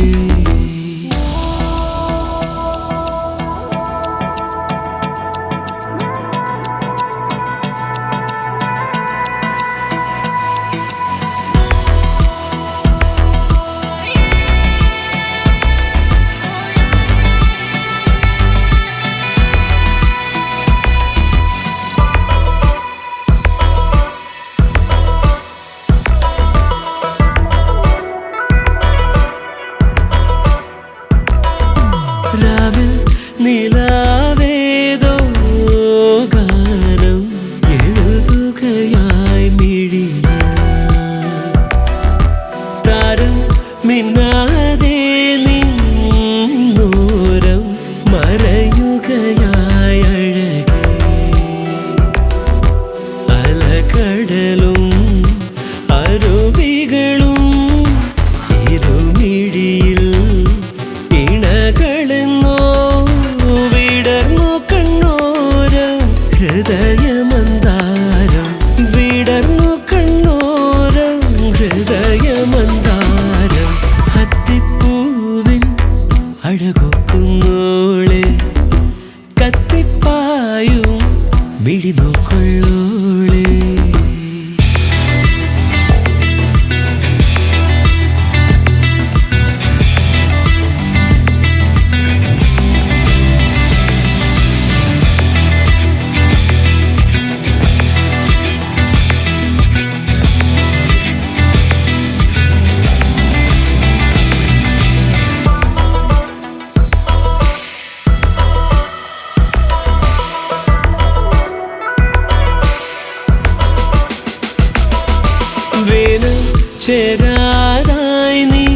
വേനൽ ചേരാതായി നീ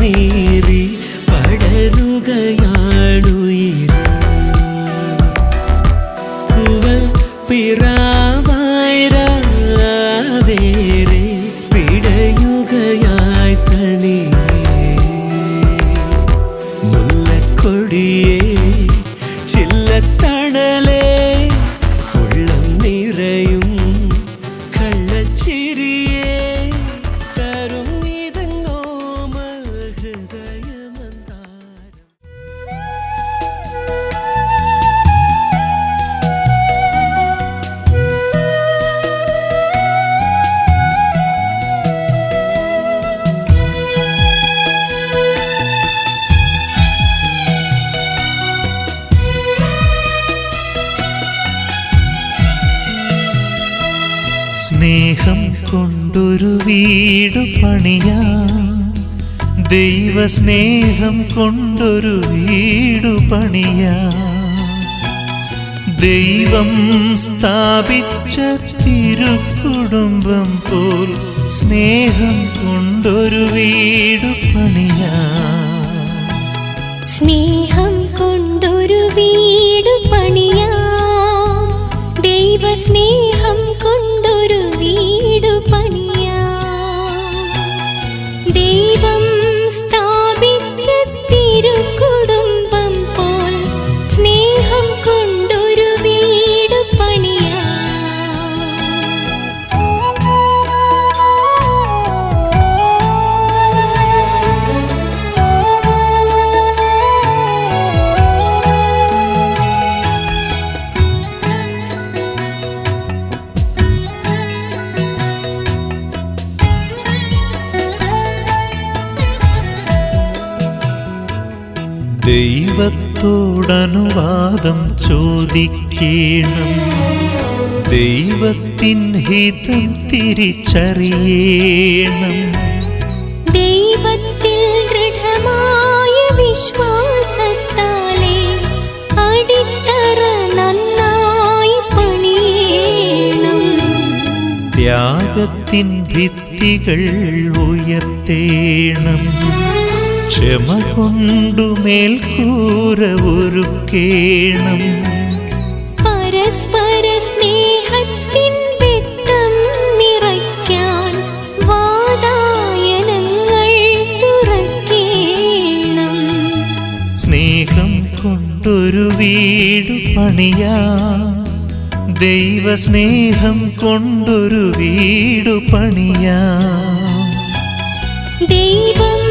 നീറി പടരുകയാണുയിരേ. തൂവൽ പിറാവായി രാവേറെ പിടയുകയായി തനിയേ. മുല്ലക്കൊടിയേ ചില്ലത്തണലേ ഉള്ളം നിറയും കള്ളച്ചിരിയേ തരും ഇതങ്ങോമൽ ഹൃദയമന്താരം. സ്നേഹം കൊണ്ടൊരു വീട് പണിയാം, ദൈവസ്നേഹം കൊണ്ടൊരു വീട് പണിയാം. ദൈവം സ്ഥാപിച്ച തിരുക്കുടുംബം പോൽ സ്നേഹം കൊണ്ടൊരു വീട് പണിയാം. സ്നേഹം കൊണ്ടൊരു വീട് പണിയാം, ദൈവസ്നേഹം കൊണ്ടൊരു വീട് പണിയാം. ദൈവം സ്ഥാപിച്ച തിരുക്കുടുംബം പോൽ സ്നേഹം കൊണ്ടൊരു വീട് പണിയാം. ദൈവത്തോടനുവാദം ചോദിക്കണം, ദൈവത്തിൻ ഹിതം തിരിച്ചറിയണം. ദൈവത്തിൽ ദൃഢമായ വിശ്വാസത്താലെ അടിത്തറ നന്നായി പണിയണം. ത്യാഗത്തിൻ ഭിത്തികൾ ഉയർത്തേണം, ക്ഷമ കൊണ്ടു മേൽക്കൂര ഒരുക്കേണം. പരസ്പര സ്നേഹത്തിൻ വെട്ടം നിറയ്ക്കാൻ വാതായനങ്ങൾ തുറക്കേണം. സ്നേഹം കൊണ്ടൊരു വീട് പണിയാം, ദൈവസ്നേഹം കൊണ്ടൊരു വീട് പണിയാം. ദൈവം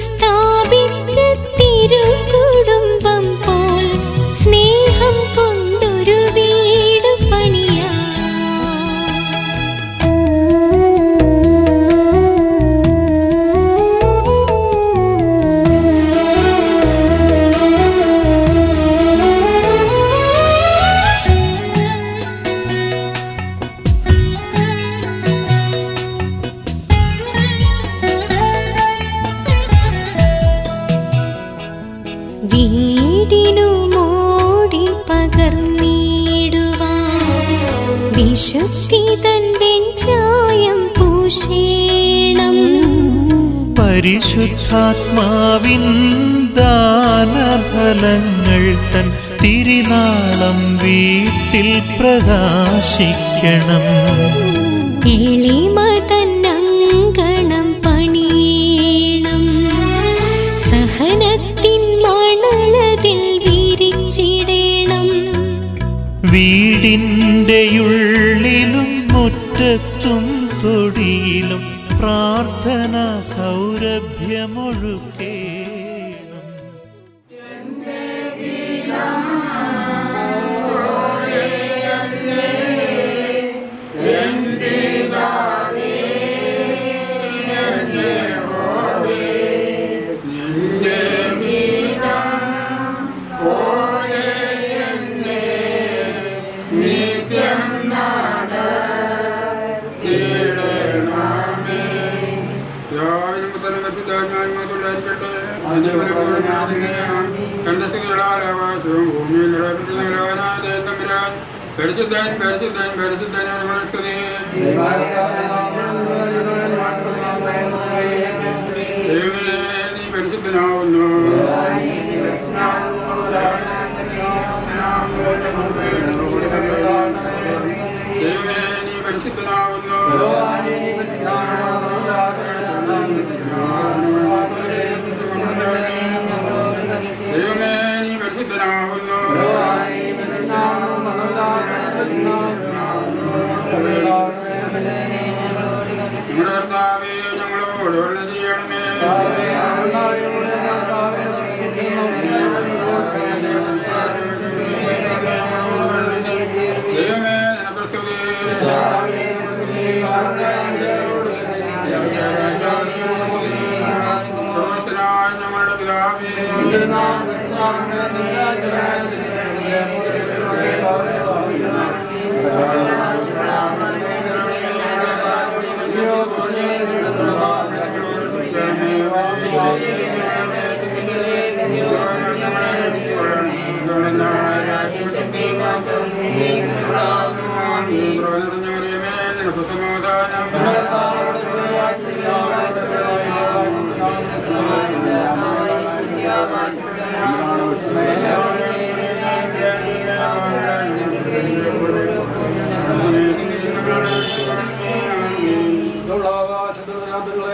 സ്ഥാപിച്ച തിരുക്കുടുംബം പോൽ സ്നേഹം കൊണ്ടൊരു വീട് പണിയാം. വീടിനു മോടി പകർന്നിടുവാൻ വിശുദ്ധി തൻ വെഞ്ചായം പൂശേണം. പരിശുദ്ധാത്മാവിൻ ദാനഫലങ്ങൾ തൻ തിരുനാളം വീട്ടിൽ പ്രകാശിക്കണം. എളിമ തൻ അങ്കണം പണിയണം, സഹനത്തിൻ മണലതിൽ വിരിച്ചിടണം. വീടിൻ്റെ ഉള്ളിലും മുറ്റത്തും തൊടിയിലും പ്രാർത്ഥന സൗരഭ്യമൊഴുക്കേണം. പരിശുദ്ധൻ പരിശുദ്ധൻ പരിശുദ്ധൻ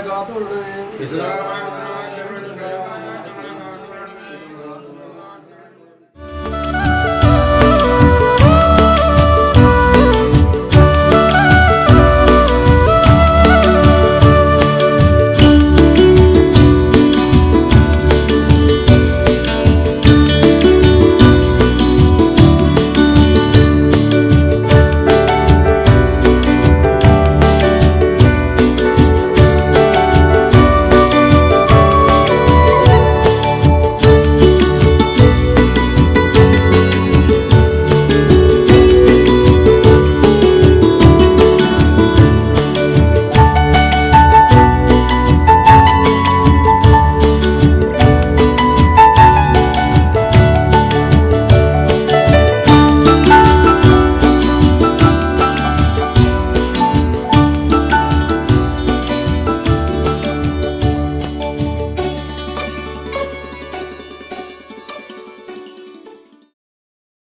കാത്തുകൊള്ളേ